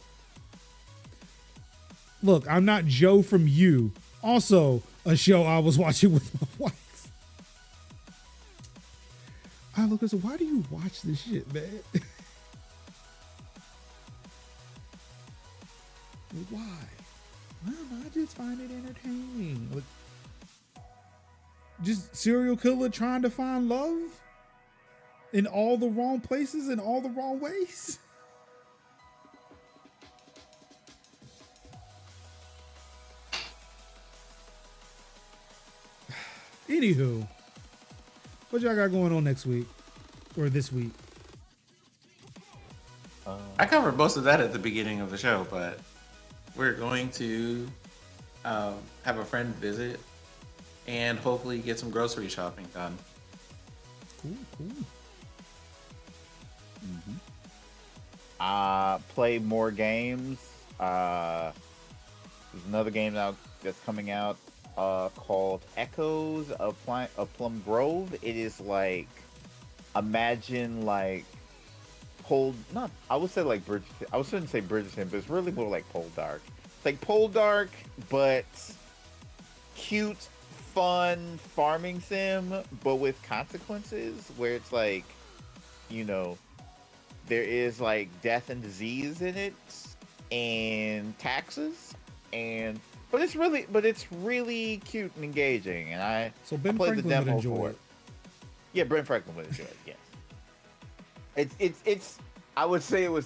Look, I'm not Joe from You. Also, a show I was watching with my wife. I look and say, why do you watch this shit, man? Why? I don't know, I just find it entertaining. Like, just serial killer trying to find love in all the wrong places, in all the wrong ways. Anywho, what y'all got going on next week or this week? I covered most of that at the beginning of the show, but we're going to have a friend visit and hopefully get some grocery shopping done. Cool. Play more games. There's another game now that's coming out called Echoes of Plum Grove. It is like, imagine like I would say like Bridgerton. I shouldn't say Bridgerton, but it's really more like Poldark. It's like Poldark, but cute, fun farming sim, but with consequences, where it's like, there is like death and disease in it, and taxes, but it's really cute and engaging, and I Ben played Franklin the demo would enjoy for it. it. Yeah, Ben Franklin would enjoy it. Yes. It's I would say it would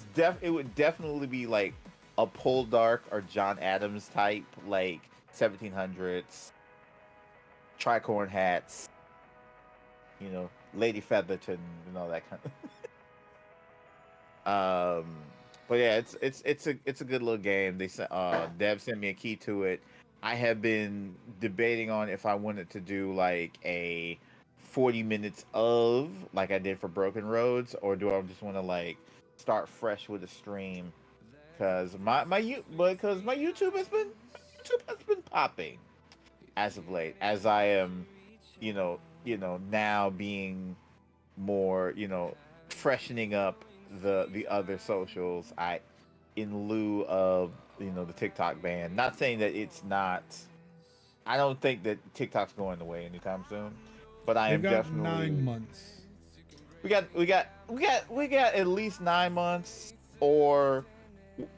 definitely be like a Poldark or John Adams type, like 1700s, tricorn hats, Lady Featherton and all that kind of. But yeah, it's a good little game. Dev sent me a key to it. I have been debating on if I wanted to do like a 40 minutes of, like I did for Broken Roads, or do I just want to like start fresh with a stream because my YouTube has been popping as of late, as I am, now being more, freshening up the other socials. In lieu of the TikTok ban. Not saying that it's not. I don't think that TikTok's going away anytime soon, but I They've am got definitely. 9 months. We got at least 9 months, or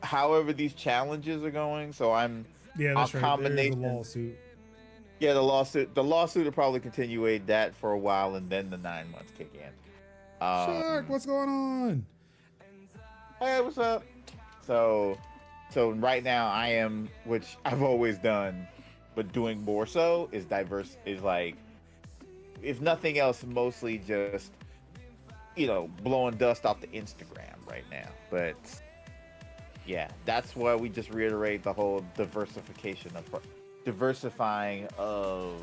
however these challenges are going. So Yeah, a that's right. There is a combination. lawsuit. Yeah, the lawsuit will probably continuate that for a while, and then the 9 months kick in. Shark, what's going on? Hey, what's up? So, right now I am, which I've always done, but doing more so is diverse. Is like, if nothing else, mostly just blowing dust off the Instagram right now. But yeah, that's why we just reiterate the whole diversifying of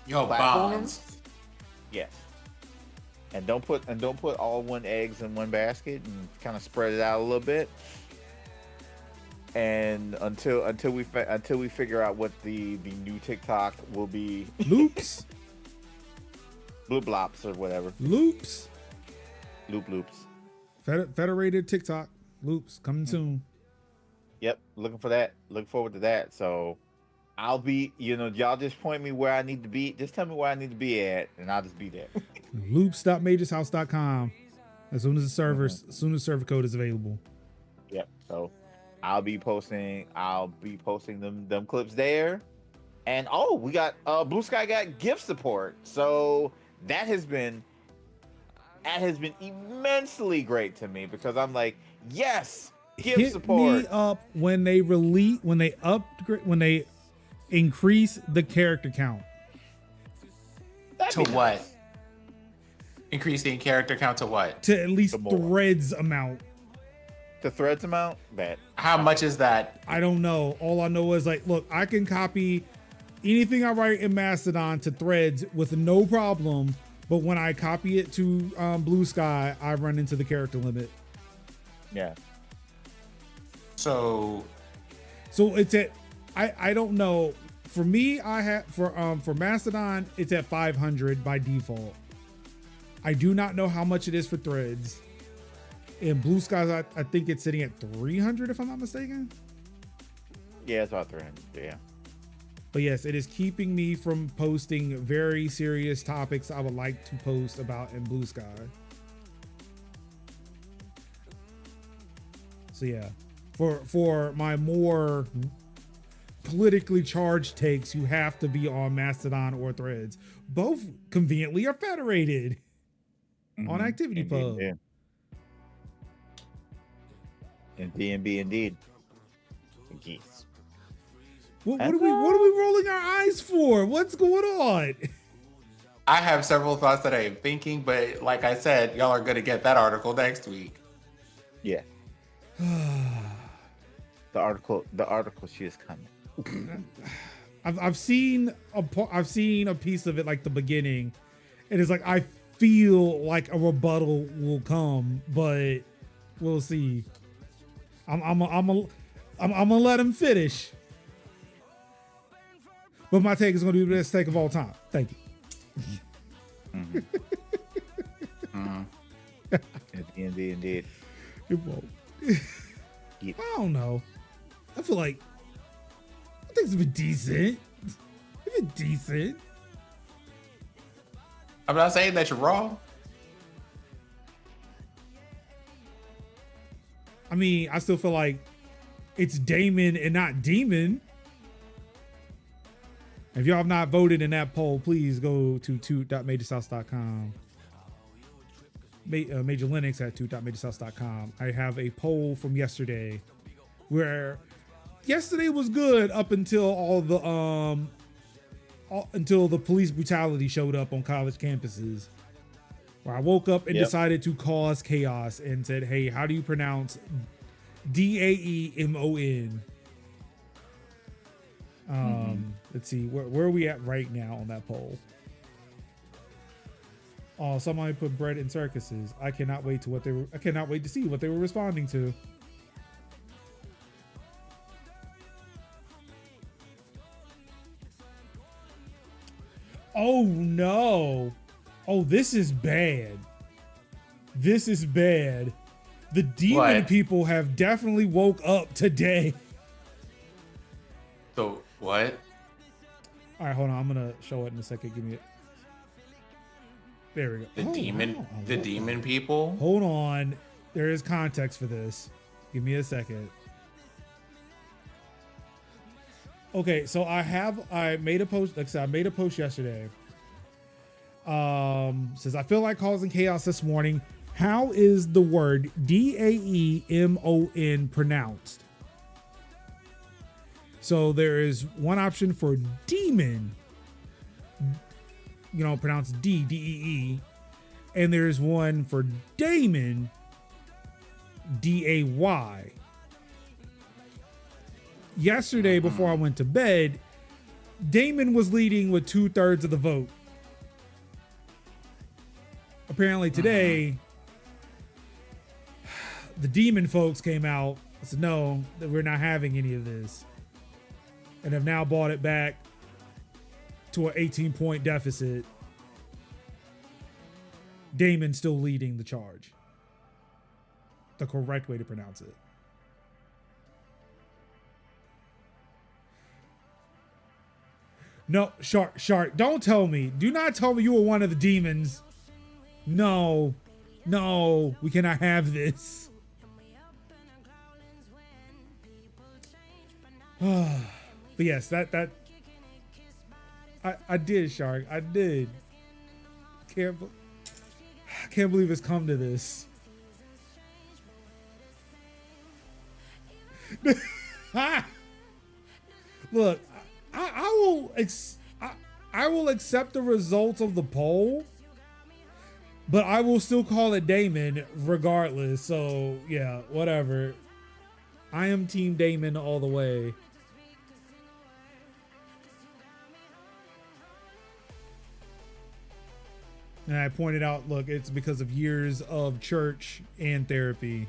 Yo, platforms. bonds. Yes. And don't put all one eggs in one basket, and kind of spread it out a little bit. And until we figure out what the new TikTok will be, Loops. blue blops or whatever, Loops. loops. Federated TikTok. Loops coming soon. Yep, looking for that. Looking forward to that. So I'll be, y'all just point me where I need to be. Just tell me where I need to be at, and I'll just be there. Loops.majorshouse.com. As soon as server code is available. Yep. So I'll be posting them clips there. And we got Blue Sky got gift support. So that has been immensely great to me, because I'm like, yes, gift support. Hit me up when they increase the character count. That'd To be what? nice. Increasing character count to what? To at least more. threads amount. The threads amount? Bet. How much is that? I don't know. All I know is, like, look, I can copy anything I write in Mastodon to threads with no problem. But when I copy it to Blue Sky, I run into the character limit. Yeah. So it's at, I don't know. For me, I have for Mastodon, it's at 500 by default. I do not know how much it is for threads. In Blue Skies, I think it's sitting at 300 if I'm not mistaken. Yeah, it's about 300. Yeah. But yes, it is keeping me from posting very serious topics I would like to post about in Blue Sky. So yeah, for my more politically charged takes, you have to be on Mastodon or Threads. Both conveniently are federated on ActivityPub. Yeah. And DNB indeed. Geese. What are we rolling our eyes for? What's going on? I have several thoughts that I am thinking, but like I said, y'all are going to get that article next week. Yeah. The article she is coming. I've seen a piece of it, like the beginning, and it's like I feel like a rebuttal will come, but we'll see. I'm gonna let him finish, but my take is gonna be the best take of all time. Thank you. Indeed. It won't. Yeah. I don't know. I feel like things have been decent. They've been decent. I'm not saying that you're wrong. I mean, I still feel like it's Damon and not Demon. If y'all have not voted in that poll, please go to toot.majorsouth.com. Major Linux at toot.majorsouth.com. I have a poll from yesterday where yesterday was good up until until the police brutality showed up on college campuses, where I woke up and decided to cause chaos and said, hey, how do you pronounce Daemon? Let's see, where are we at right now on that poll? Oh, somebody put bread in circuses. I cannot wait to see what they were responding to. Oh no. Oh, this is bad. This is bad. The demon What? people have definitely woke up today. So what? All right, hold on. I'm gonna show it in a second. Give me it. There we go. The Oh, demon, wow. I the love demon that. people. Hold on. There is context for this. Give me a second. Okay, so I made a post. Like I said, I made a post yesterday. Says I feel like causing chaos this morning. How is the word DAEMON pronounced? So there is one option for demon, pronounced DEE, and there's one for Damon, DAY. Yesterday, before I went to bed, Damon was leading with 2/3 of the vote. Apparently today, the demon folks came out and said, no, that we're not having any of this. And have now brought it back to an 18-point deficit. Damon still leading the charge. The correct way to pronounce it. No, Shark, don't tell me. Do not tell me you were one of the demons. No, we cannot have this. But yes, that I did, Shark. I did. Can't believe it's come to this. Look, I will accept the results of the poll, but I will still call it Damon regardless. So yeah, whatever. I am Team Damon all the way. And I pointed out, look, it's because of years of church and therapy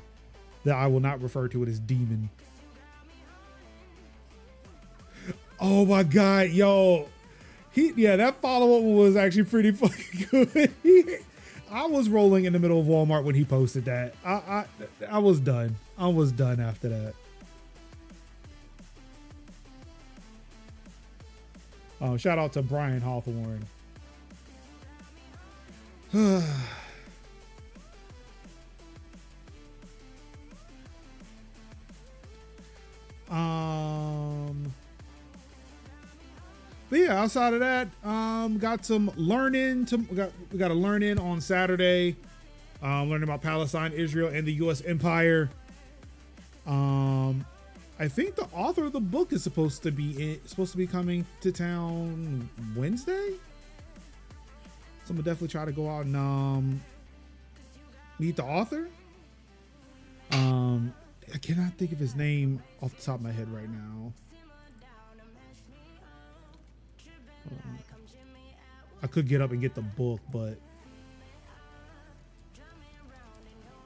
that I will not refer to it as demon. Oh my God, yo. That follow-up was actually pretty fucking good. I was rolling in the middle of Walmart when he posted that. I was done. I was done after that. Shout out to Brian Hawthorne. But yeah, outside of that, got some learning. We got a learn in on Saturday. Learning about Palestine, Israel, and the U.S. Empire. I think the author of the book is supposed to be coming to town Wednesday. So I'm gonna definitely try to go out and meet the author. I cannot think of his name off the top of my head right now. I could get up and get the book, but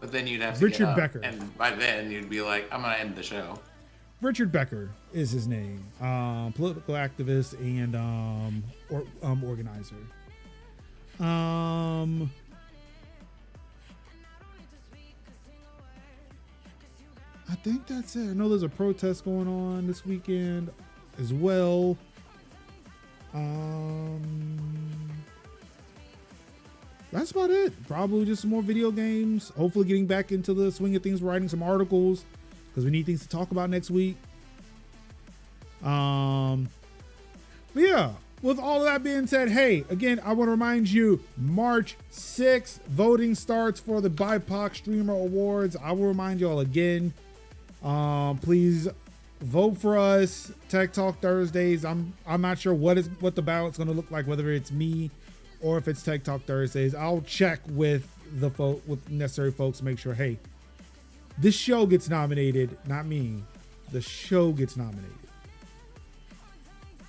then you'd have to Richard get up, Becker. and by then you'd be like, I'm gonna end the show. Richard Becker is his name. Political activist and organizer. I think that's it. I know there's a protest going on this weekend as well. That's about it. Probably just some more video games. Hopefully getting back into the swing of things, writing some articles because we need things to talk about next week. But yeah, with all of that being said, hey, again, I want to remind you, March 6th, voting starts for the BIPOC Streamer Awards. I will remind you all again, please vote for us. Tech Talk Thursdays. I'm not sure what the ballot's going to look like, whether it's me or if it's Tech Talk Thursdays. I'll check with with necessary folks to make sure, hey, this show gets nominated, not me. The show gets nominated.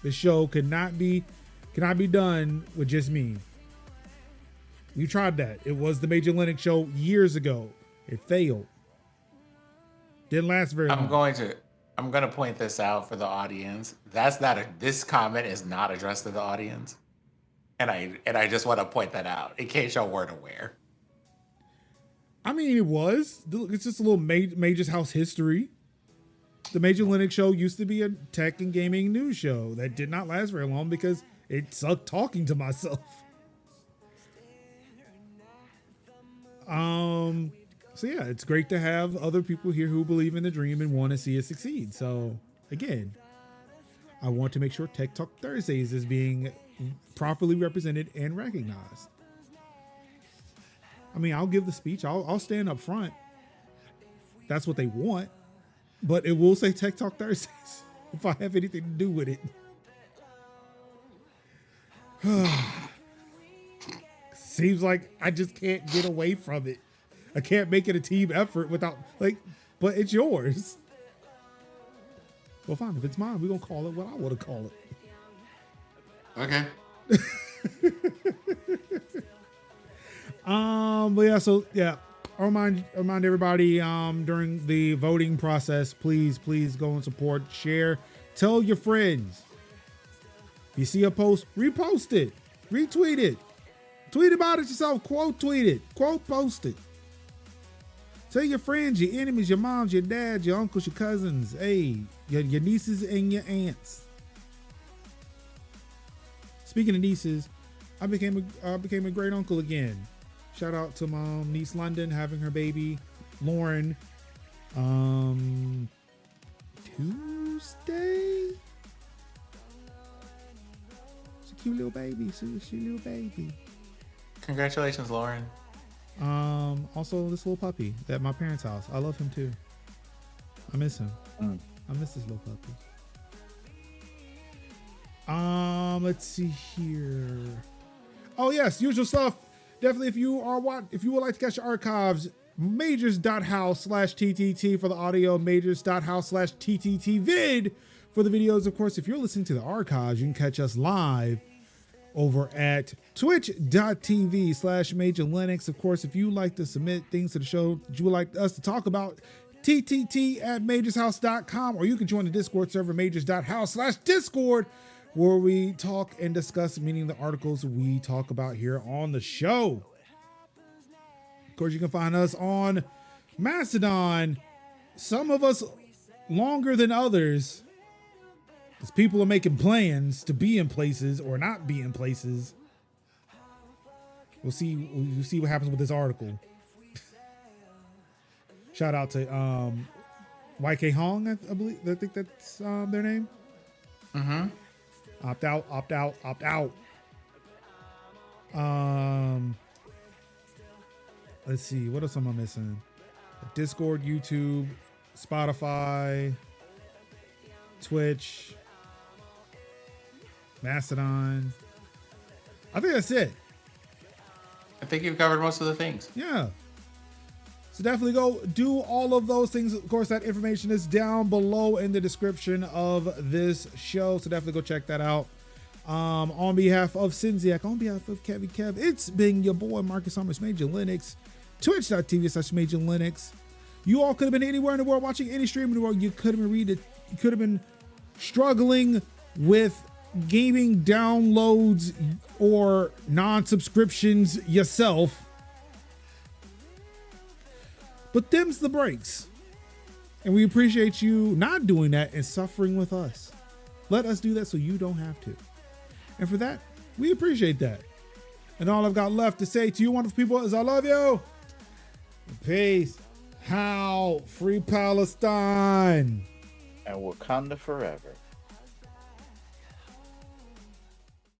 The show cannot be done with just me. We tried that. It was the Major Linux show years ago. It failed. Didn't last very long. I'm going to point this out for the audience. This comment is not addressed to the audience. And I just want to point that out in case y'all weren't aware. I mean, it was. It's just a little Major's House history. The Major Linux Show used to be a tech and gaming news show that did not last very long because it sucked talking to myself. So yeah, it's great to have other people here who believe in the dream and want to see it succeed. So again, I want to make sure Tech Talk Thursdays is being properly represented and recognized. I mean, I'll give the speech. I'll stand up front. That's what they want. But it will say Tech Talk Thursdays if I have anything to do with it. Seems like I just can't get away from it. I can't make it a team effort without, but it's yours. Well, fine. If it's mine, we're going to call it what I want to call it. Okay. But yeah, so yeah, I'll remind everybody during the voting process, please go and support, share, tell your friends. If you see a post, repost it, retweet it, tweet about it yourself, quote tweet it, quote post it. Tell your friends, your enemies, your moms, your dads, your uncles, your cousins, hey, your nieces and your aunts. Speaking of nieces, I became a great uncle again. Shout out to my niece London having her baby, Lauren, Tuesday. It's a cute little baby. It's a cute little baby. Congratulations, Lauren. Also this little puppy at my parents' house. I love him too. I miss him. I miss this little puppy. Let's see here. Oh yes, usual stuff. Definitely, if you would like to catch the archives, majors.house/TTT for the audio, majors.house/TTT vid for the videos. Of course, if you're listening to the archives, you can catch us live over at twitch.tv/Major Linux. Of course, if you like to submit things to the show that you would like us to talk about, ttt@majorshouse.com, or you can join the Discord server, majors.house/Discord, where we talk and discuss meaning the articles we talk about here on the show. Of course, you can find us on Mastodon. Some of us longer than others, because people are making plans to be in places or not be in places. We'll see what happens with this article. Shout out to YK Hong, I think that's their name. Mm-hmm. Opt out. Let's see, what else am I missing? Discord, YouTube, Spotify, Twitch, Mastodon. I think that's it. I think you've covered most of the things. Yeah. So definitely go do all of those things. Of course, that information is down below in the description of this show. So definitely go check that out. On behalf of Sinziak, on behalf of Kevy Kev, it's been your boy Marcus Summers, Major Linux, twitch.tv/Major Linux. You all could have been anywhere in the world watching any stream in the world. You could have been reading, you could have been struggling with gaming downloads or non-subscriptions yourself. But them's the breaks. And we appreciate you not doing that and suffering with us. Let us do that so you don't have to. And for that, we appreciate that. And all I've got left to say to you wonderful people is I love you. Peace. How free Palestine. And Wakanda forever.